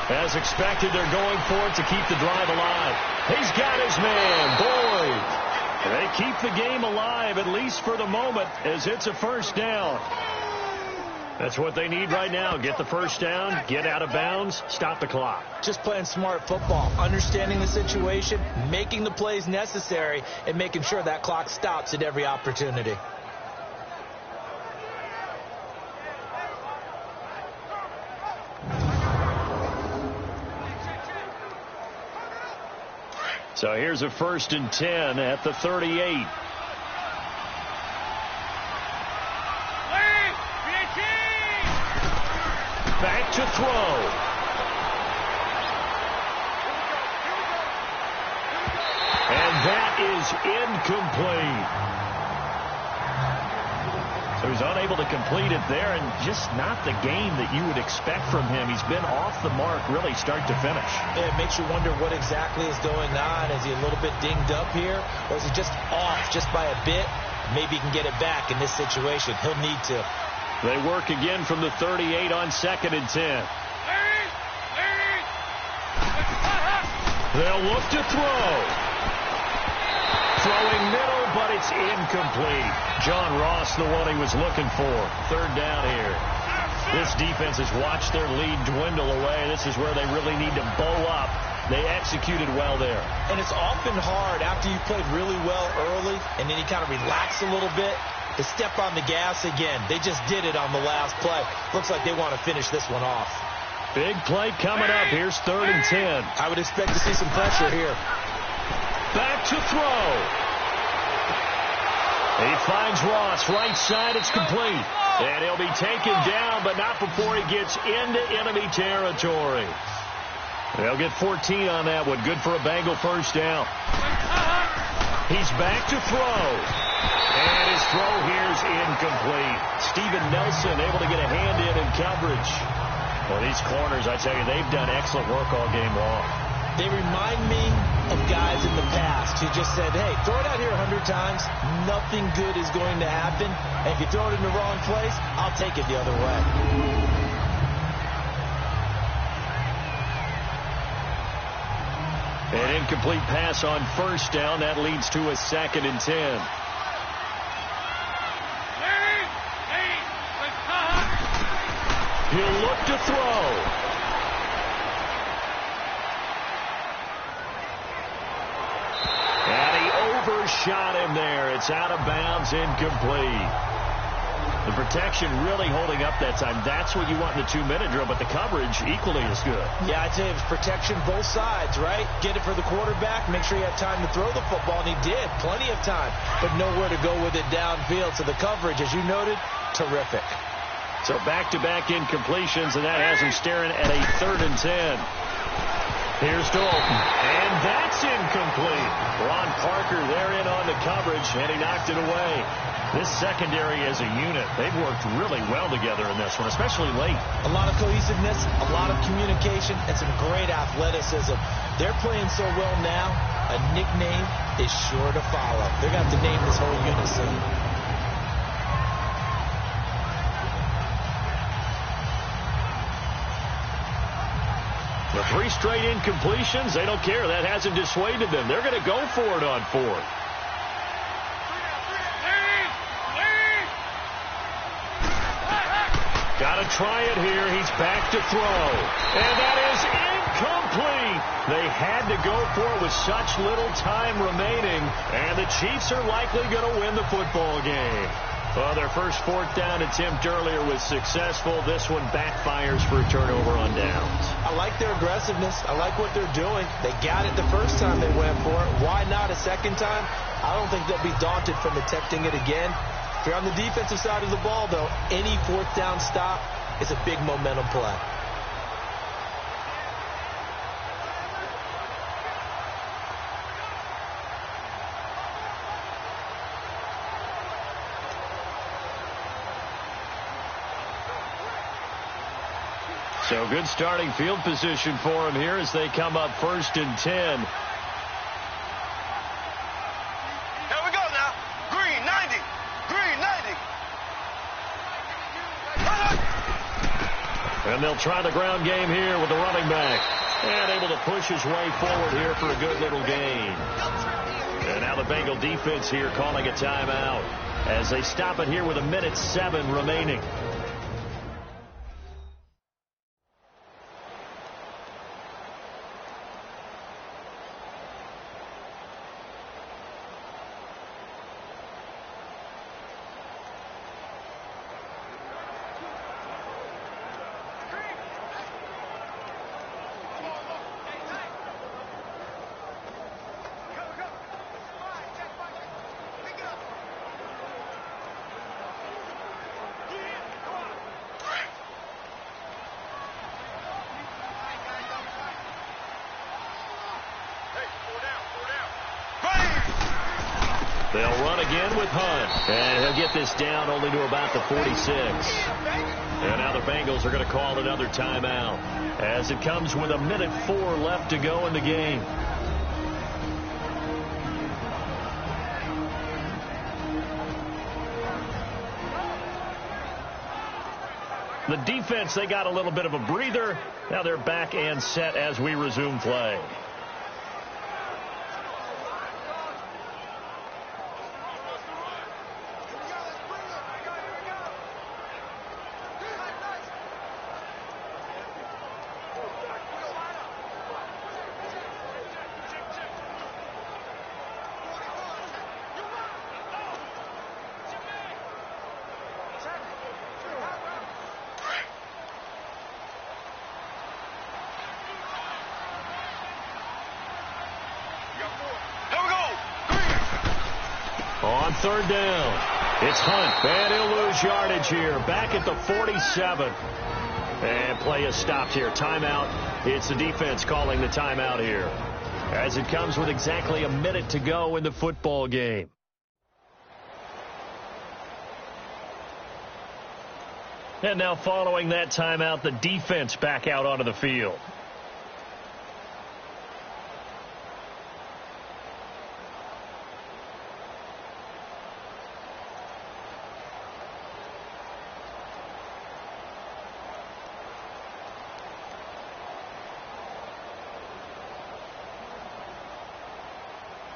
As expected, they're going for it to keep the drive alive. He's got his man, Boyd. They keep the game alive, at least for the moment, as it's a 1st down. That's what they need right now. Get the 1st down, get out of bounds, stop the clock. Just playing smart football, understanding the situation, making the plays necessary, and making sure that clock stops at every opportunity. So here's a 1st and 10 at the 38. Back to throw. And that is incomplete. So he's unable to complete it there, and just not the game that you would expect from him. He's been off the mark really start to finish. Yeah, it makes you wonder what exactly is going on. Is he a little bit dinged up here, or is he just off just by a bit? Maybe he can get it back in this situation. He'll need to. They work again from the 38 on 2nd and 10. They'll look to throw. Throwing middle, but it's incomplete. John Ross, the one he was looking for. 3rd down here. This defense has watched their lead dwindle away. This is where they really need to bow up. They executed well there. And it's often hard after you played really well early and then you kind of relax a little bit to step on the gas again. They just did it on the last play. Looks like they want to finish this one off. Big play coming up. Here's 3rd and 10. I would expect to see some pressure here. Back to throw. He finds Ross. Right side, it's complete. And he'll be taken down, but not before he gets into enemy territory. They'll get 14 on that one. Good for a Bengal 1st down. He's back to throw. And his throw here is incomplete. Steven Nelson able to get a hand in coverage. Well, these corners, I tell you, they've done excellent work all game long. They remind me of guys in the past who just said, hey, throw it out here 100 times. Nothing good is going to happen. And if you throw it in the wrong place, I'll take it the other way. An incomplete pass on 1st down. That leads to a 2nd and 10. He'll look to throw. And he overshot him there. It's out of bounds, incomplete. The protection really holding up that time. That's what you want in the 2-minute drill, but the coverage equally as good. Yeah, I'd say it was protection both sides, right? Get it for the quarterback, make sure you have time to throw the football, and he did. Plenty of time, but nowhere to go with it downfield. So the coverage, as you noted, terrific. So back-to-back incompletions, and that has him staring at a 3rd and 10. Here's Dalton, and that's incomplete. Ron Parker there in on the coverage, and he knocked it away. This secondary as a unit, they've worked really well together in this one, especially late. A lot of cohesiveness, a lot of communication, and some great athleticism. They're playing so well now, a nickname is sure to follow. They're going to have to name this whole unit soon. The 3 straight incompletions, they don't care. That hasn't dissuaded them. They're going to go for it on 4th. Got to try it here. He's back to throw. And that is incomplete. They had to go for it with such little time remaining. And the Chiefs are likely going to win the football game. Well, their first 4th down attempt earlier was successful. This one backfires for a turnover on downs. I like their aggressiveness. I like what they're doing. They got it the first time they went for it. Why not a second time? I don't think they'll be daunted from attempting it again. If you're on the defensive side of the ball, though, any 4th down stop is a big momentum play. So good starting field position for them here as they come up 1st and 10. Here we go now. Green 90. Green 90. And they'll try the ground game here with the running back. And able to push his way forward here for a good little gain. And now the Bengal defense here calling a timeout as they stop it here with 1:07 remaining. They'll run again with Hunt. And he'll get this down only to about the 46. And now the Bengals are going to call another timeout as it comes with 1:04 left to go in the game. The defense, they got a little bit of a breather. Now they're back and set as we resume play. On third down, it's Hunt, and he'll lose yardage here. Back at the 47. And play is stopped here. Timeout. It's the defense calling the timeout here, as it comes with exactly a minute to go in the football game. And now following that timeout, the defense back out onto the field.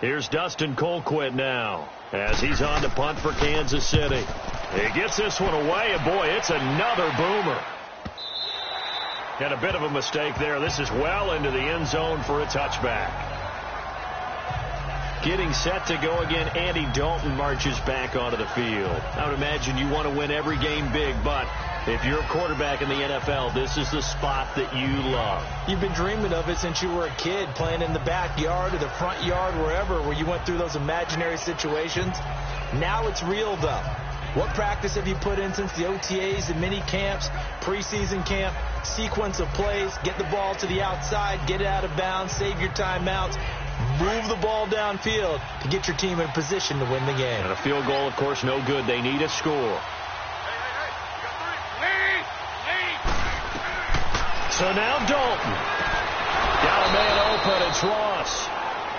Here's Dustin Colquitt now as he's on to punt for Kansas City. He gets this one away, and boy, it's another boomer. And a bit of a mistake there. This is well into the end zone for a touchback. Getting set to go again, Andy Dalton marches back onto the field. I would imagine you want to win every game big, but if you're a quarterback in the NFL, this is the spot that you love. You've been dreaming of it since you were a kid, playing in the backyard or the front yard, wherever, where you went through those imaginary situations. Now it's real, though. What practice have you put in since the OTAs, the mini camps, preseason camp, sequence of plays, get the ball to the outside, get it out of bounds, save your timeouts, move the ball downfield to get your team in a position to win the game. And a field goal, of course, no good. They need a score. So now Dalton. Got a man open. It's Ross.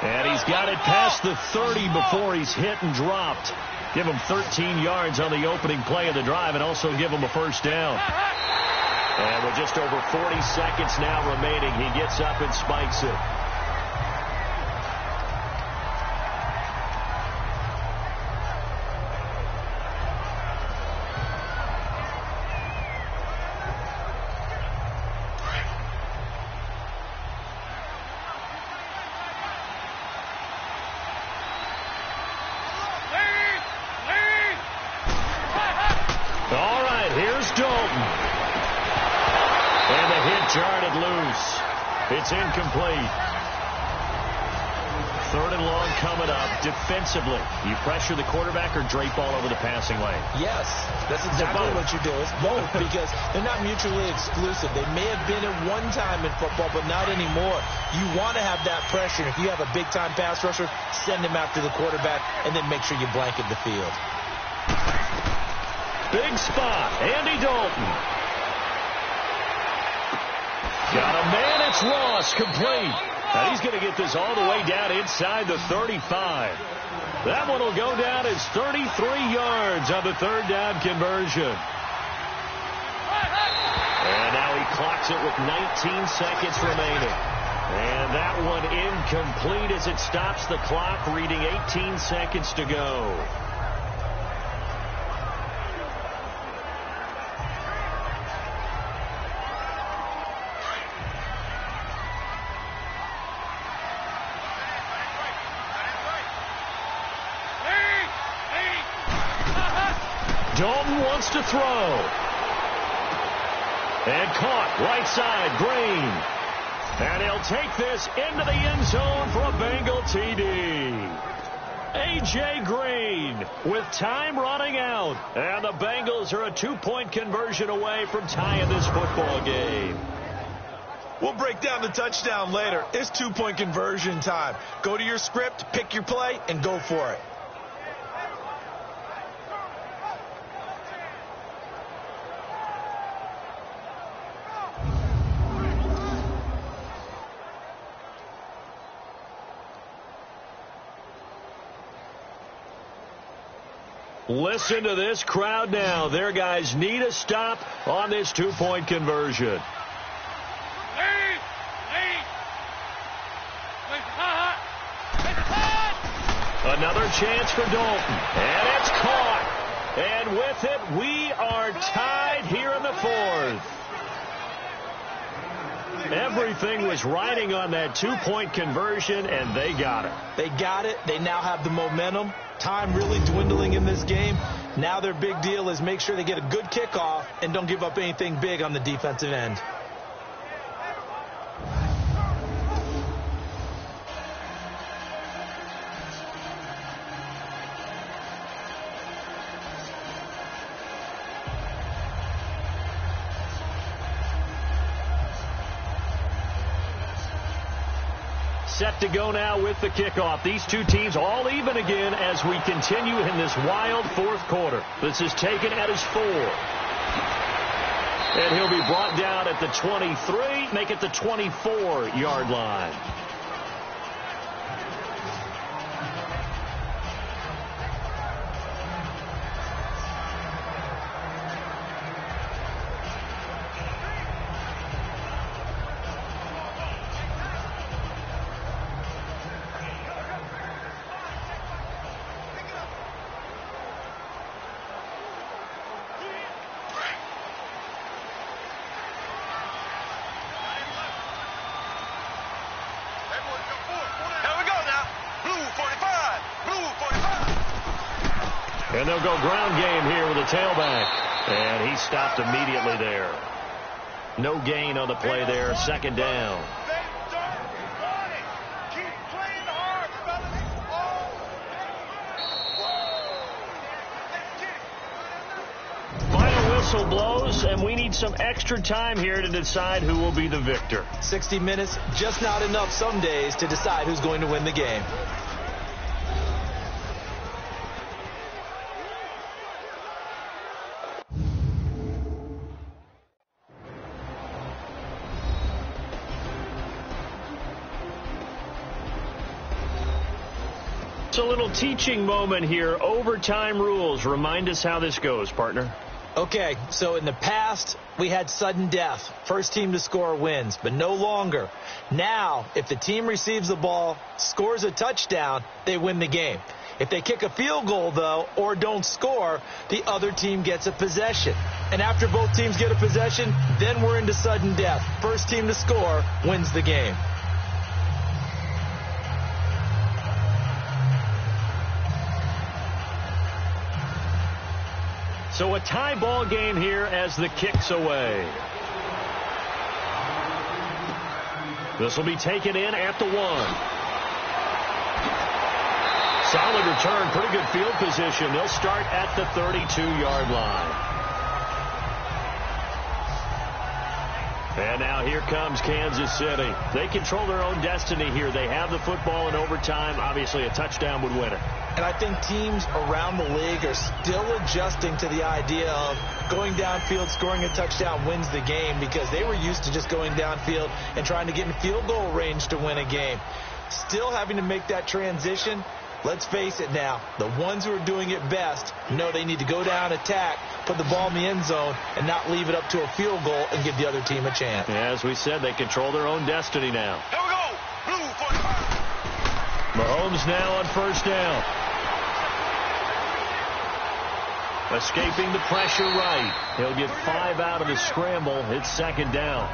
And he's got it past the 30 before he's hit and dropped. Give him 13 yards on the opening play of the drive and also give him a first down. And with just over 40 seconds now remaining, he gets up and spikes it. It's incomplete. Third and long coming up. Defensively, you pressure the quarterback or drape all over the passing lane? Yes, that's exactly what you do. It's both, because they're not mutually exclusive. They may have been at one time in football, but not anymore. You want to have that pressure. If you have a big-time pass rusher, send him after the quarterback, and then make sure you blanket the field. Big spot. Andy Dalton. Got a man, it's Ross, complete. And he's going to get this all the way down inside the 35. That one will go down as 33 yards on the third down conversion. And now he clocks it with 19 seconds remaining. And that one incomplete as it stops the clock, reading 18 seconds to go. Dalton wants to throw. And caught right side, Green. And he'll take this into the end zone for a Bengal TD. A.J. Green with time running out. And the Bengals are a two-point conversion away from tying this football game. We'll break down the touchdown later. It's two-point conversion time. Go to your script, pick your play, and go for it. Listen to this crowd now. Their guys need a stop on this two-point conversion. Another chance for Dalton. And it's caught. And with it, we are tied here in the fourth. Everything was riding on that two-point conversion, and they got it. They got it. They now have the momentum. Time really dwindling in this game. Now their big deal is make sure they get a good kickoff and don't give up anything big on the defensive end. Set to go now with the kickoff. These two teams all even again as we continue in this wild fourth quarter. This is taken at his 4. And he'll be brought down at the 23, make it the 24-yard line. And they'll go ground game here with a tailback. And he stopped immediately there. No gain on the play there. Second down. Final whistle blows, and we need some extra time here to decide who will be the victor. 60 minutes, just not enough some days to decide who's going to win the game. It's a little teaching moment here. Overtime rules. Remind us how this goes, partner. Okay, so in the past, we had sudden death. First team to score wins, but no longer. Now, if the team receives the ball, scores a touchdown, they win the game. If they kick a field goal, though, or don't score, the other team gets a possession. And after both teams get a possession, then we're into sudden death. First team to score wins the game. So a tie ball game here as the kick's away. This will be taken in at the 1. Solid return, pretty good field position. They'll start at the 32-yard line. And now here comes Kansas City. They control their own destiny here. They have the football in overtime. Obviously, a touchdown would win it. And I think teams around the league are still adjusting to the idea of going downfield, scoring a touchdown wins the game, because they were used to just going downfield and trying to get in field goal range to win a game. Still having to make that transition. Let's face it now, the ones who are doing it best know they need to go down, attack, put the ball in the end zone, and not leave it up to a field goal and give the other team a chance. Yeah, as we said, they control their own destiny now. Here we go. Blue 45. Mahomes now on first down. Escaping the pressure right. He'll get 5 out of the scramble. It's second down.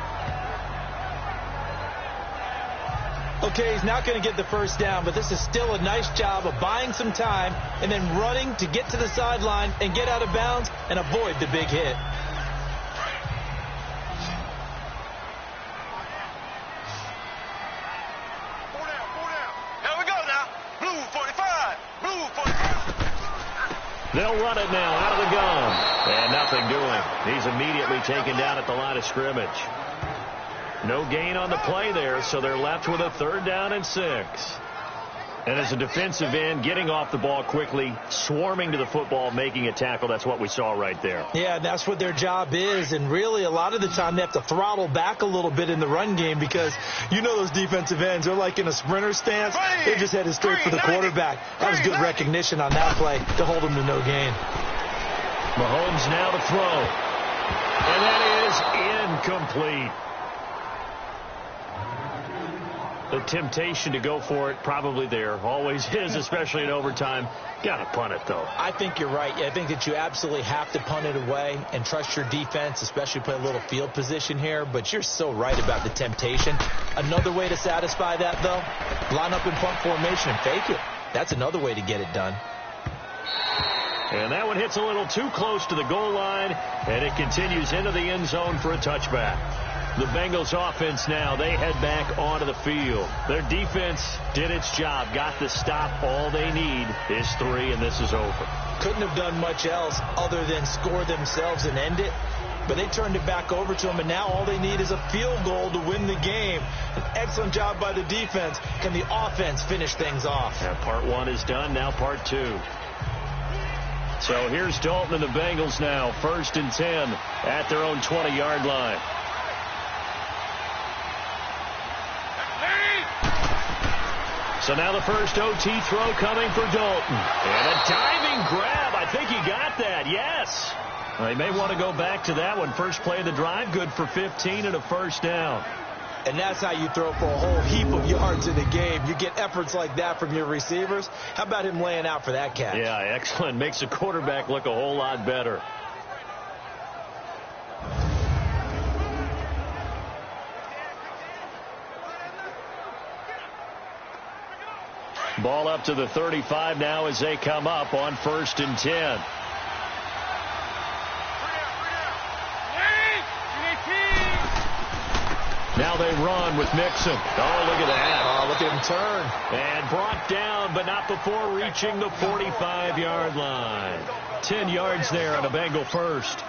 Okay, he's not going to get the first down, but this is still a nice job of buying some time and then running to get to the sideline and get out of bounds and avoid the big hit. Here we go now. Blue 45. Blue 45. They'll run it now out of the gun. And nothing doing. He's immediately taken down at the line of scrimmage. No gain on the play there, so they're left with a 3rd down and 6. And as a defensive end, getting off the ball quickly, swarming to the football, making a tackle, that's what we saw right there. Yeah, that's what their job is. And really, a lot of the time, they have to throttle back a little bit in the run game because you know those defensive ends, they're like in a sprinter stance. They're just headed straight for the quarterback. That was good recognition on that play to hold them to no gain. Mahomes now to throw. And that is incomplete. The temptation to go for it probably there. Always is, especially in overtime. Got to punt it, though. I think you're right. I think that you absolutely have to punt it away and trust your defense, especially play a little field position here. But you're so right about the temptation. Another way to satisfy that, though, line up in punt formation and fake it. That's another way to get it done. And that one hits a little too close to the goal line, and it continues into the end zone for a touchback. The Bengals offense now, they head back onto the field. Their defense did its job, got the stop. All they need is 3, and this is over. Couldn't have done much else other than score themselves and end it. But they turned it back over to them, and now all they need is a field goal to win the game. An excellent job by the defense. Can the offense finish things off? Yeah, part 1 is done, now part 2. So here's Dalton and the Bengals now, 1st and 10 at their own 20-yard line. So now the first OT throw coming for Dalton. And a diving grab. I think he got that. Yes. Well, he may want to go back to that one. First play of the drive. Good for 15 and a first down. And that's how you throw for a whole heap of yards in a game. You get efforts like that from your receivers. How about him laying out for that catch? Yeah, excellent. Makes the quarterback look a whole lot better. Ball up to the 35 now as they come up on 1st and 10. Now they run with Mixon. Oh, look at that. Oh, look at him turn. And brought down, but not before reaching the 45-yard line. 10 yards there on a Bengal first.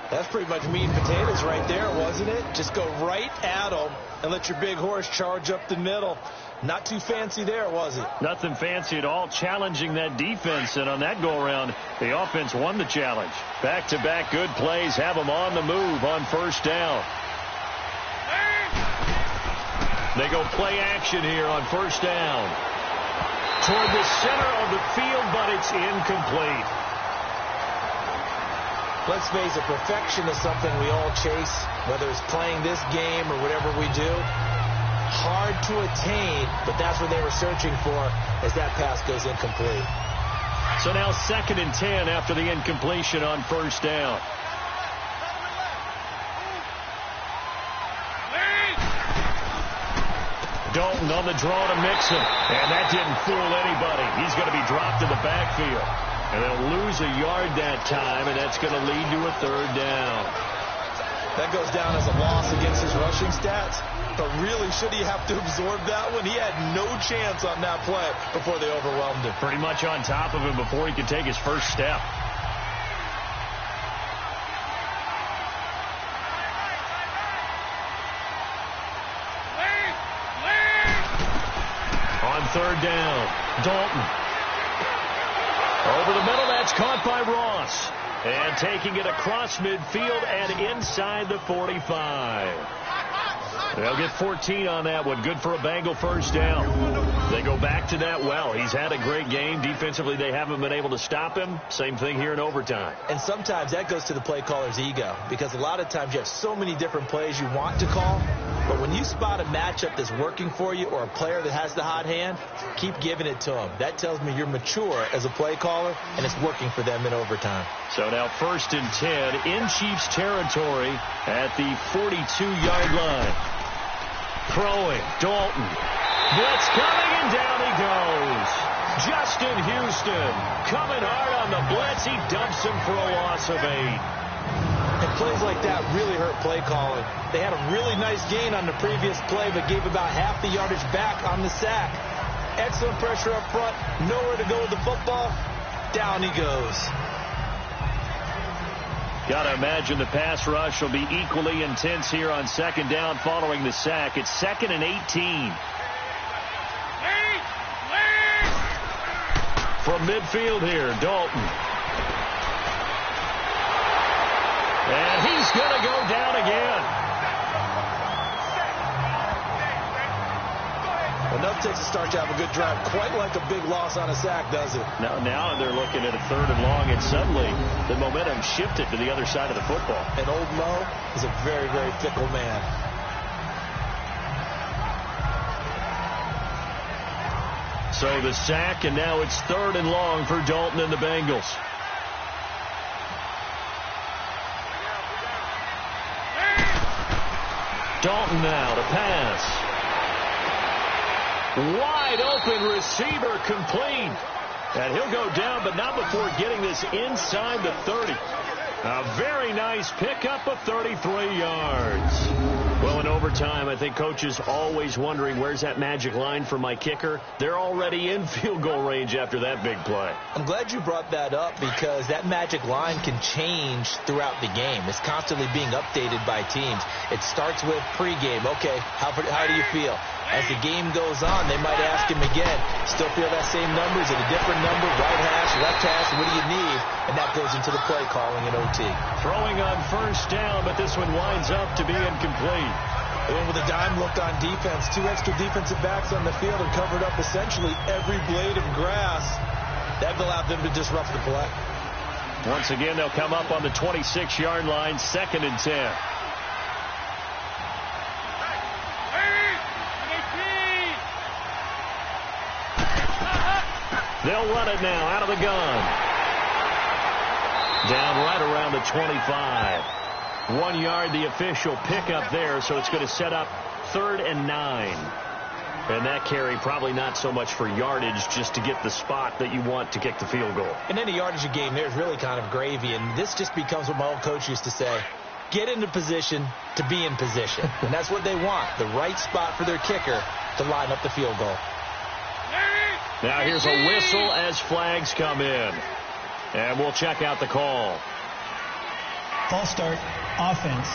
That's pretty much meat and potatoes right there, wasn't it? Just go right at them and let your big horse charge up the middle. Not too fancy there, was it? Nothing fancy at all, challenging that defense. And on that go-around, the offense won the challenge. Back-to-back good plays have them on the move on 1st down. They go play action here on 1st down. Toward the center of the field, but it's incomplete. Let's face it, perfection is something we all chase, whether it's playing this game or whatever we do. Hard to attain, but that's what they were searching for as that pass goes incomplete. So now 2nd and 10 after the incompletion on 1st down. Dalton on the draw to Mixon, and that didn't fool anybody. He's going to be dropped in the backfield. And they'll lose a yard that time, and that's going to lead to a 3rd down. That goes down as a loss against his rushing stats. But really, should he have to absorb that one? He had no chance on that play before they overwhelmed him. Pretty much on top of him before he could take his first step. On 3rd down, Dalton. Over the middle, that's caught by Ross. And taking it across midfield and inside the 45. They'll get 14 on that one. Good for a Bengal first down. They go back to that well. He's had a great game. Defensively, they haven't been able to stop him. Same thing here in overtime. And sometimes that goes to the play caller's ego, because a lot of times you have so many different plays you want to call. But when you spot a matchup that's working for you or a player that has the hot hand, keep giving it to them. That tells me you're mature as a play caller, and it's working for them in overtime. So now 1st and 10 in Chiefs territory at the 42-yard line. Throwing, Dalton. Blitz coming, and down he goes. Justin Houston coming hard on the blitz. He dumps him for a loss of 8. And plays like that really hurt play calling. They had a really nice gain on the previous play, but gave about half the yardage back on the sack. Excellent pressure up front. Nowhere to go with the football. Down he goes. Got to imagine the pass rush will be equally intense here on 2nd down following the sack. It's 2nd and 18. from midfield here. Dalton. And he's going to go down again. Enough takes a start to have a good drive. Quite like a big loss on a sack, does it? Now they're looking at a 3rd and long, and suddenly the momentum shifted to the other side of the football. And old Mo is a very, very fickle man. So the sack, and now it's 3rd and long for Dalton and the Bengals. Dalton now to pass. Wide open receiver complete. And he'll go down, but not before getting this inside the 30. A very nice pickup of 33 yards. Well, in overtime, I think coaches always wondering, where's that magic line for my kicker? They're already in field goal range after that big play. I'm glad you brought that up because that magic line can change throughout the game. It's constantly being updated by teams. It starts with pregame. Okay, how do you feel? As the game goes on, they might ask him again, still feel that same number? Is it a different number? Right hash, left hash, what do you need? And that goes into the play calling in OT. Throwing on 1st down, but this one winds up to be incomplete. And with a dime look on defense, 2 extra defensive backs on the field and covered up essentially every blade of grass. That allowed them to disrupt the play. Once again, they'll come up on the 26-yard line, 2nd and 10. They'll run it now out of the gun. Down right around the 25. 1 yard, the official pickup there, so it's going to set up 3rd and 9. And that carry probably not so much for yardage, just to get the spot that you want to kick the field goal. In any yardage game, there's really kind of gravy, and this just becomes what my old coach used to say. Get into position to be in position. And that's what they want, the right spot for their kicker to line up the field goal. Now here's a whistle as flags come in. And we'll check out the call. False start, offense.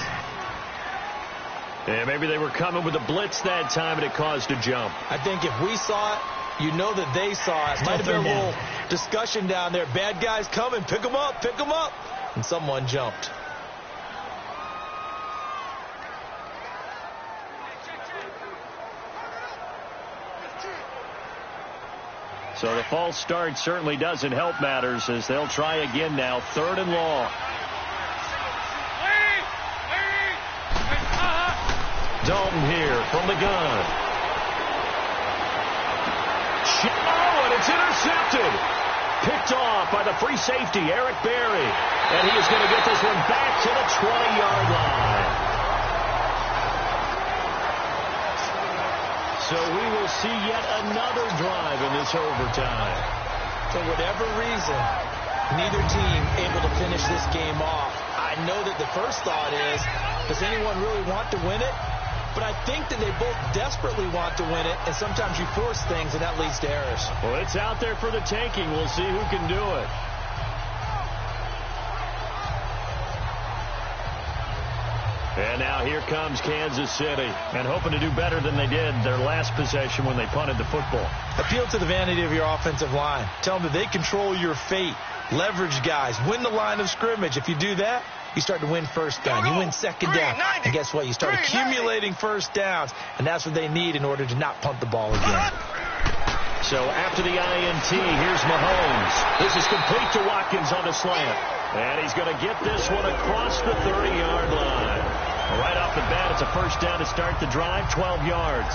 And maybe they were coming with a blitz that time and it caused a jump. I think if we saw it, you know that they saw it. Might have been a little discussion down there. Bad guys coming, pick them up, pick them up. And someone jumped. So the false start certainly doesn't help matters as they'll try again now. 3rd and long. Dalton here from the gun. Oh, and it's intercepted. Picked off by the free safety, Eric Berry. And he is going to get this one back to the 20-yard line. So we will see yet another drive in this overtime. For whatever reason, neither team able to finish this game off. I know that the first thought is, does anyone really want to win it? But I think that they both desperately want to win it, and sometimes you force things, and that leads to errors. Well, it's out there for the taking. We'll see who can do it. And now here comes Kansas City, and hoping to do better than they did their last possession when they punted the football. Appeal to the vanity of your offensive line. Tell them that they control your fate. Leverage guys. Win the line of scrimmage. If you do that, you start to win 1st down. You win 2nd down. And guess what? You start accumulating 1st downs, and that's what they need in order to not punt the ball again. So after the INT, here's Mahomes. This is complete to Watkins on the slant. And he's going to get this one across the 30-yard line. Right off the bat, it's a 1st down to start the drive, 12 yards.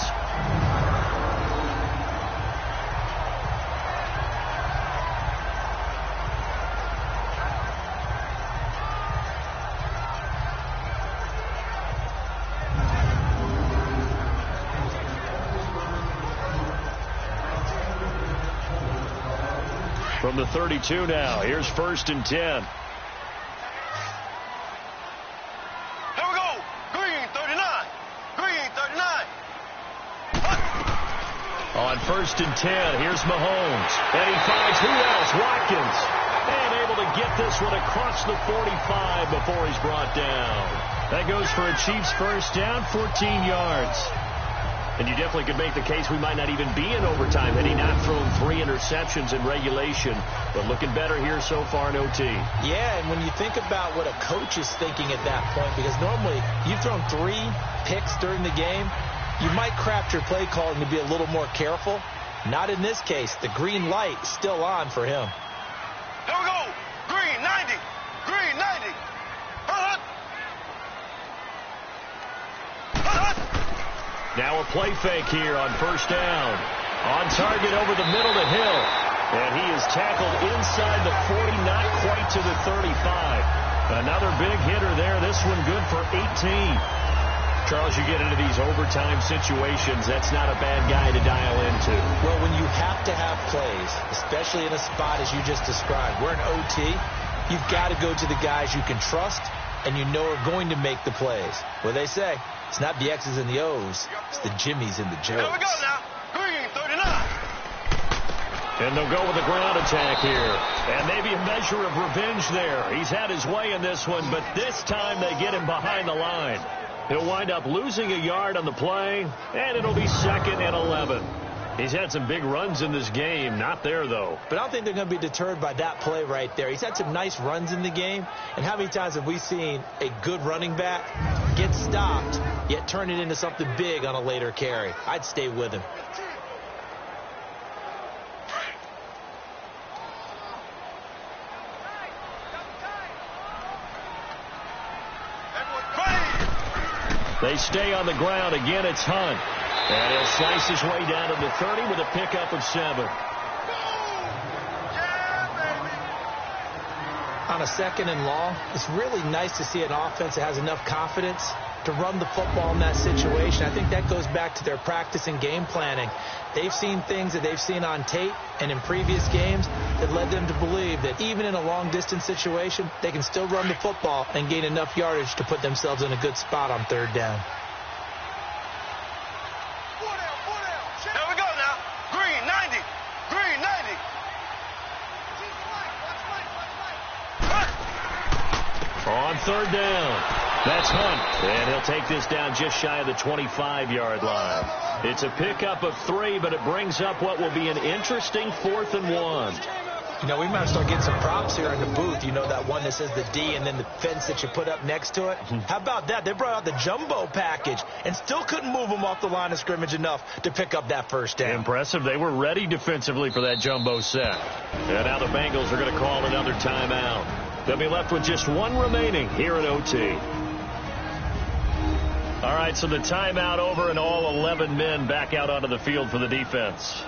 From the 32 now, here's 1st and 10. On 1st and 10, here's Mahomes. And he finds who else? Watkins. And able to get this one across the 45 before he's brought down. That goes for a Chiefs 1st down, 14 yards. And you definitely could make the case we might not even be in overtime had he not thrown 3 interceptions in regulation. But looking better here so far in OT. Yeah, and when you think about what a coach is thinking at that point, because normally you've thrown 3 picks during the game, you might craft your play calling to be a little more careful. Not in this case. The green light is still on for him. Here we go. Green 90. Green 90. Now a play fake here on first down. On target over the middle to Hill. And he is tackled inside the 40, not quite to the 35. Another big hitter there. This one good for 18. Charles, you get into these overtime situations, that's not a bad guy to dial into. Well, when you have to have plays, especially in a spot as you just described, we're in OT, you've got to go to the guys you can trust and you know are going to make the plays. Well, they say, it's not the X's and the O's, it's the Jimmies and the Joes. Here we go now. Green 39. And they'll go with a ground attack here. And maybe a measure of revenge there. He's had his way in this one, but this time they get him behind the line. He'll wind up losing a yard on the play, and it'll be 2nd and 11. He's had some big runs in this game. Not there, though. But I don't think they're going to be deterred by that play right there. He's had some nice runs in the game. And how many times have we seen a good running back get stopped, yet turn it into something big on a later carry? I'd stay with him. They stay on the ground. Again, it's Hunt. And he'll slice his way down to the 30 with a pickup of 7. On a 2nd and long, it's really nice to see an offense that has enough confidence to run the football in that situation. I think that goes back to their practice and game planning. They've seen things that they've seen on tape and in previous games that led them to believe that even in a long-distance situation, they can still run the football and gain enough yardage to put themselves in a good spot on 3rd down. Here we go now. Green 90. Green 90. On 3rd down, that's Hunt, and he'll take this down just shy of the 25-yard line. It's a pickup of 3, but it brings up what will be an interesting 4th and 1. You know, we might start getting some props here in the booth. You know, that one that says the D and then the fence that you put up next to it? How about that? They brought out the jumbo package and still couldn't move them off the line of scrimmage enough to pick up that 1st down. Impressive. They were ready defensively for that jumbo set. And now the Bengals are going to call another timeout. They'll be left with just 1 remaining here at OT. All right, so the timeout over and all 11 men back out onto the field for the defense.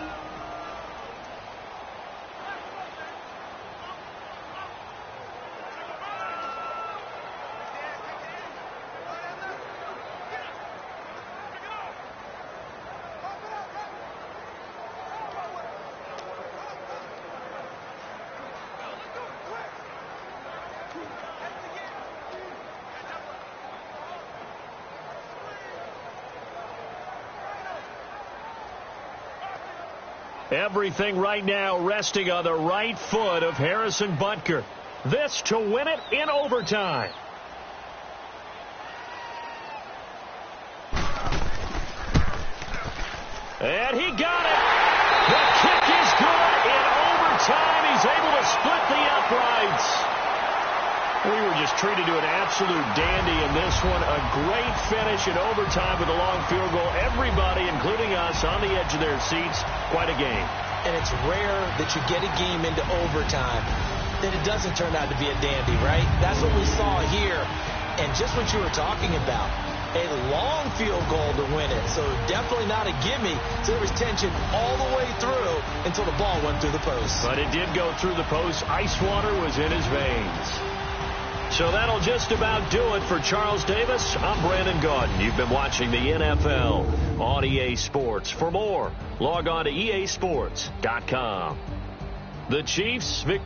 Everything right now resting on the right foot of Harrison Butker. This to win it in overtime. And he got it. The kick is good. In overtime, he's able to split the uprights. We were just treated to an absolute dandy in this one. A great finish in overtime with a long field goal. Everybody, including us, on the edge of their seats. Quite a game. And it's rare that you get a game into overtime that it doesn't turn out to be a dandy, right? That's what we saw here. And just what you were talking about, a long field goal to win it. So definitely not a gimme. So there was tension all the way through until the ball went through the post. But it did go through the post. Ice water was in his veins. So that'll just about do it for Charles Davis. I'm Brandon Gaudin. You've been watching the NFL on EA Sports. For more, log on to easports.com. The Chiefs victory.